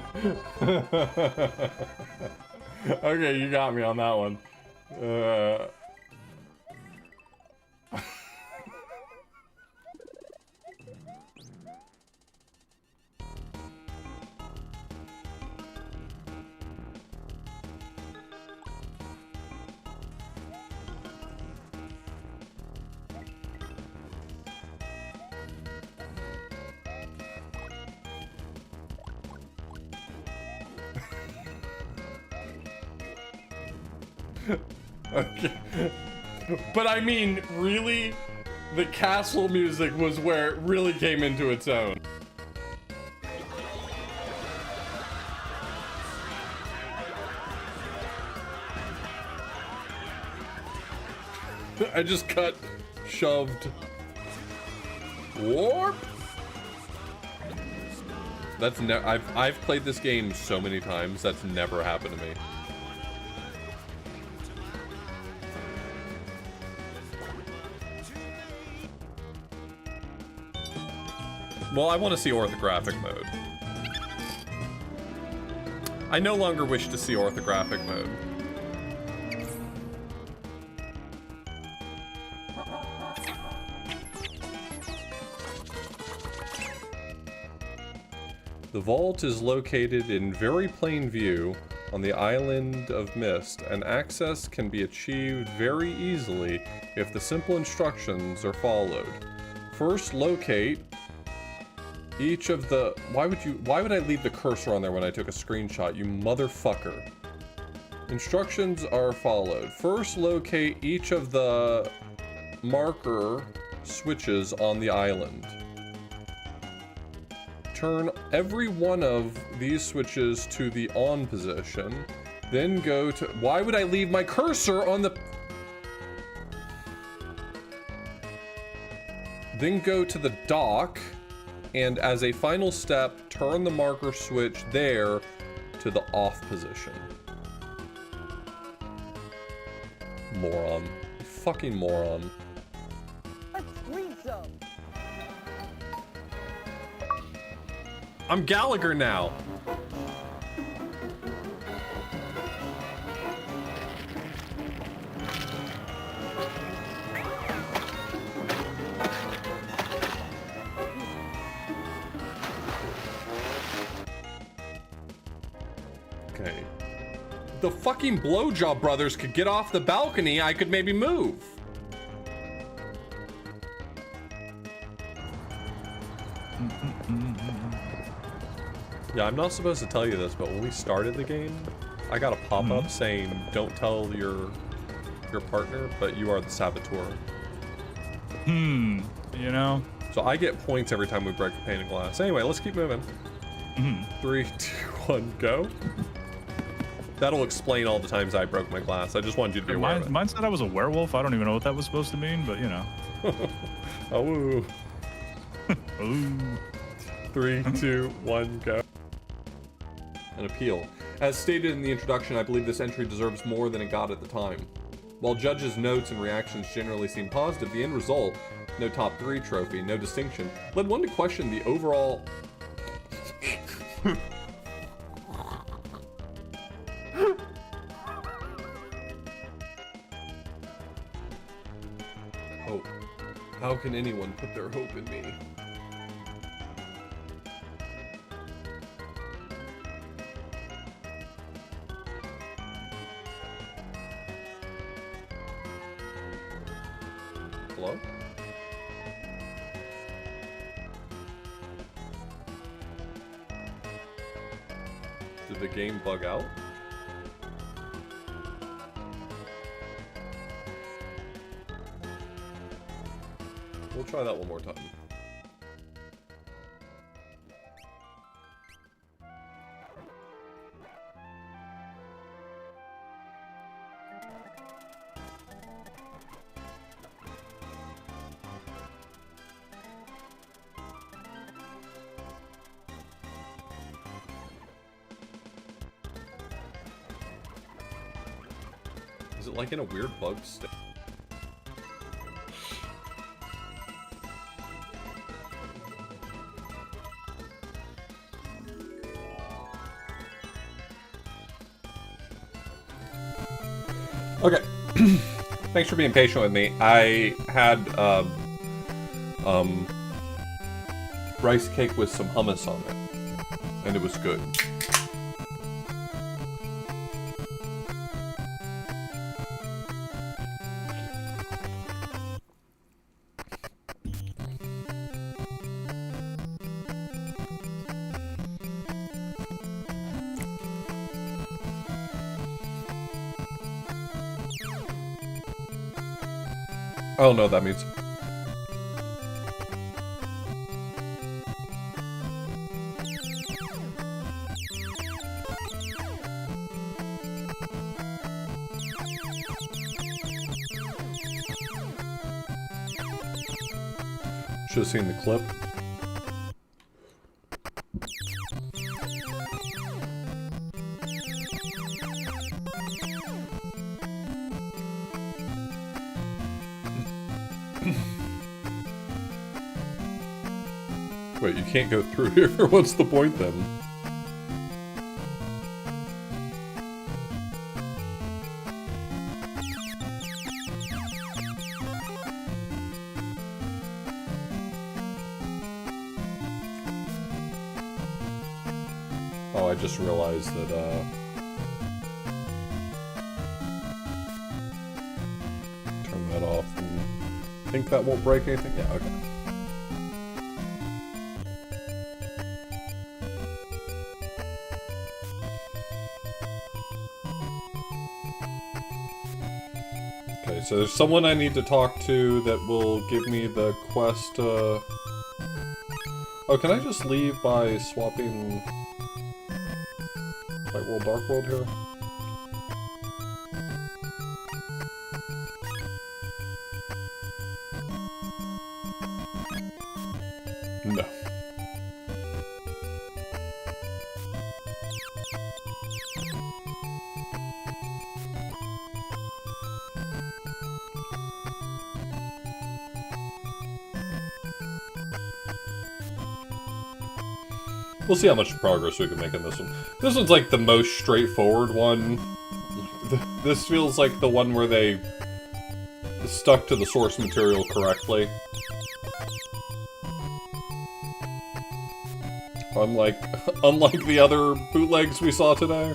Okay, you got me on that one. Okay. But I mean, really, the castle music was where it really came into its own. I just got shoved. Warp. That's I've played this game so many times. That's never happened to me. Well, I want to see orthographic mode. I no longer wish to see orthographic mode. The vault is located in very plain view on the island of Mist, and access can be achieved very easily if the simple instructions are followed. First, locate each of the... Why would I leave the cursor on there when I took a screenshot, you motherfucker? Instructions are followed. First, locate each of the marker switches on the island. Turn every one of these switches to the on position. Then go to... Why would I leave my cursor on the... Then go to the dock. And as a final step, turn the marker switch there to the off position. Moron. Fucking moron. I'm Gallagher now. Okay. The fucking Blowjob brothers could get off the balcony, I could maybe move. Yeah, I'm not supposed to tell you this, but when we started the game, I got a pop-up saying, don't tell your partner, but you are the saboteur. You know? So I get points every time we break a pane of glass. Anyway, let's keep moving. 3, 2, 1, go. That'll explain all the times I broke my glass. I just wanted you to be aware of it. Mine said I was a werewolf. I don't even know what that was supposed to mean, but you know. Oh. Ooh. 3, 2, 1, go. An appeal. As stated in the introduction, I believe this entry deserves more than it got at the time. While judges' notes and reactions generally seem positive, the end result, no top 3 trophy, no distinction, led one to question the overall... Hope. How can anyone put their hope in me? Hello? Did the game bug out? We'll try that one more time. Is it like in a weird bug state? Okay. Thanks for being patient with me. I had rice cake with some hummus on it, and it was good. I don't know what that means. Should have seen the clip. Wait, you can't go through here? What's the point then? Oh, I just realized that, turn that off and think that won't break anything? Yeah, okay. Okay, so there's someone I need to talk to that will give me the quest, Oh, can I just leave by swapping Light World, Dark World here? No. We'll see how much progress we can make in this one. This one's like the most straightforward one. This feels like the one where they stuck to the source material correctly. Unlike the other bootlegs we saw today.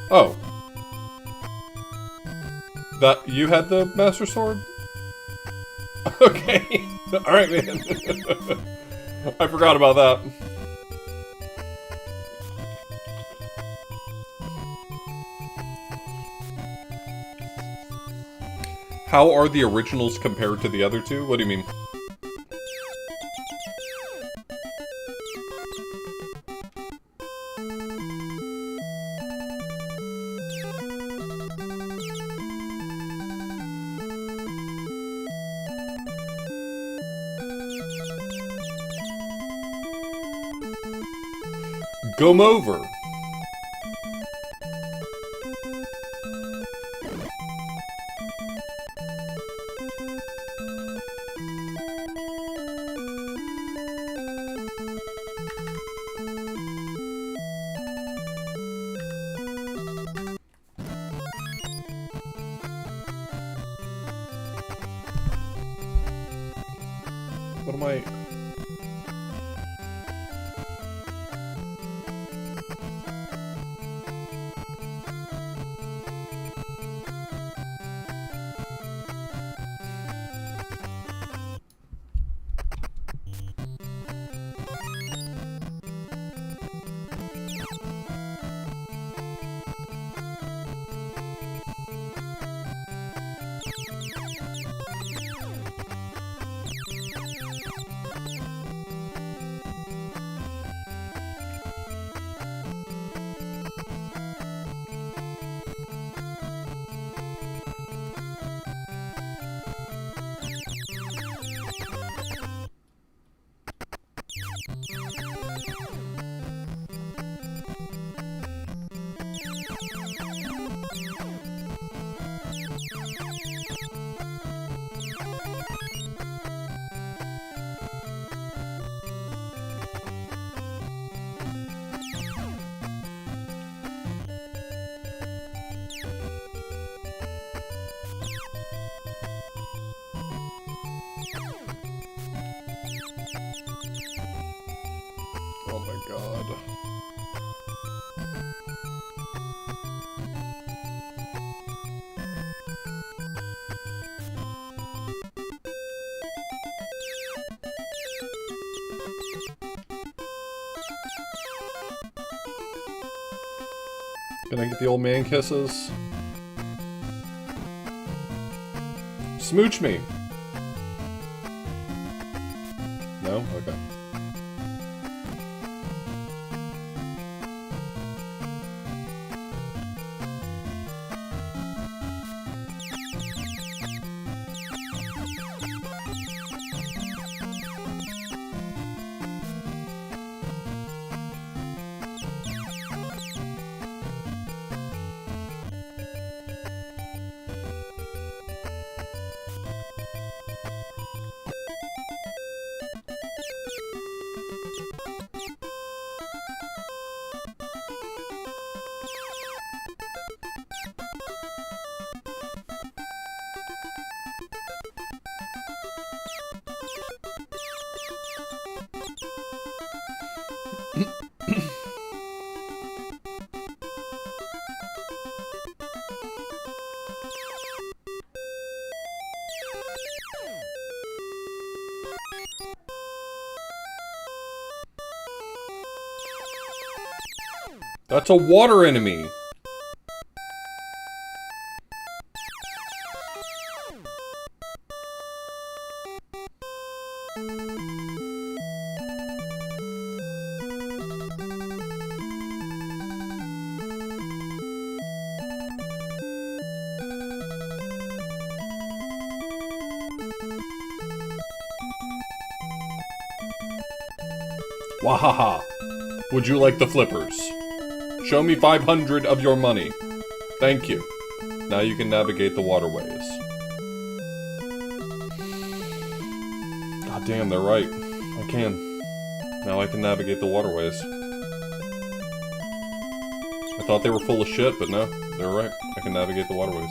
Oh. That, you had the Master Sword? Okay. Alright, man. I forgot about that. How are the originals compared to the other two? What do you mean? Come over. What am I... Oh my god. Can I get the old man kisses? Smooch me! No? Okay. That's a water enemy. Wahaha. Would you like the flippers? Show me 500 of your money. Thank you. Now you can navigate the waterways. God damn, they're right. I can. Now I can navigate the waterways. I thought they were full of shit, but no, they're right. I can navigate the waterways.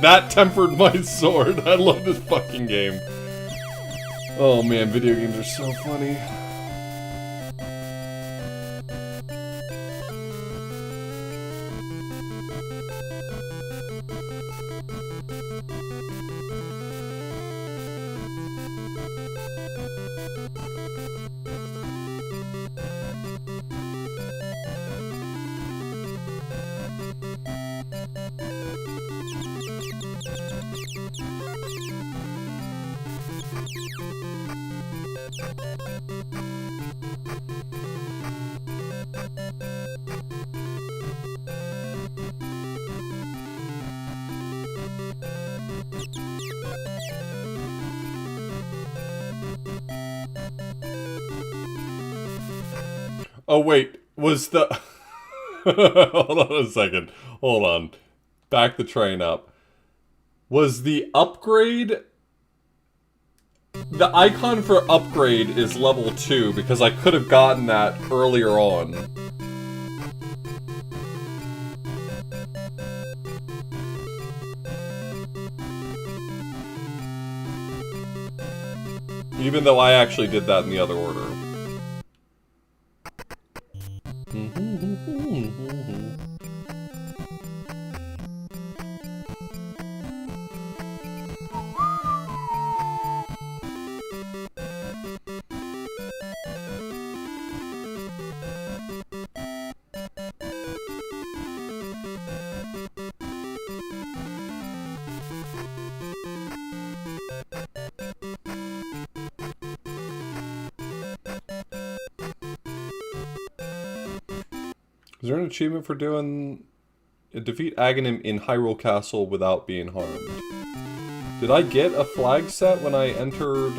That tempered my sword. I love this fucking game. Oh man, video games are so funny. Oh wait, was the... Hold on a second. Hold on. Back the train up. Was the upgrade... The icon for upgrade is level 2, because I could have gotten that earlier on. Even though I actually did that in the other order. Is there an achievement for doing... Defeat Aghanim in Hyrule Castle without being harmed? Did I get a flag set when I entered...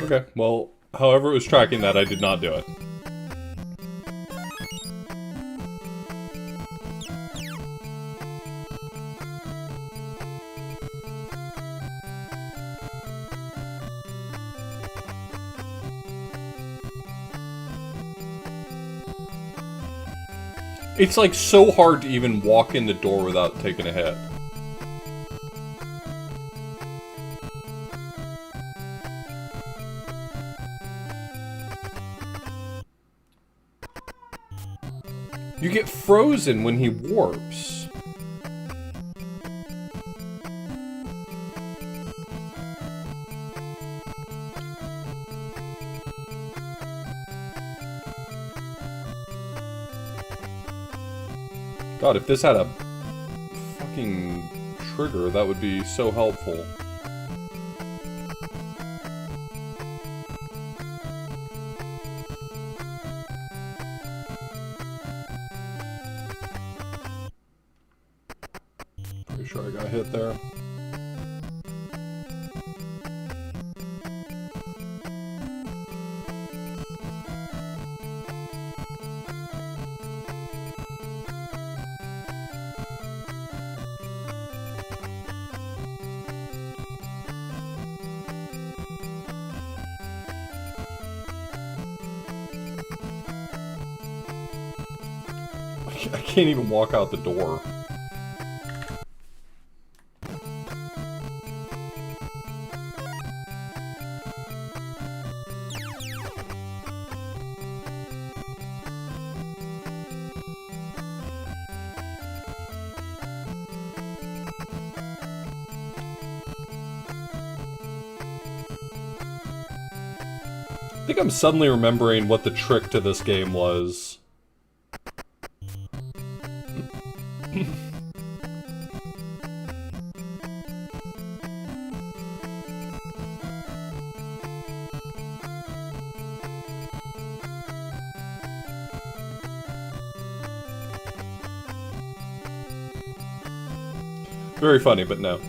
Okay, well, however it was tracking that, I did not do it. It's like so hard to even walk in the door without taking a hit. You get frozen when he warps. God, if this had a fucking trigger, that would be so helpful. Pretty sure I got hit there. I can't even walk out the door. I think I'm suddenly remembering what the trick to this game was. Very funny, but no.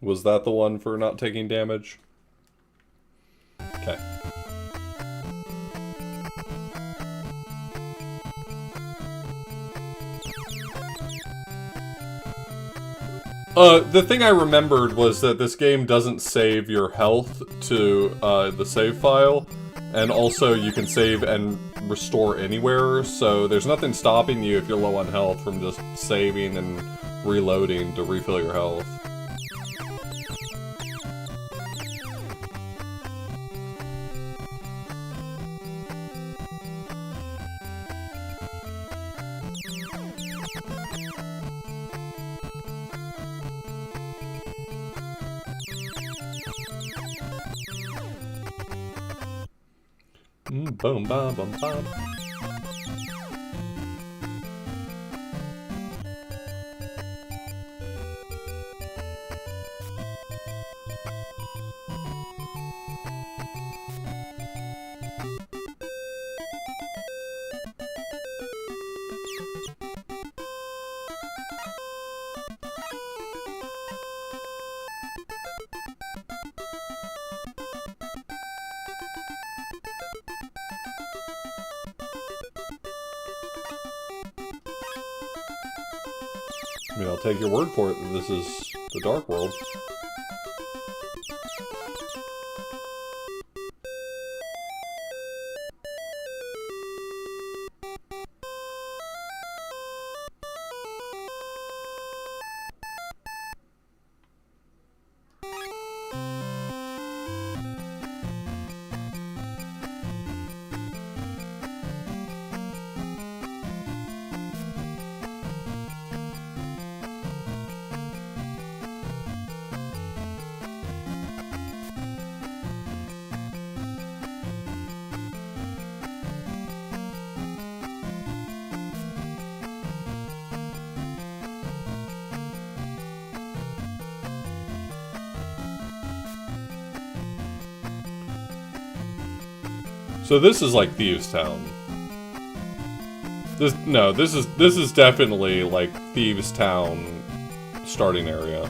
Was that the one for not taking damage? Okay. The thing I remembered was that this game doesn't save your health to the save file, and also you can save and restore anywhere, so there's nothing stopping you if you're low on health from just saving and reloading to refill your health. Boom, bum, bum, bum. I mean, I'll take your word for it that this is the Dark World. So this is like Thieves Town. This is definitely like Thieves Town starting area.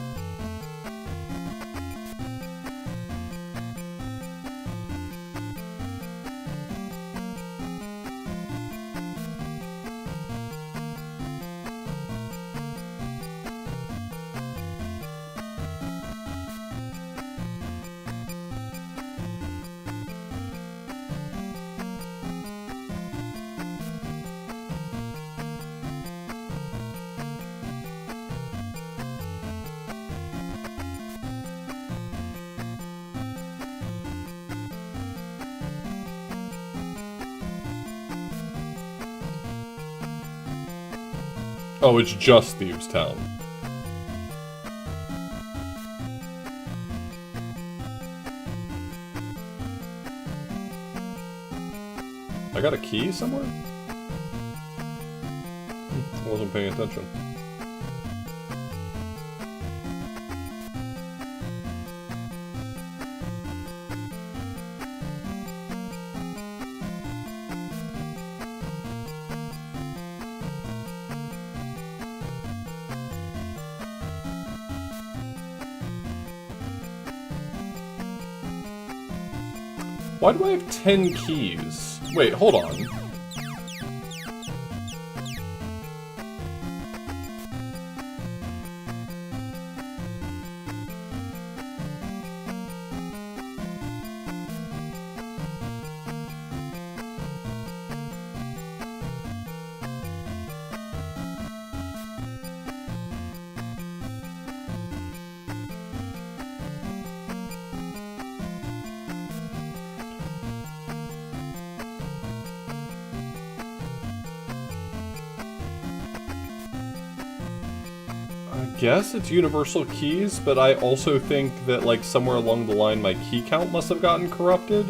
Oh, it's just Thieves Town. I got a key somewhere? I wasn't paying attention. Why do I have 10 keys? Wait, hold on. I guess it's universal keys, but I also think that, like, somewhere along the line my key count must have gotten corrupted.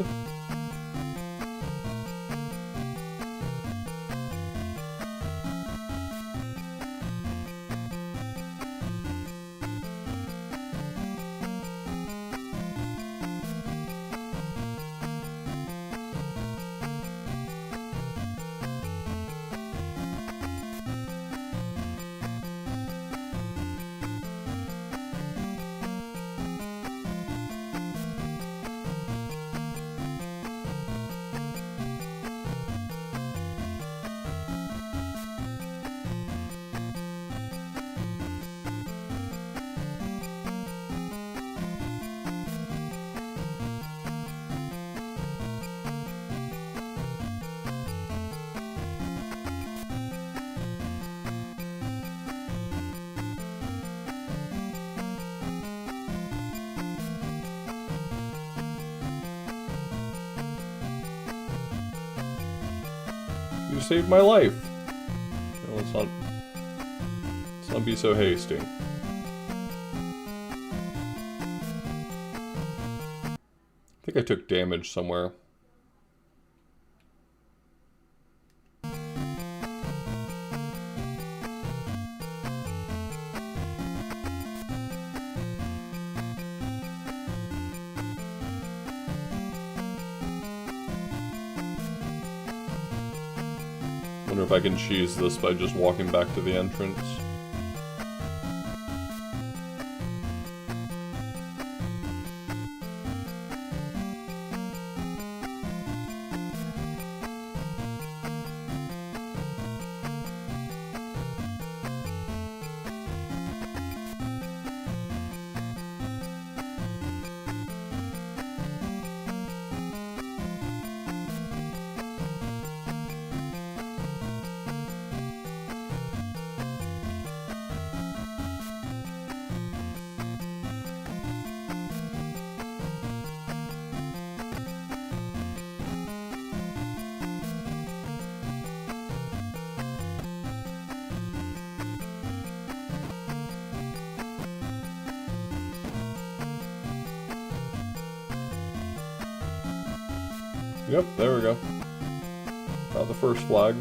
You saved my life. Okay, let's not be so hasty. I think I took damage somewhere. Wonder if I can cheese this by just walking back to the entrance. Yep, there we go. Got the first flag.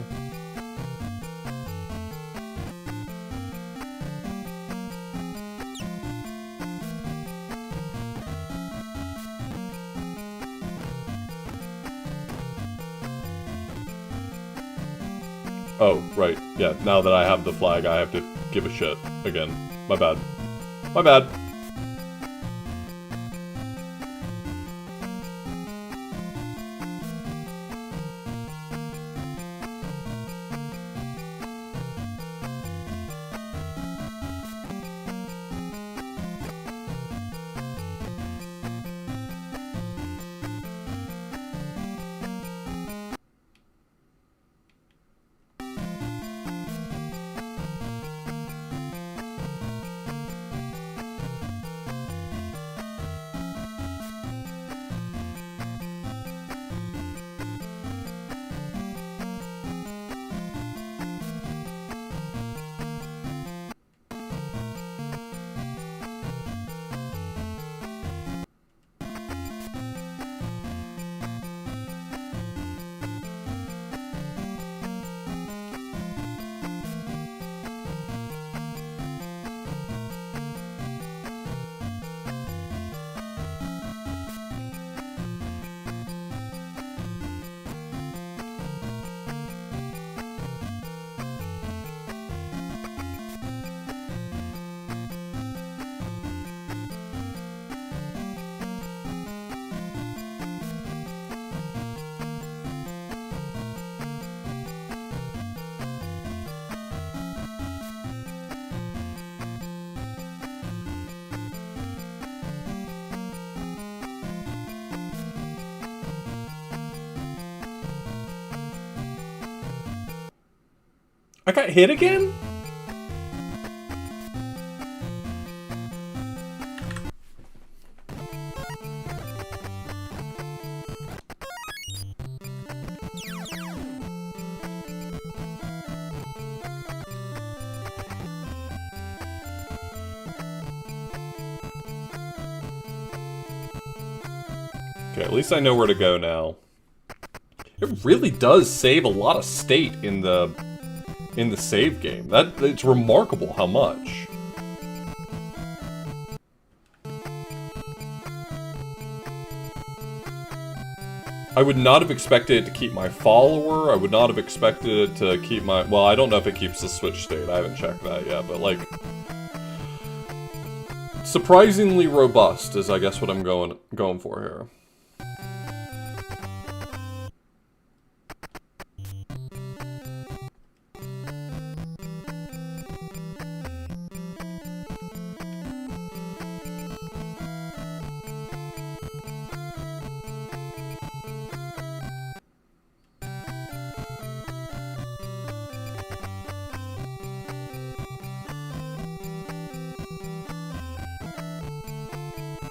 Oh, right. Yeah, now that I have the flag, I have to give a shit again. My bad. My bad. I got hit again? Okay, at least I know where to go now. It really does save a lot of state in the save game. It's remarkable how much. I would not have expected it to keep my follower. I would not have expected it to keep my... Well, I don't know if it keeps the switch state. I haven't checked that yet, but like... surprisingly robust is, I guess, what I'm going for here.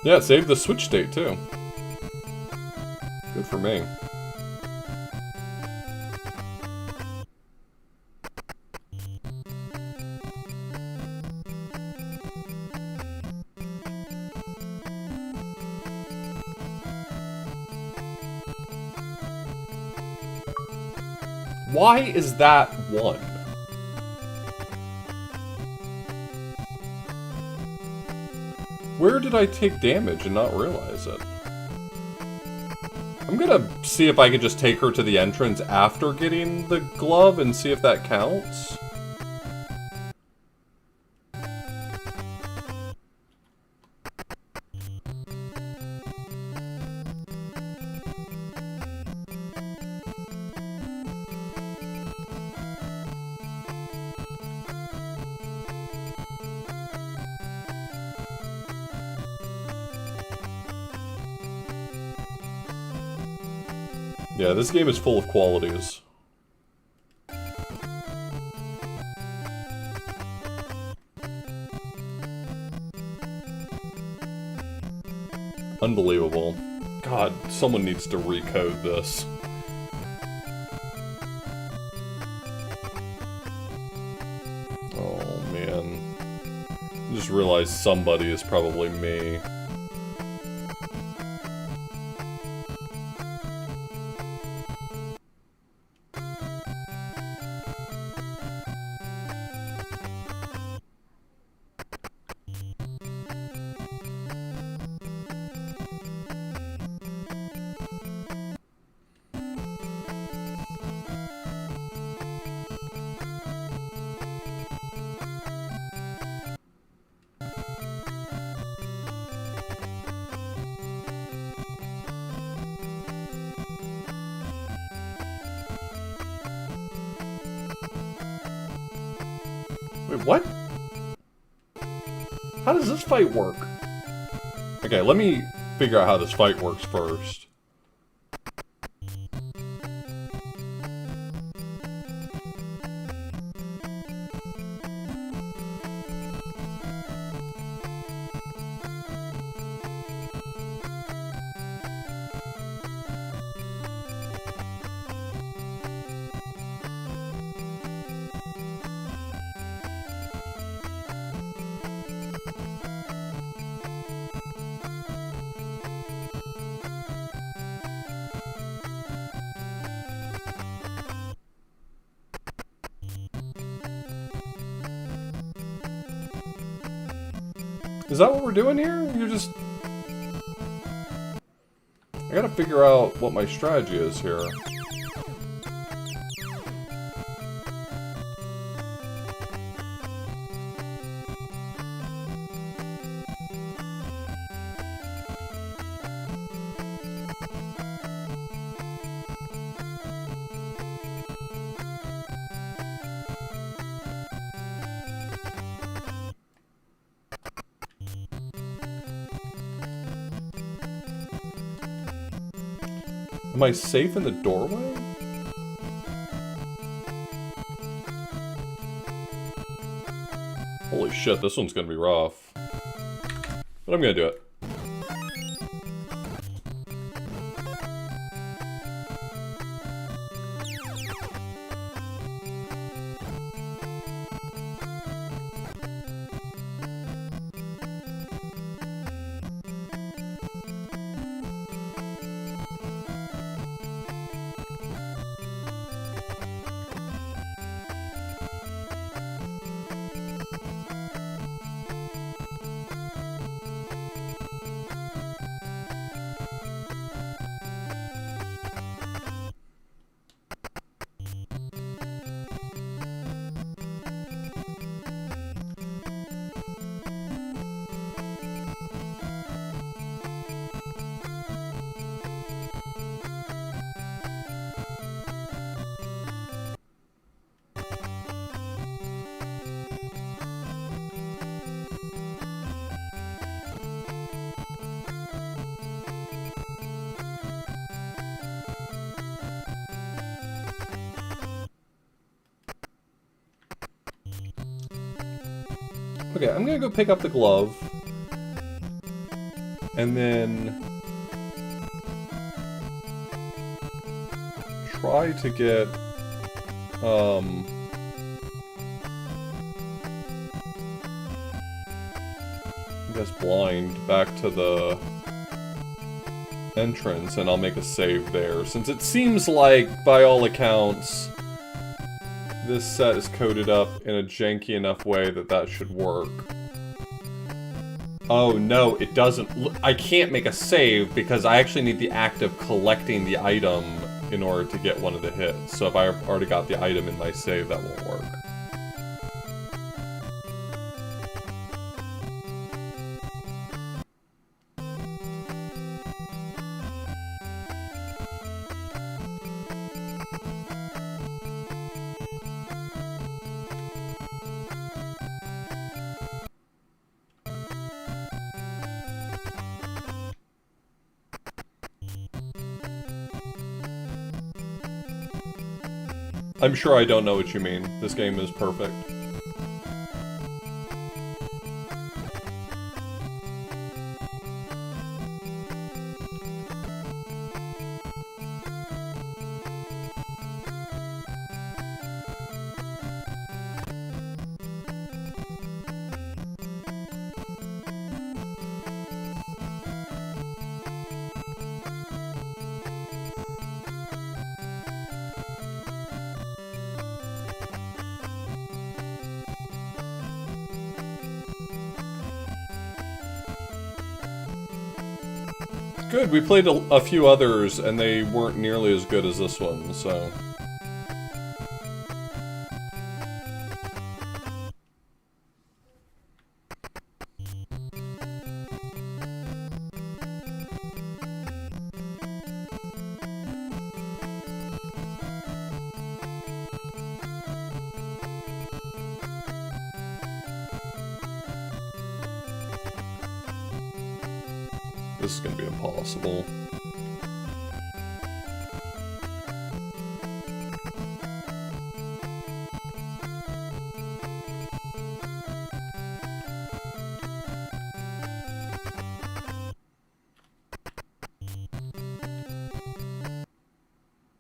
Yeah, save the switch state too. Good for me. Why is that 1? Where did I take damage and not realize it? I'm gonna see if I can just take her to the entrance after getting the glove and see if that counts. Yeah, this game is full of qualities. Unbelievable. God, someone needs to recode this. Oh, man. I just realized somebody is probably me. Wait, what? How does this fight work? Okay, let me figure out how this fight works first. Is that what we're doing here? You're just... I gotta figure out what my strategy is here. Am I safe in the doorway? Holy shit, this one's gonna be rough. But I'm gonna do it. Okay, I'm gonna go pick up the glove. And then... try to get... I guess blind back to the entrance, and I'll make a save there. Since it seems like, by all accounts, this set is coded up in a janky enough way that that should work. Oh no, it doesn't. I can't make a save because I actually need the act of collecting the item in order to get one of the hits. So if I already got the item in my save, that won't work. I'm sure I don't know what you mean. This game is perfect. Good, we played a few others and they weren't nearly as good as this one, so... This is gonna be impossible.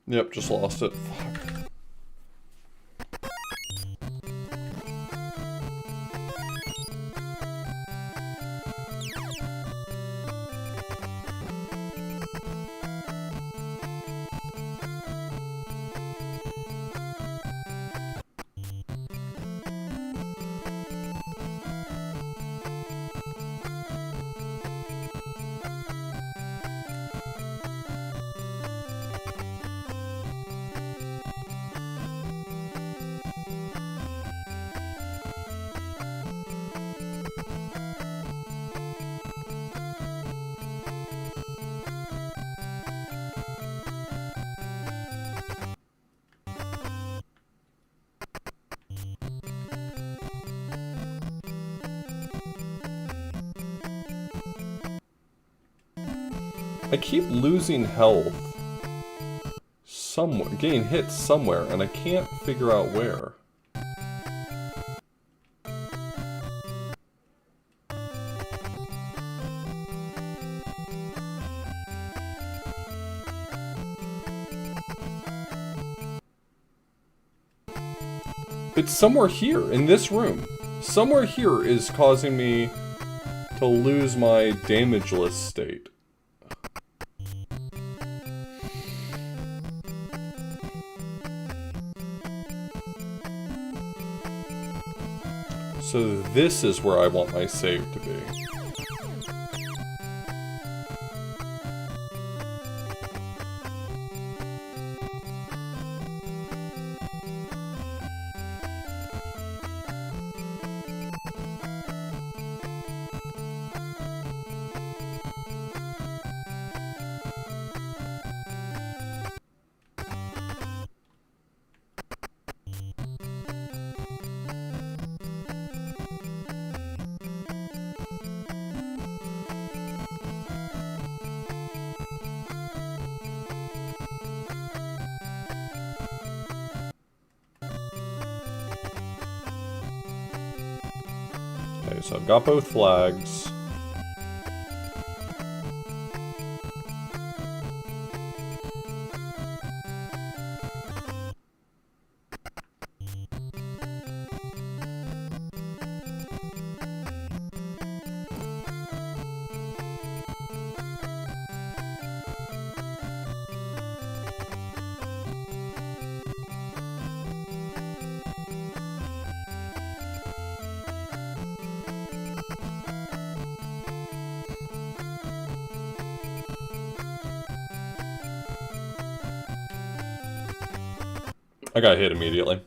Yep, just lost it. Fuck. I keep losing health somewhere, getting hit somewhere, and I can't figure out where. It's somewhere here, in this room. Somewhere here is causing me to lose my damageless state. So this is where I want my save to be. Okay, so I've got both flags. I got hit immediately.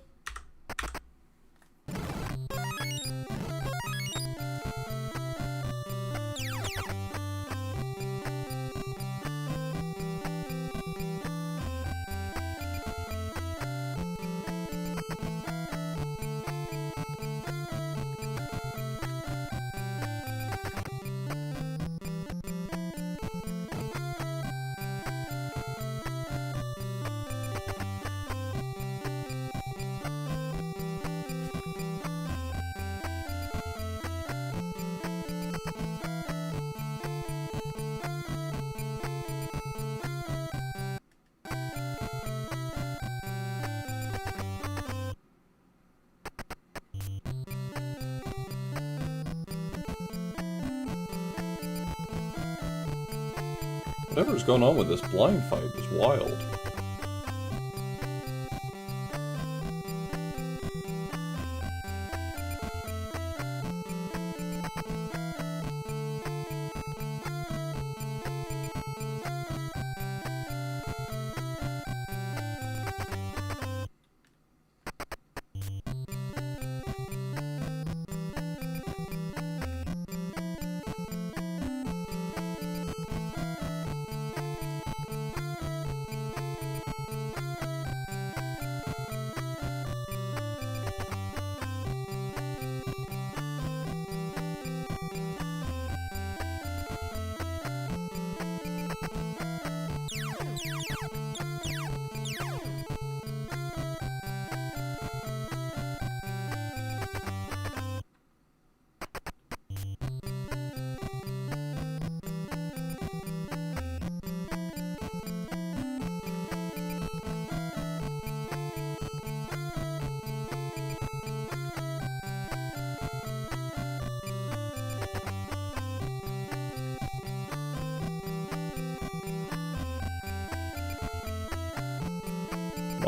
Whatever's going on with this blind fight is wild.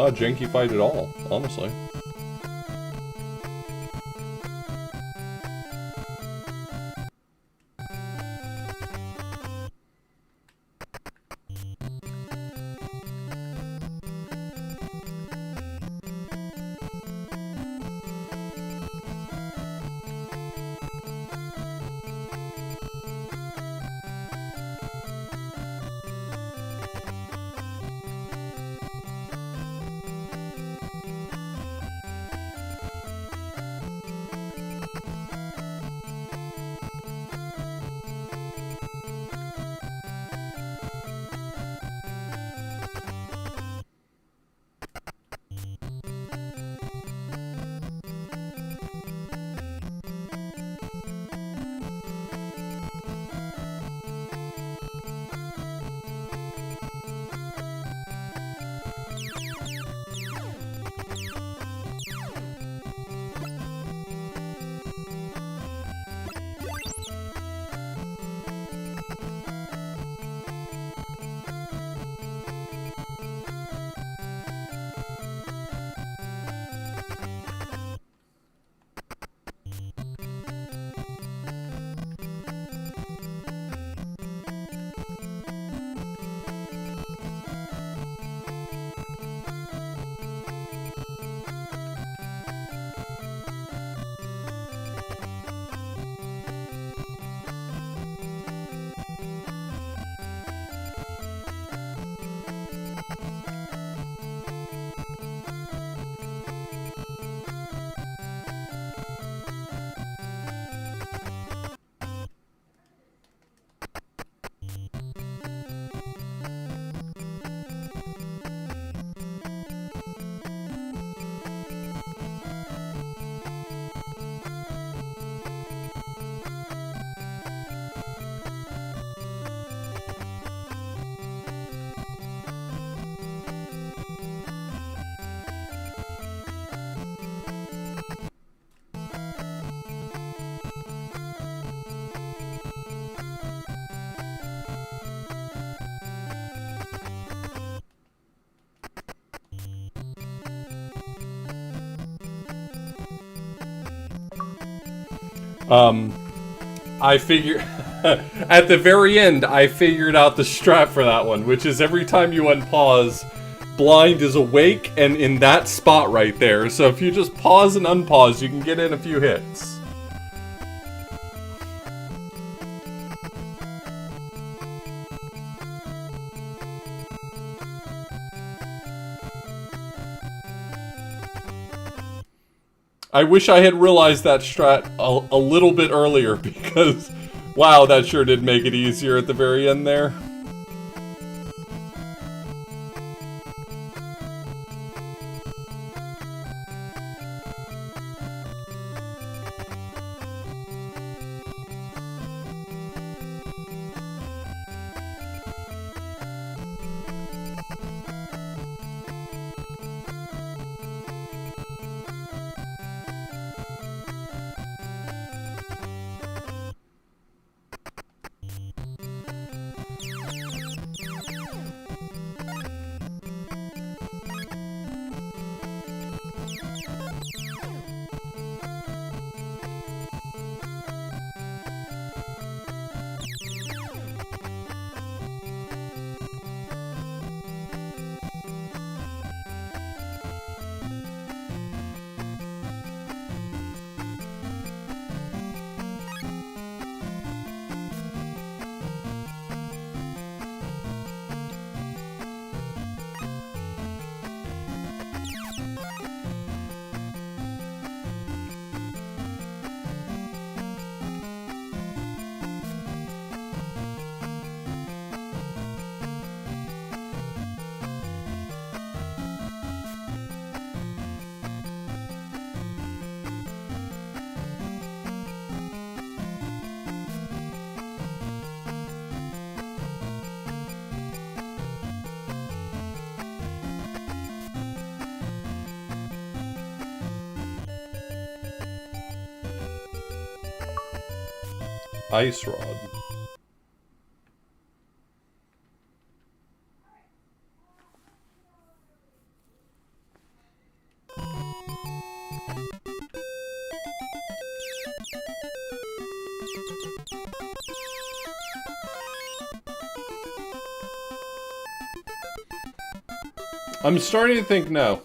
Not a janky fight at all, honestly. I figure at the very end, I figured out the strat for that one, which is every time you unpause, blind is awake and in that spot right there. So if you just pause and unpause, you can get in a few hits. I wish I had realized that strat a little bit earlier, because, wow, that sure did make it easier at the very end there. Ice Rod. I'm starting to think no.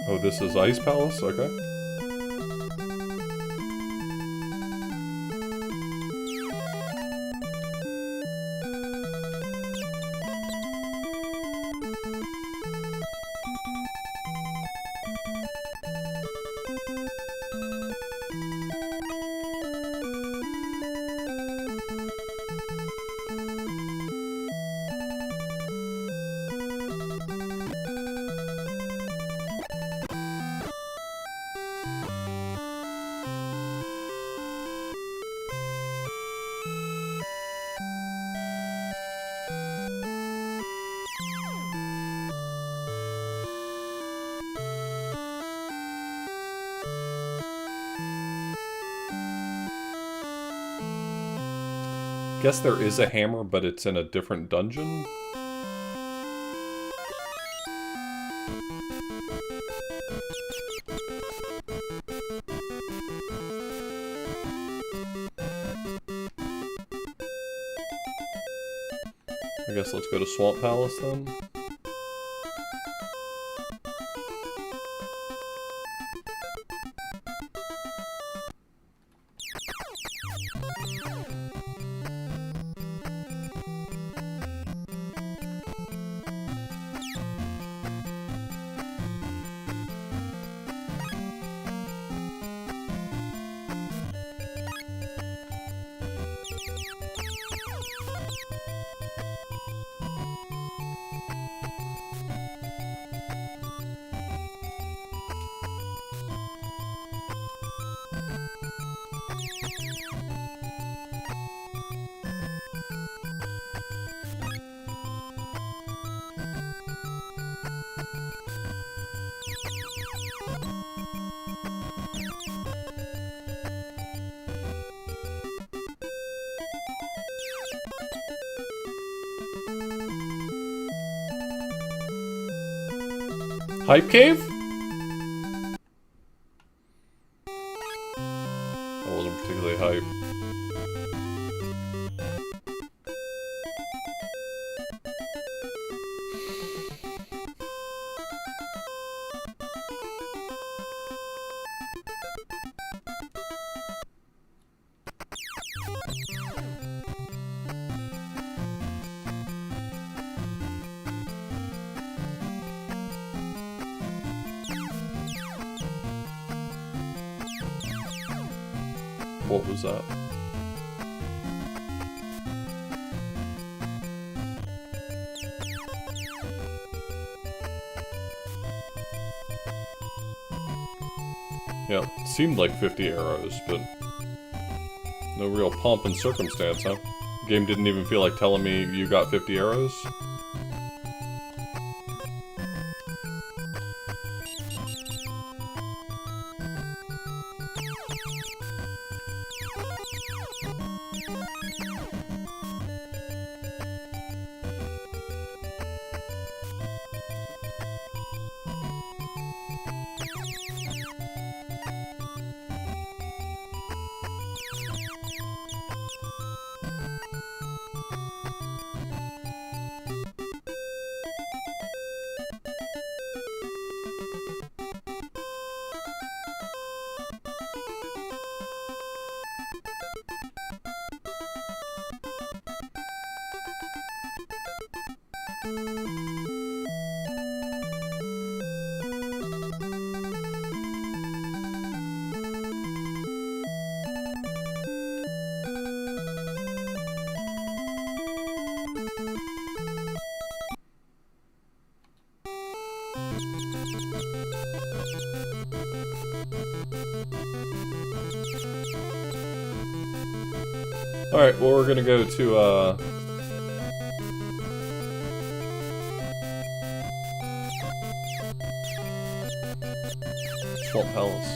Oh, this is Ice Palace? Okay. Guess there is a hammer, but it's in a different dungeon? I guess let's go to Swamp Palace then. Hype Cave? That wasn't particularly hype. What was that? Yeah, it seemed like 50 arrows, but no real pomp and circumstance, huh? The game didn't even feel like telling me you got 50 arrows. Alright, well we're gonna go to, Swamp Palace.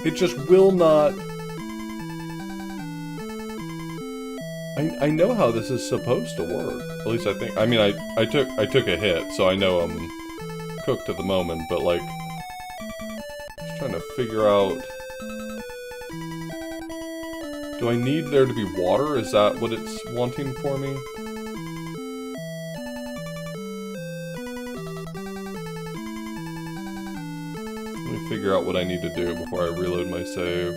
It just will not... I know how this is supposed to work. At least I think. I mean, I took a hit, so I know I'm cooked at the moment. But like, just trying to figure out. Do I need there to be water? Is that what it's wanting for me? Let me figure out what I need to do before I reload my save.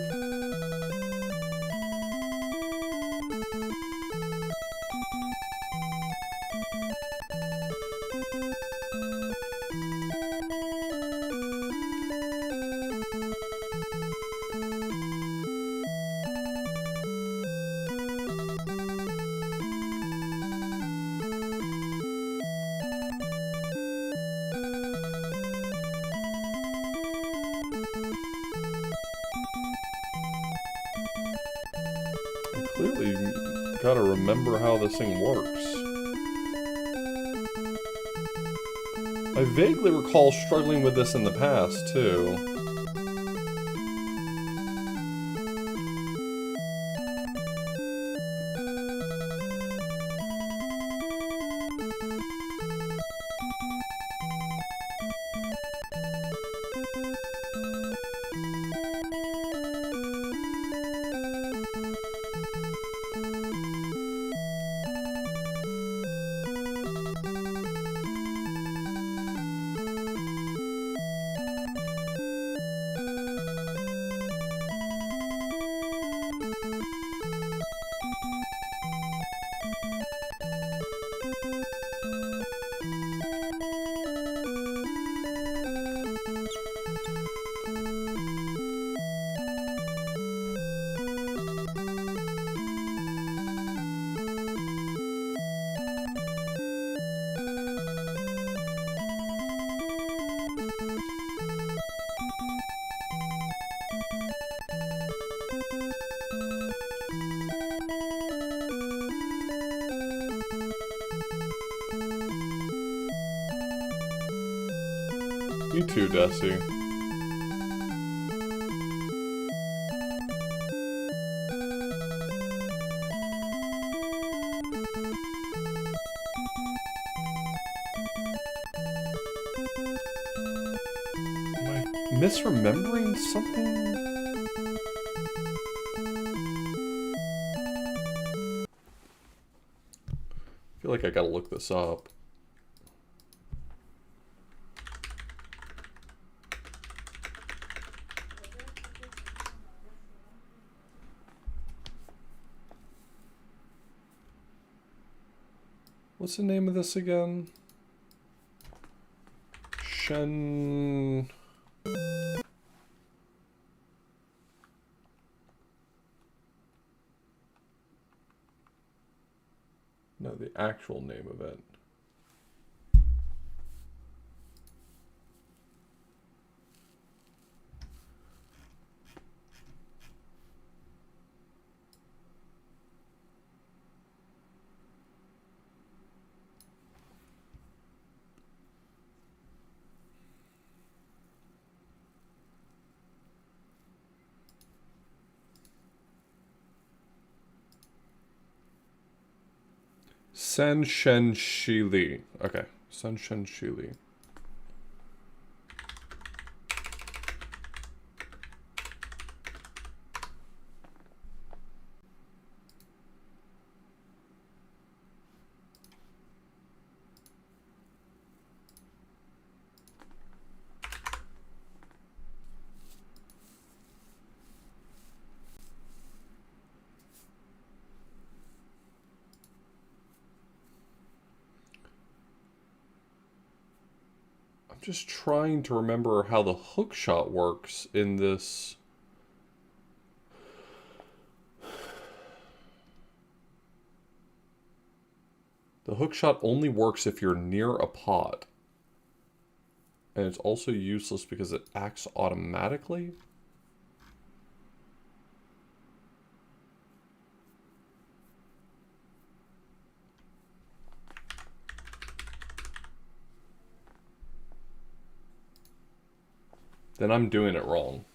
Clearly gotta remember how this thing works. I vaguely recall struggling with this in the past, too. You too, Desi. Am I misremembering something? I feel like I gotta look this up. What's the name of this again? Shen... No, the actual name of it. Sen Shen Shi Li. Okay, Sen Shen Shi Li. Just trying to remember how the hook shot works in this. The hook shot only works if you're near a pot. And it's also useless because it acts automatically. Then I'm doing it wrong.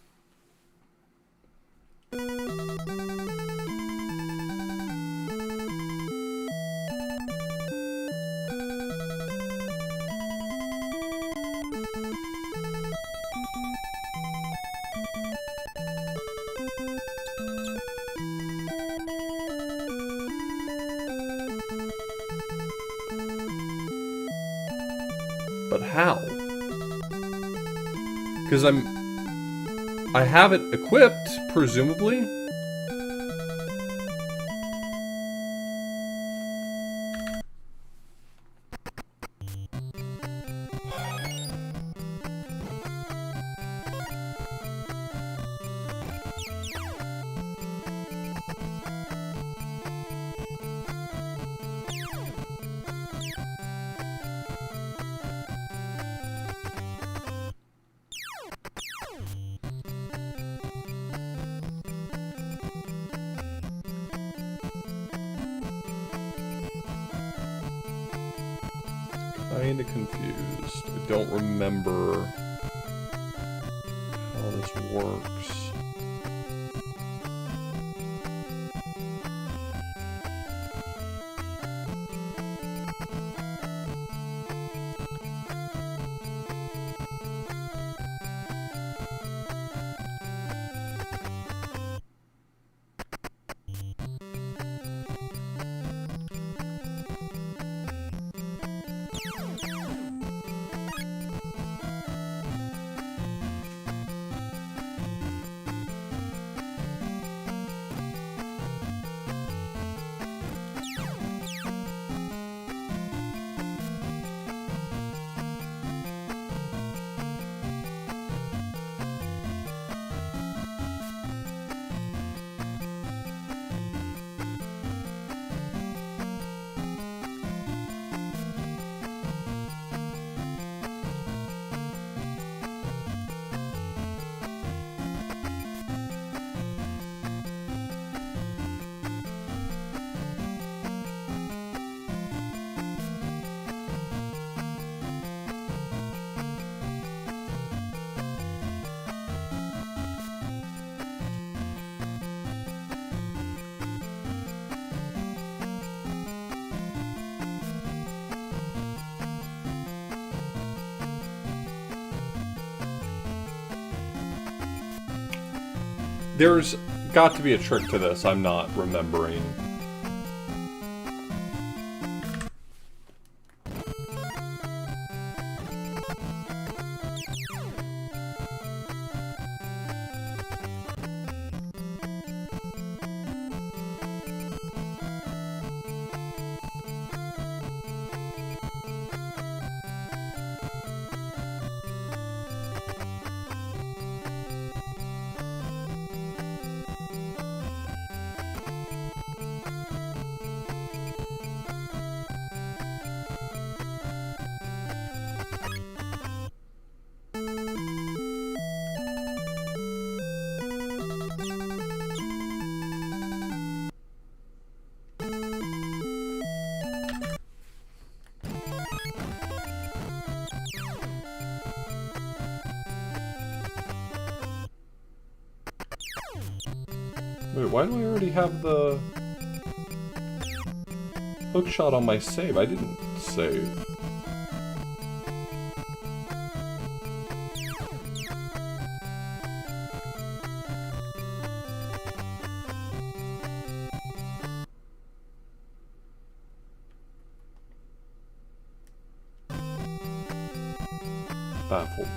But how? Because I have it equipped, presumably. Kinda confused. I don't remember how this works. There's got to be a trick to this I'm not remembering. Wait, why do I already have the hookshot on my save? I didn't save. Baffled.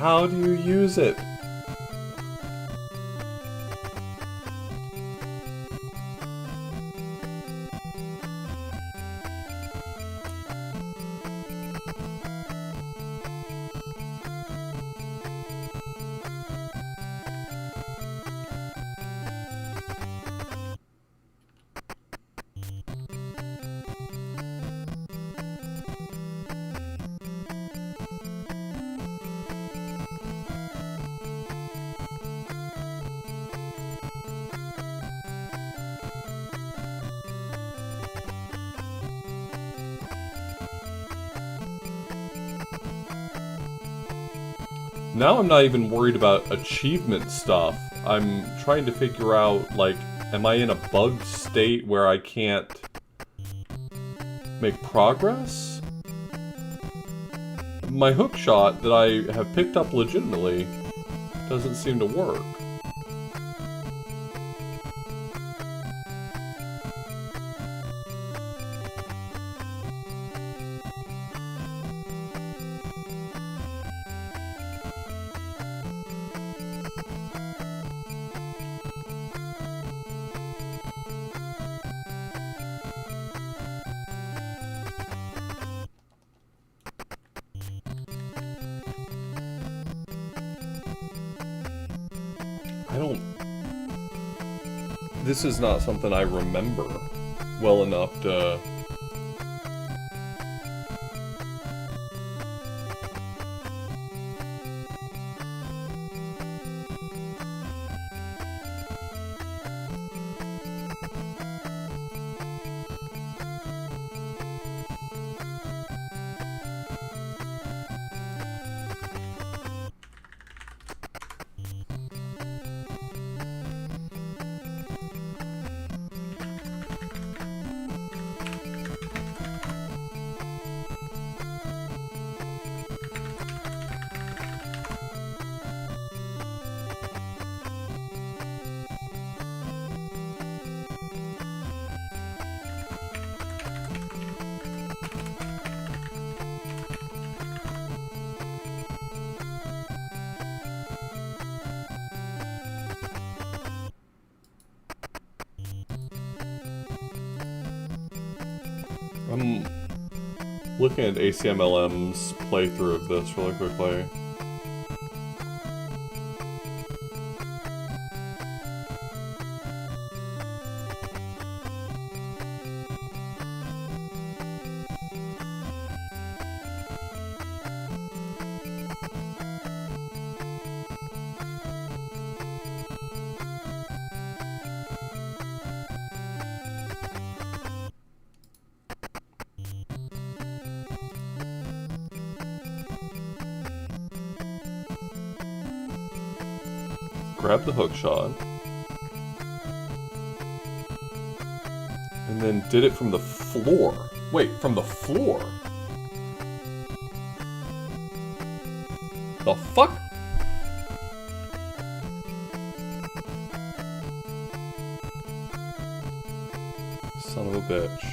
How do you use it? Now I'm not even worried about achievement stuff. I'm trying to figure out, like, am I in a bugged state where I can't make progress? My hook shot that I have picked up legitimately doesn't seem to work. This is not something I remember well enough to... I'm looking at ACMLM's playthrough of this really quickly. Grab the hook shot. And then did it from the floor. Wait, from the floor? The fuck? Son of a bitch.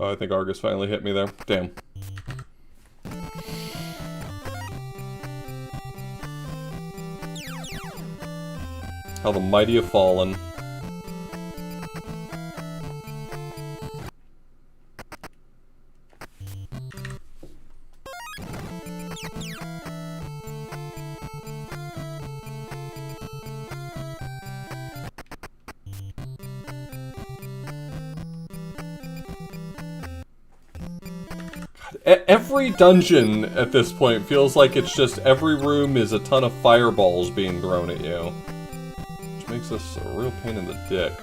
Oh, I think Argus finally hit me there. Damn. How the mighty have fallen. Every dungeon at this point feels like it's just every room is a ton of fireballs being thrown at you. Which makes this a real pain in the dick.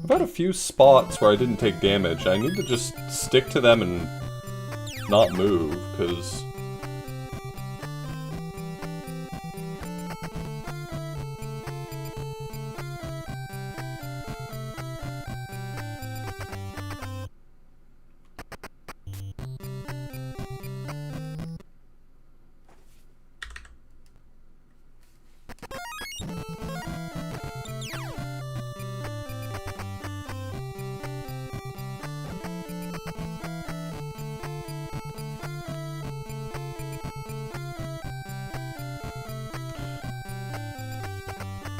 I've had a few spots where I didn't take damage. I need to just stick to them and not move, because...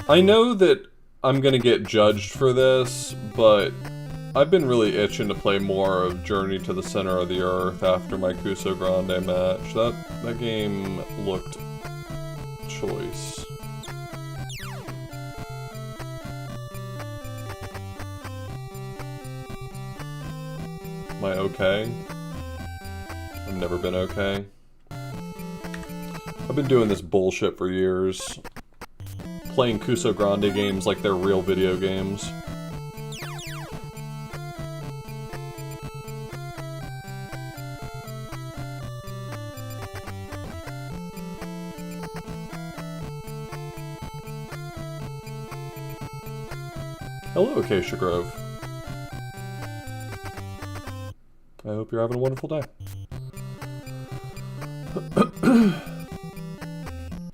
I know that I'm gonna get judged for this, but I've been really itching to play more of Journey to the Center of the Earth after my Kuso Grande match. That game looked choice. Am I okay? I've never been okay. I've been doing this bullshit for years. Playing Kuso Grande games like they're real video games. Hello, Acacia Grove. I hope you're having a wonderful day.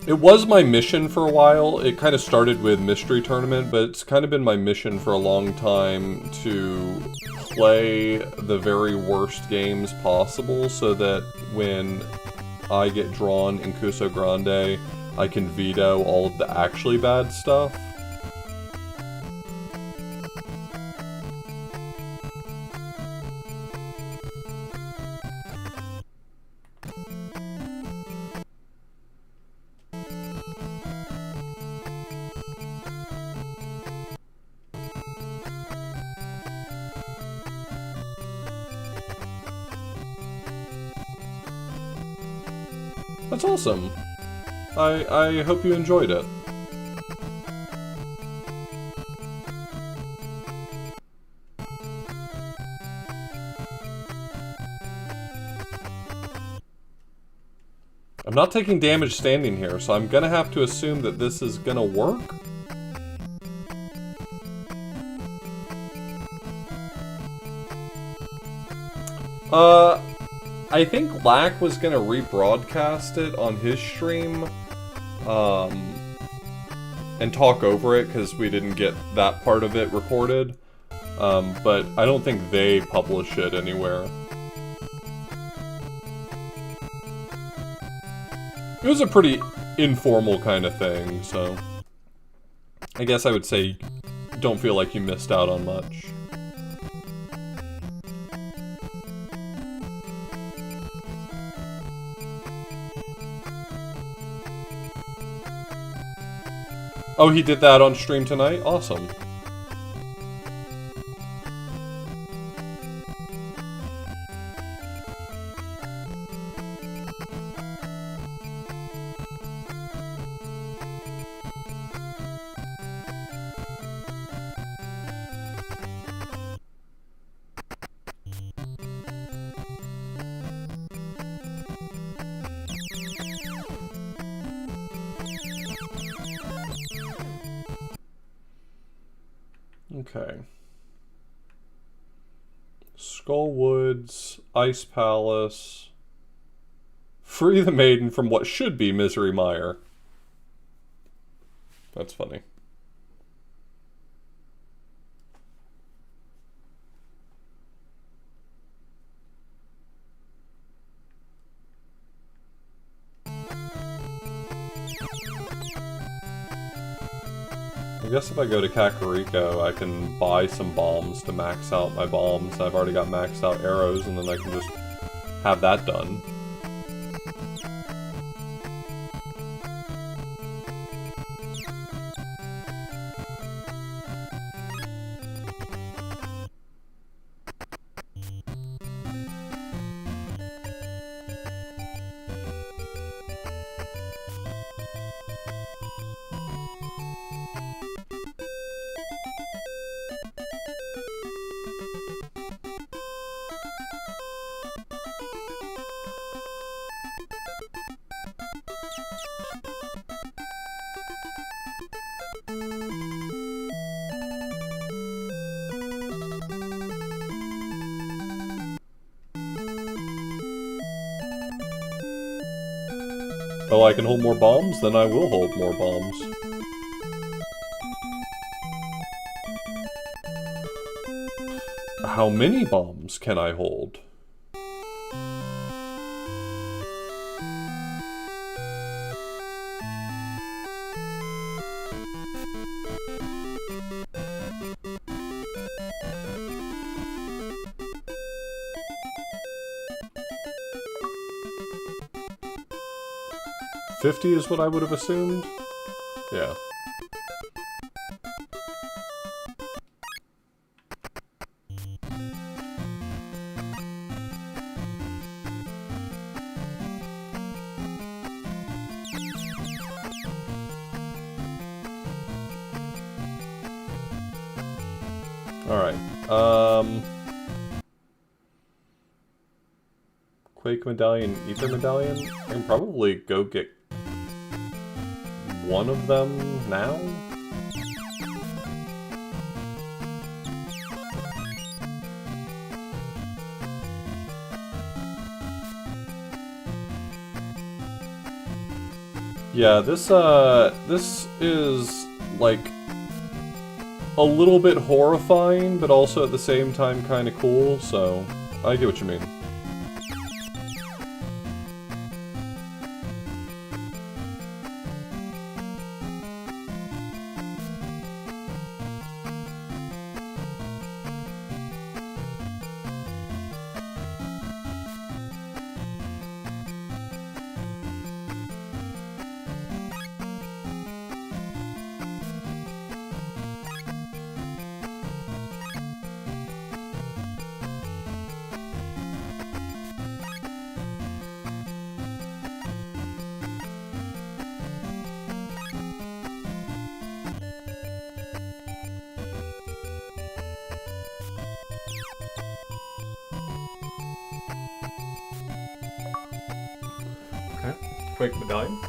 It was my mission for a while. It kind of started with Mystery Tournament, but it's kind of been my mission for a long time to play the very worst games possible so that when I get drawn in Kuso Grande, I can veto all of the actually bad stuff. That's awesome. I hope you enjoyed it. I'm not taking damage standing here, so I'm gonna have to assume that this is gonna work. I think Lack was gonna rebroadcast it on his stream, and talk over it, because we didn't get that part of it recorded. But I don't think they publish it anywhere. It was a pretty informal kind of thing, so... I guess I would say, don't feel like you missed out on much. Oh, he did that on stream tonight? Awesome. Okay. Skull Woods, Ice Palace. Free the maiden from what should be Misery Mire. That's funny. I guess if I go to Kakariko, I can buy some bombs to max out my bombs. I've already got maxed out arrows, and then I can just have that done. Oh, I can hold more bombs? Then I will hold more bombs. How many bombs can I hold? $50 is what I would have assumed? Yeah. Alright, Quake Medallion, Ether Medallion? I can probably go get one of them now? Yeah, this is, like, a little bit horrifying, but also at the same time kind of cool, so I get what you mean. Quake Medallion.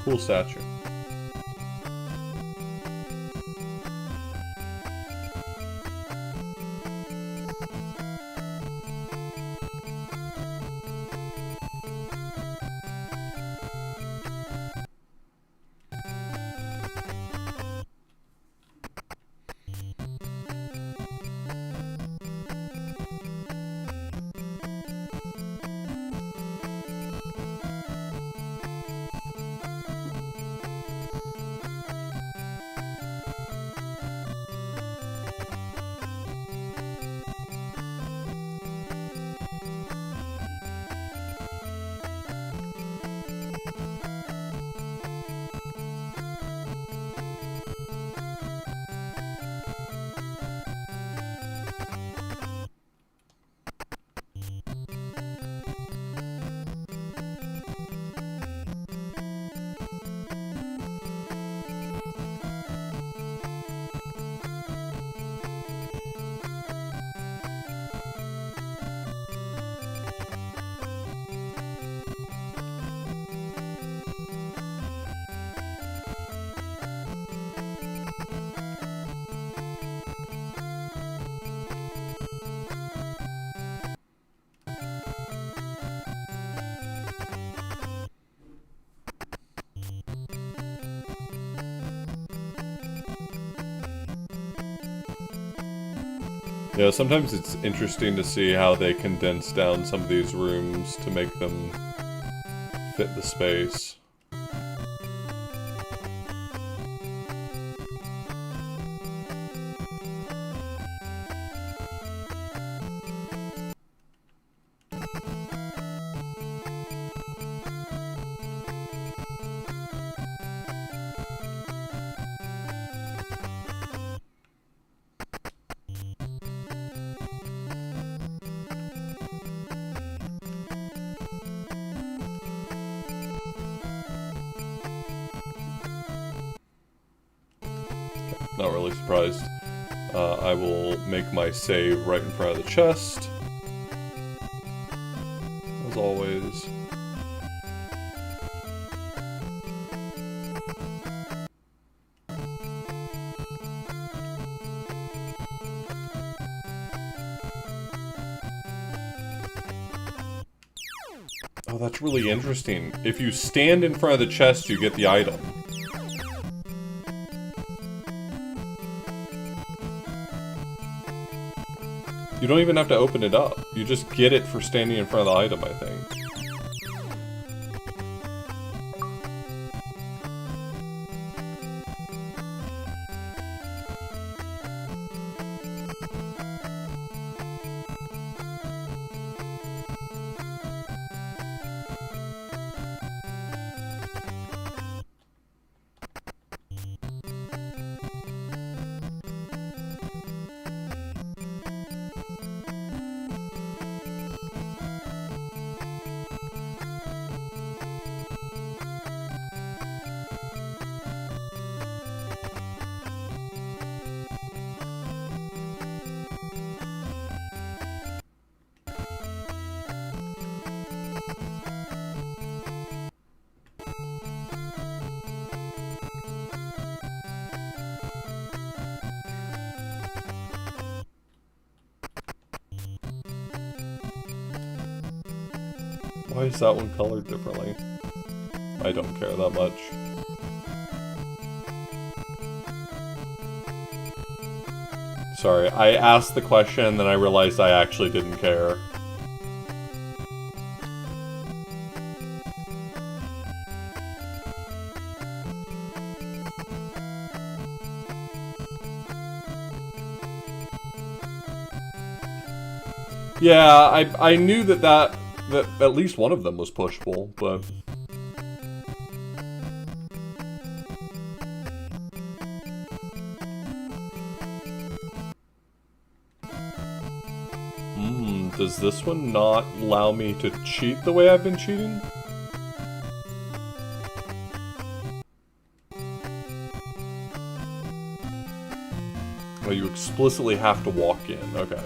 Cool statue. Yeah, sometimes it's interesting to see how they condense down some of these rooms to make them fit the space. Not really surprised. I will make my save right in front of the chest. As always. Oh, that's really interesting. If you stand in front of the chest, you get the item. You don't even have to open it up. You just get it for standing in front of the item, I think. Why is that one colored differently? I don't care that much. Sorry, I asked the question, then I realized I actually didn't care. Yeah, I knew that at least one of them was pushable, but... Does this one not allow me to cheat the way I've been cheating? Well, you explicitly have to walk in, okay.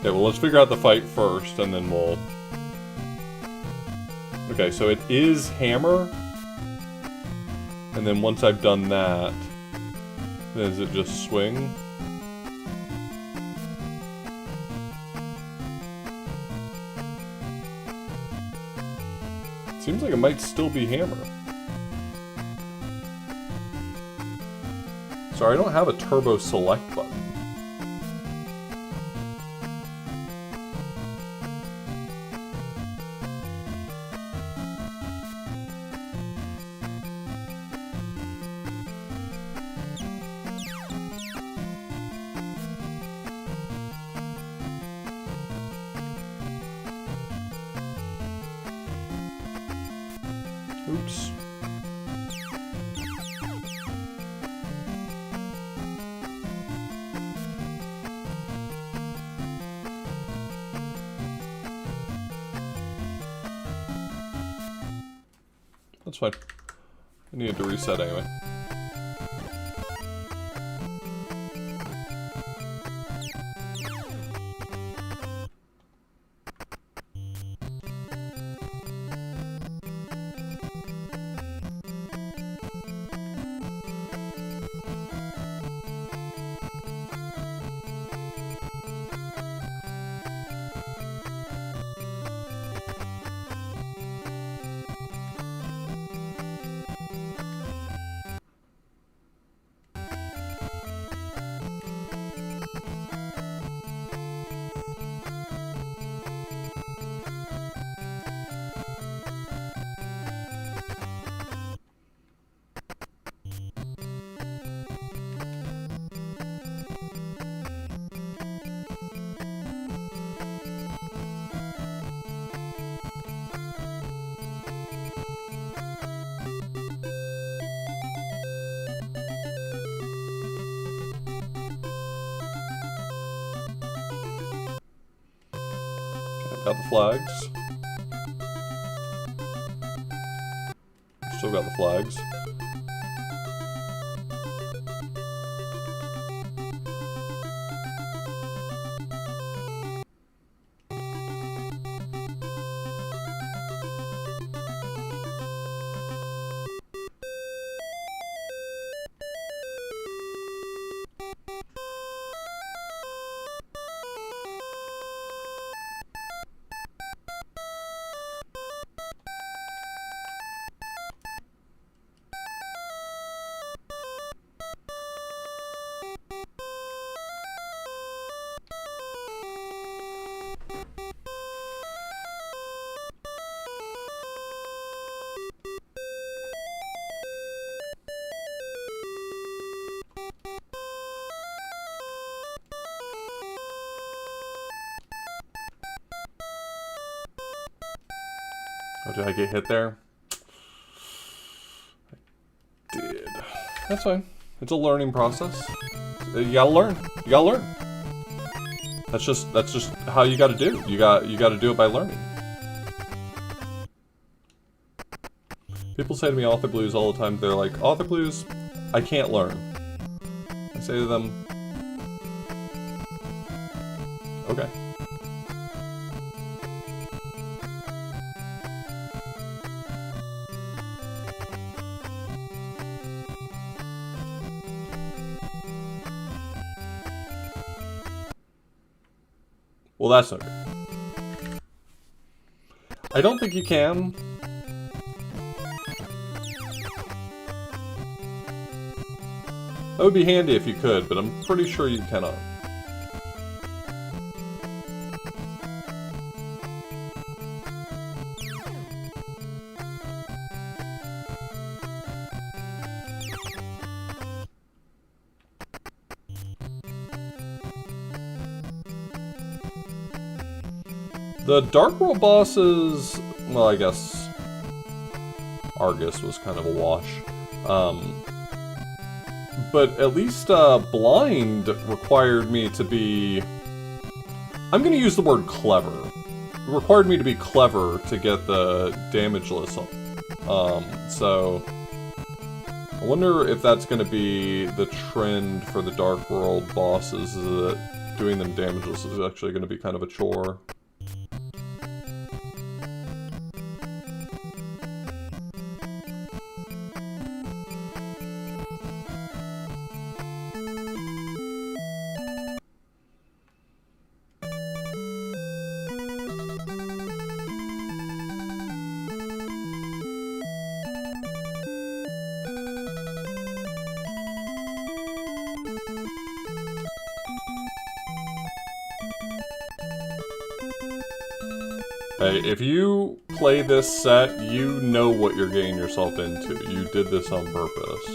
Okay, well, let's figure out the fight first, and then we'll... Okay, so it is hammer. And then once I've done that, then is it just swing? Seems like it might still be hammer. Sorry, I don't have a turbo select button. Oops. That's fine. I needed to reset anyway. Got the flags. Still got the flags. Oh, did I get hit there? I did. That's fine. It's a learning process. You gotta learn. You gotta learn. That's just how you gotta do. You gotta do it by learning. People say to me author blues all the time. They're like, author blues, I can't learn. I say to them, okay. Well, that's not good. I don't think you can. That would be handy if you could, but I'm pretty sure you cannot. The Dark World bosses, well, I guess Argus was kind of a wash. But at least Blind required me to be... I'm going to use the word clever. It required me to be clever to get the damageless. So I wonder if that's going to be the trend for the Dark World bosses, is that doing them damageless is actually going to be kind of a chore. Hey, if you play this set, you know what you're getting yourself into. You did this on purpose.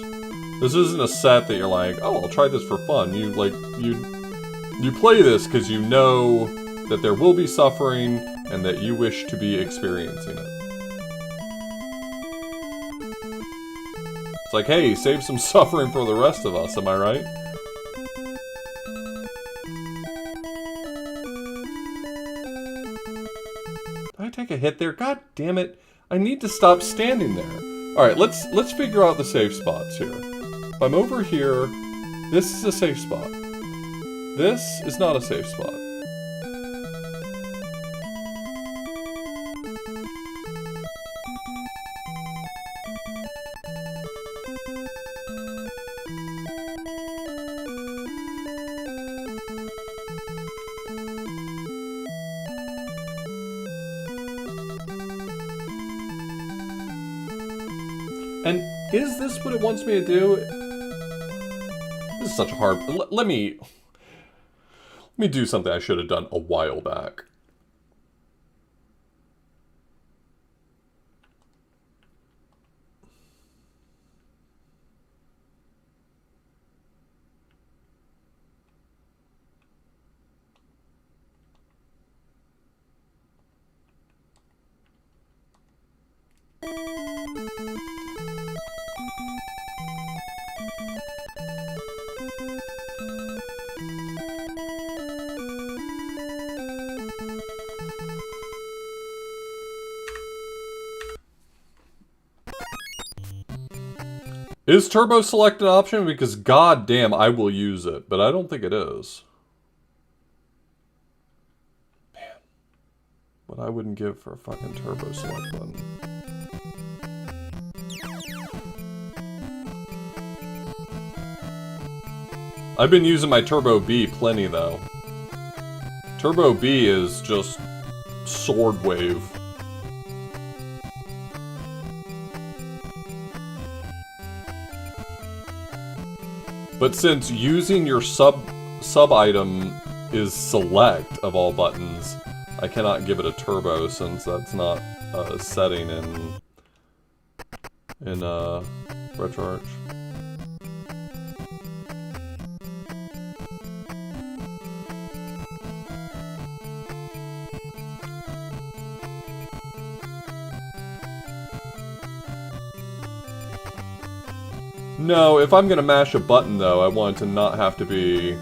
This isn't a set that you're like, oh, I'll try this for fun. You play this because you know that there will be suffering and that you wish to be experiencing it. It's like, hey, save some suffering for the rest of us, am I right? Did I take a hit there? God damn it. I need to stop standing there. Alright, let's figure out the safe spots here. If I'm over here, this is a safe spot. This is not a safe spot. And is this what it wants me to do? This is such a hard... Let me do something I should have done a while back. Is Turbo Select an option? Because goddamn, I will use it, but I don't think it is. Man, what I wouldn't give for a fucking Turbo Select button. I've been using my Turbo B plenty though. Turbo B is just sword wave. But since using your sub item is select of all buttons, I cannot give it a turbo since that's not a setting in RetroArch. No, if I'm gonna mash a button though, I want it to not have to be...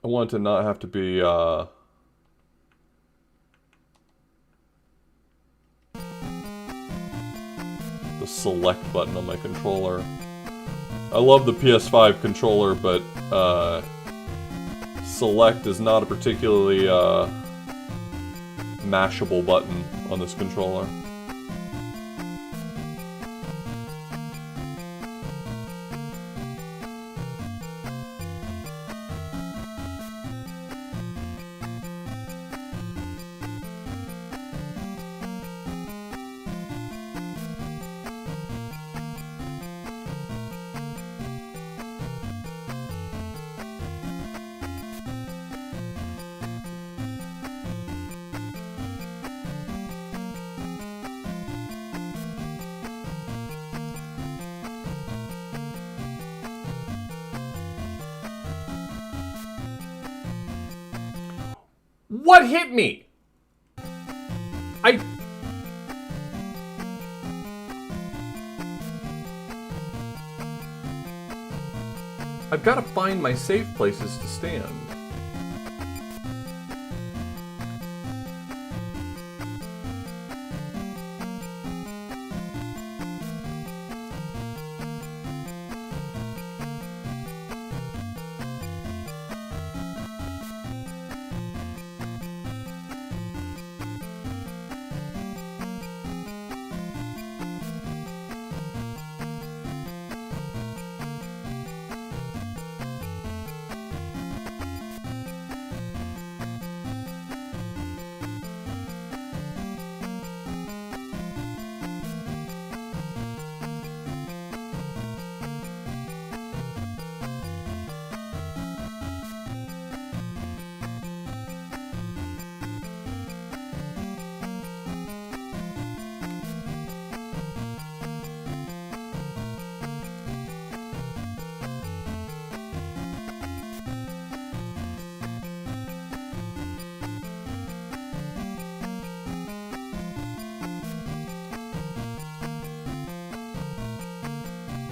I want it to not have to be, the select button on my controller. I love the PS5 controller, but, select is not a particularly mashable button on this controller. What hit me? I've got to find my safe places to stand.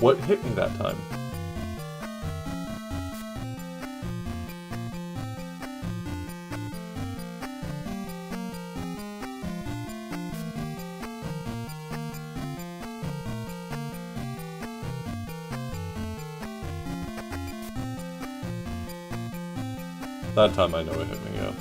What hit me that time? That time I know it hit me, yeah.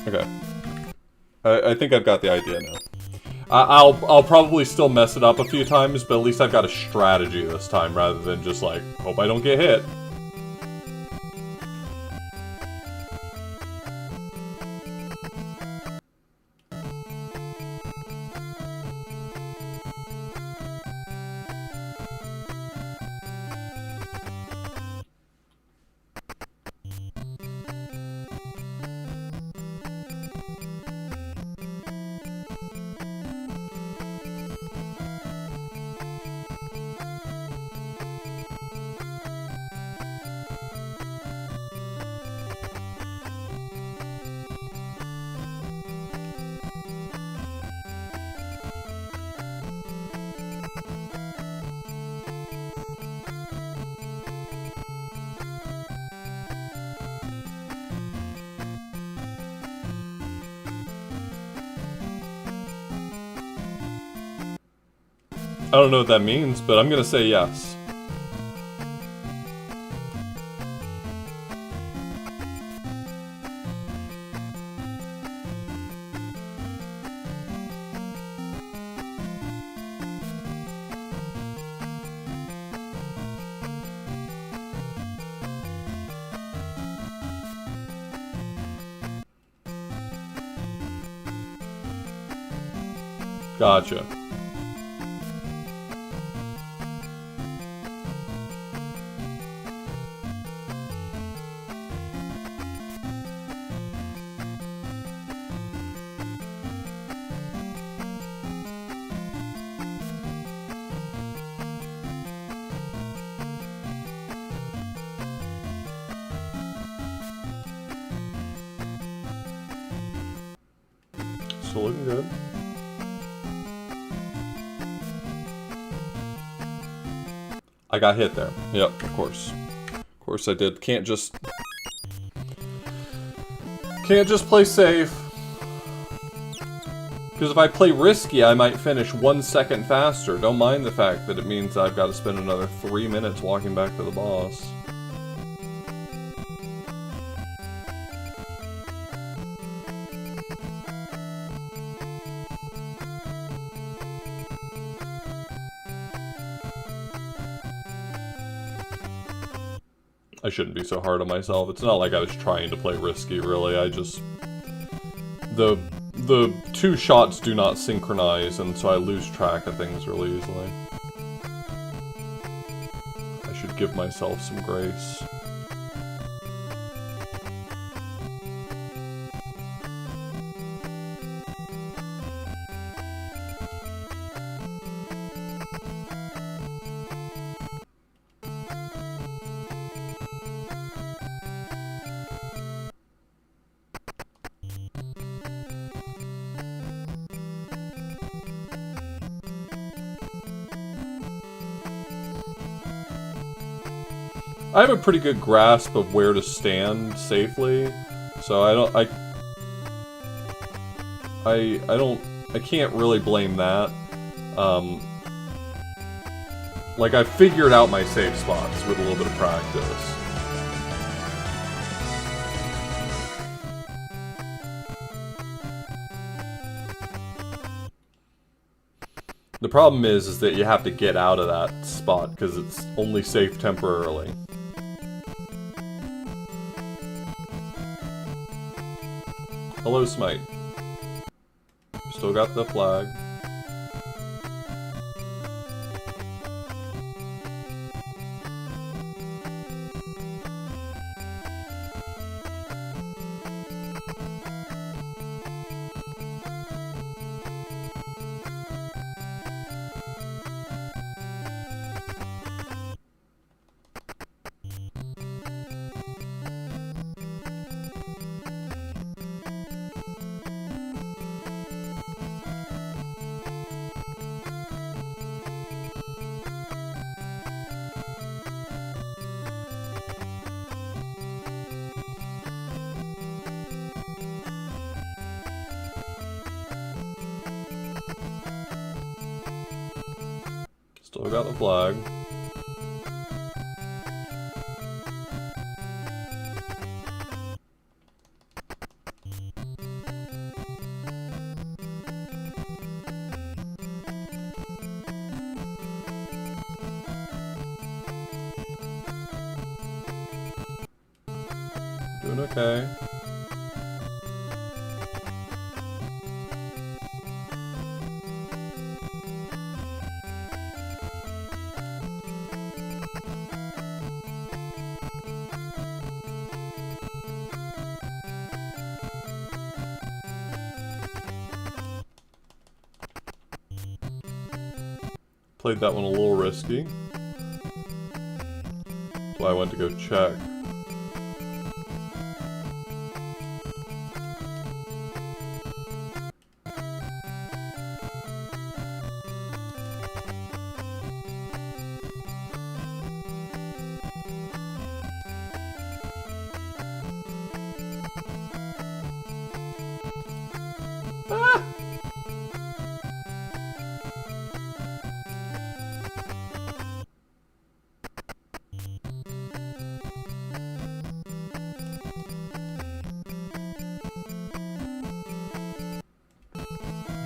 Okay. I think I've got the idea now. I'll probably still mess it up a few times, but at least I've got a strategy this time rather than just like, hope I don't get hit. I don't know what that means, but I'm gonna say yes. Gotcha. Still looking good. I got hit there. Yep, of course. Of course I did. Can't just play safe. Because if I play risky, I might finish 1 second faster. Don't mind the fact that it means I've got to spend another 3 minutes walking back to the boss. I shouldn't be so hard on myself. It's not like I was trying to play risky, really. I just... The two shots do not synchronize, and so I lose track of things really easily. I should give myself some grace. I have a pretty good grasp of where to stand safely, so I can't really blame that. Like, I figured out my safe spots with a little bit of practice. The problem is that you have to get out of that spot because it's only safe temporarily. Hello, Smite. Still got the flag. Still got the flag. Doing okay. Played that one a little risky. That's why I went to go check. Ah!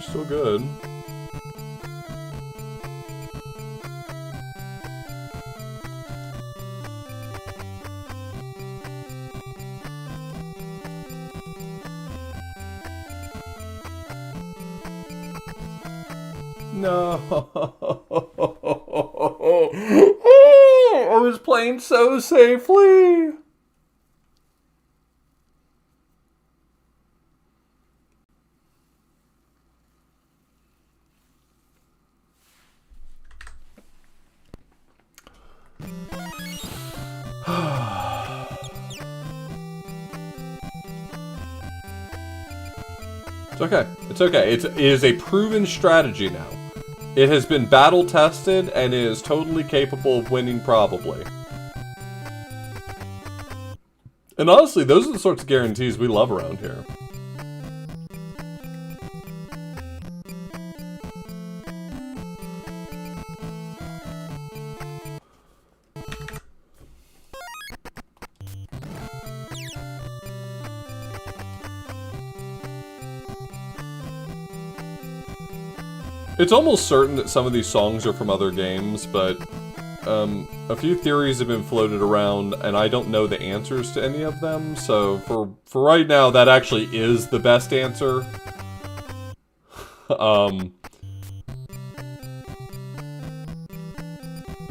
Still good. No. I was playing so safely. It's okay. It's okay. It is a proven strategy now. It has been battle tested and is totally capable of winning probably. And honestly, those are the sorts of guarantees we love around here. It's almost certain that some of these songs are from other games, but a few theories have been floated around, and I don't know the answers to any of them, so for right now, that actually is the best answer.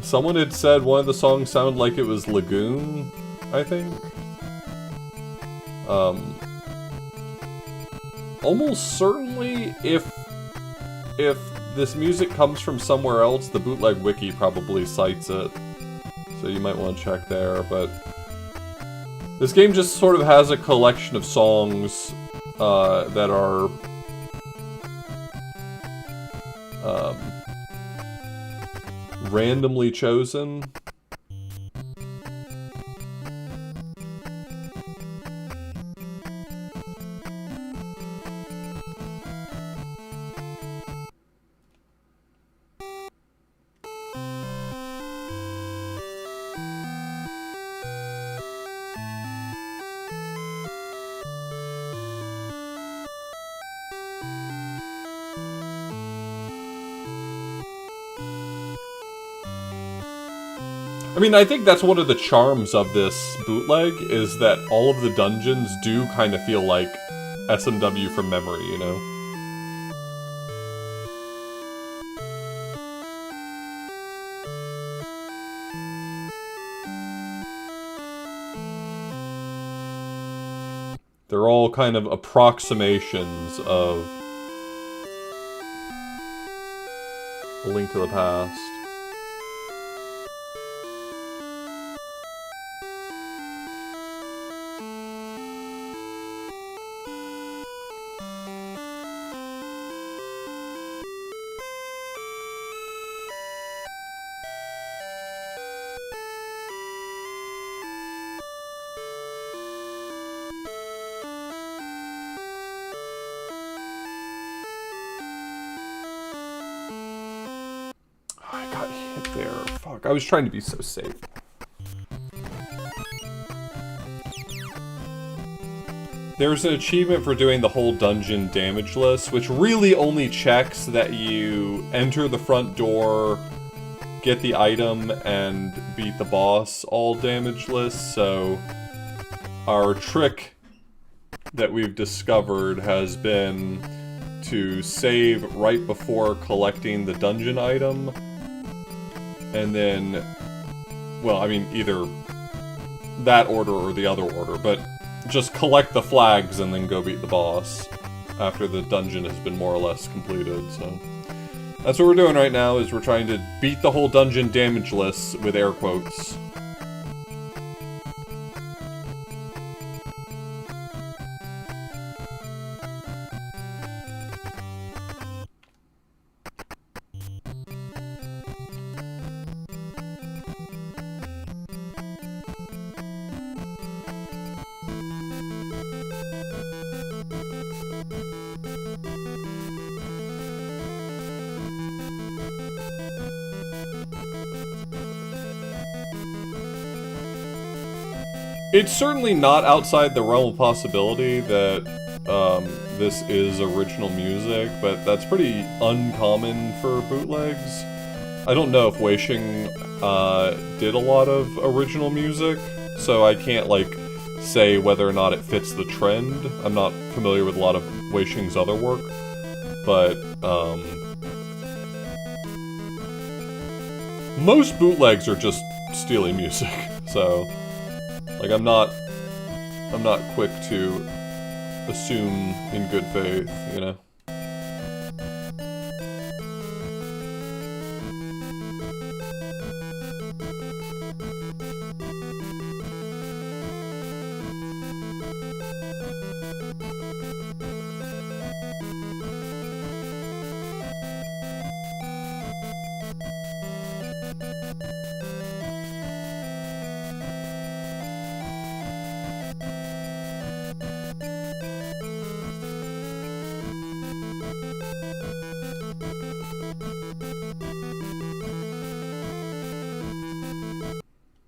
Someone had said one of the songs sounded like it was Lagoon, I think. Almost certainly, if this music comes from somewhere else, the Bootleg wiki probably cites it. So you might want to check there, but this game just sort of has a collection of songs that are randomly chosen. I mean, I think that's one of the charms of this bootleg, is that all of the dungeons do kind of feel like SMW from memory, you know? They're all kind of approximations of A Link to the Past. I got hit there. Fuck, I was trying to be so safe. There's an achievement for doing the whole dungeon damage list, which really only checks that you enter the front door, get the item, and beat the boss all damage list. So our trick that we've discovered has been to save right before collecting the dungeon item, and then, well, I mean, either that order or the other order, but just collect the flags and then go beat the boss after the dungeon has been more or less completed. So that's what we're doing right now, is we're trying to beat the whole dungeon damage list with air quotes. It's certainly not outside the realm of possibility that this is original music, but that's pretty uncommon for bootlegs. I don't know if Weisheng did a lot of original music, so I can't, like, say whether or not it fits the trend. I'm not familiar with a lot of Weisheng's other work, but most bootlegs are just stealing music, so... Like, I'm not quick to assume in good faith, you know?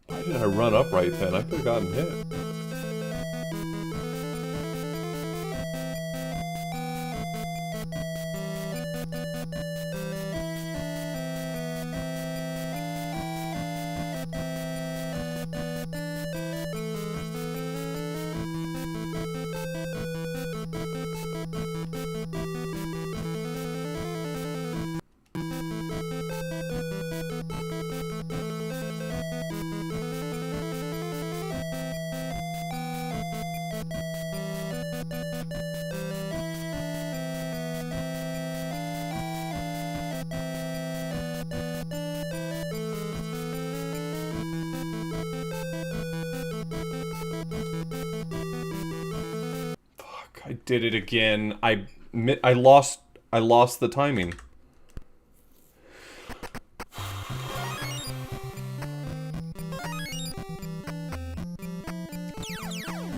Why did I run up right then? I could have gotten hit. I did it again. I lost the timing.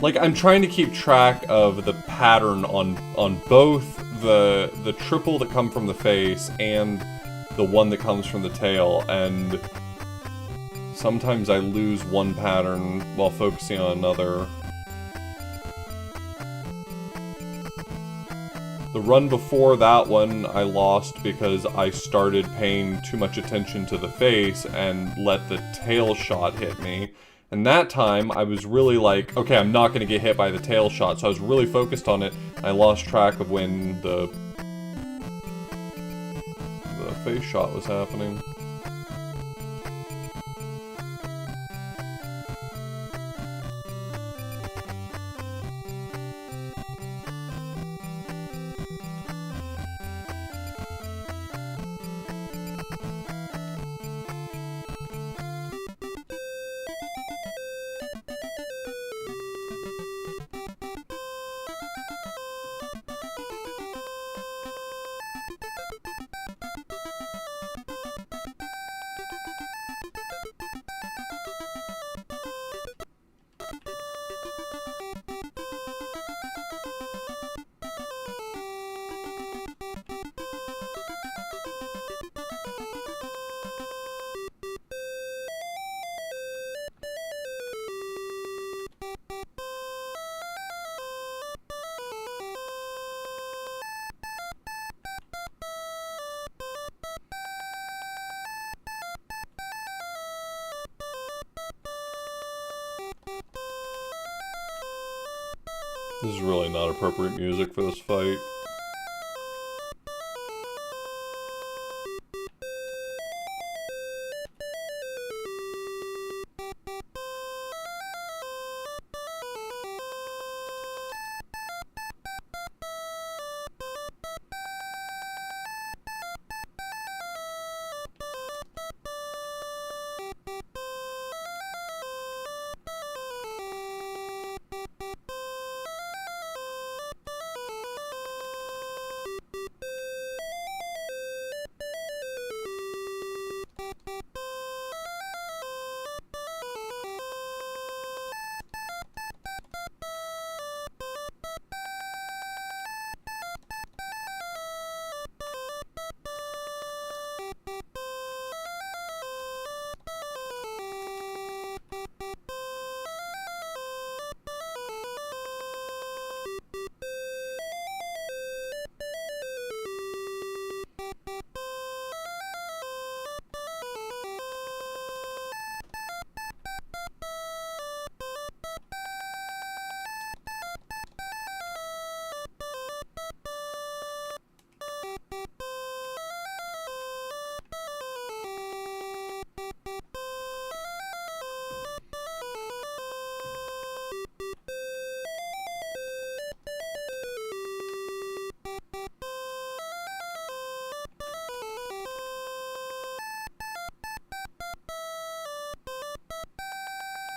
Like, I'm trying to keep track of the pattern on both the triple that come from the face and the one that comes from the tail, and sometimes I lose one pattern while focusing on another. The run before that one I lost because I started paying too much attention to the face and let the tail shot hit me. And that time, I was really like, okay, I'm not going to get hit by the tail shot, so I was really focused on it. I lost track of when the face shot was happening. This is really not appropriate music for this fight.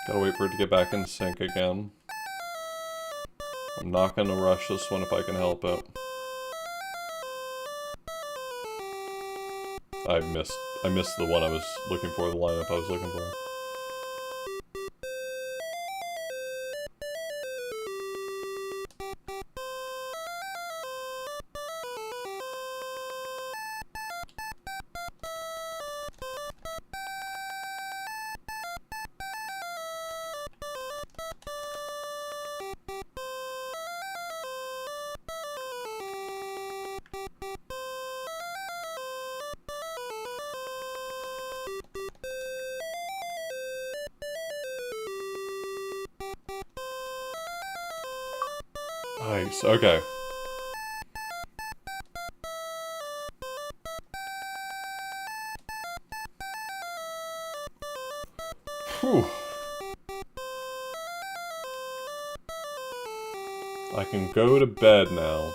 Gotta wait for it to get back in sync again. I'm not gonna rush this one if I can help it. I missed the one I was looking for, the lineup I was looking for. Nice, okay. Whew. I can go to bed now.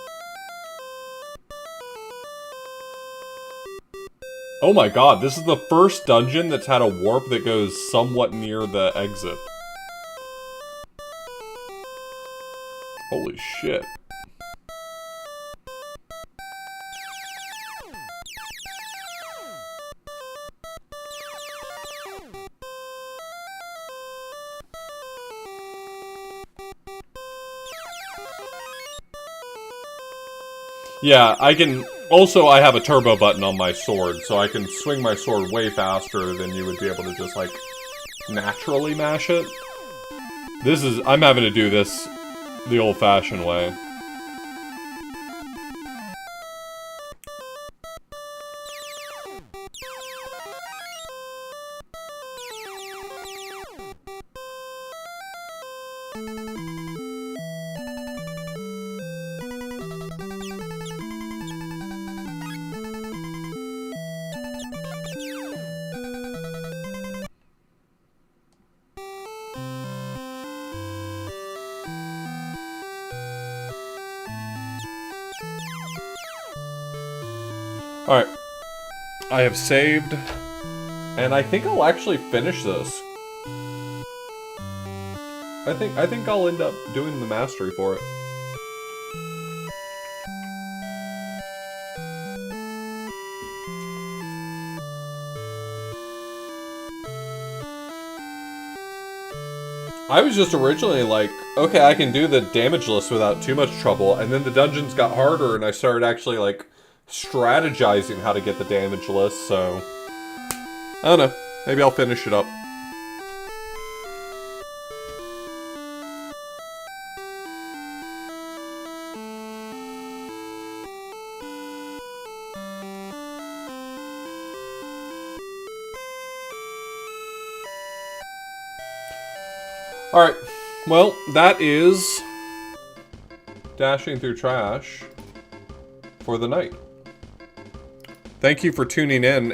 Oh my god, this is the first dungeon that's had a warp that goes somewhat near the exit. Holy shit. Yeah, I can... Also, I have a turbo button on my sword, so I can swing my sword way faster than you would be able to just, like, naturally mash it. I'm having to do this the old-fashioned way. Alright. I have saved. And I think I'll actually finish this. I think I'll end up doing the mastery for it. I was just originally like, okay, I can do the damage list without too much trouble, and then the dungeons got harder and I started actually like strategizing how to get the damage list, so I don't know. Maybe I'll finish it up. Alright, well, that is dashing through trash for the night. Thank you for tuning in.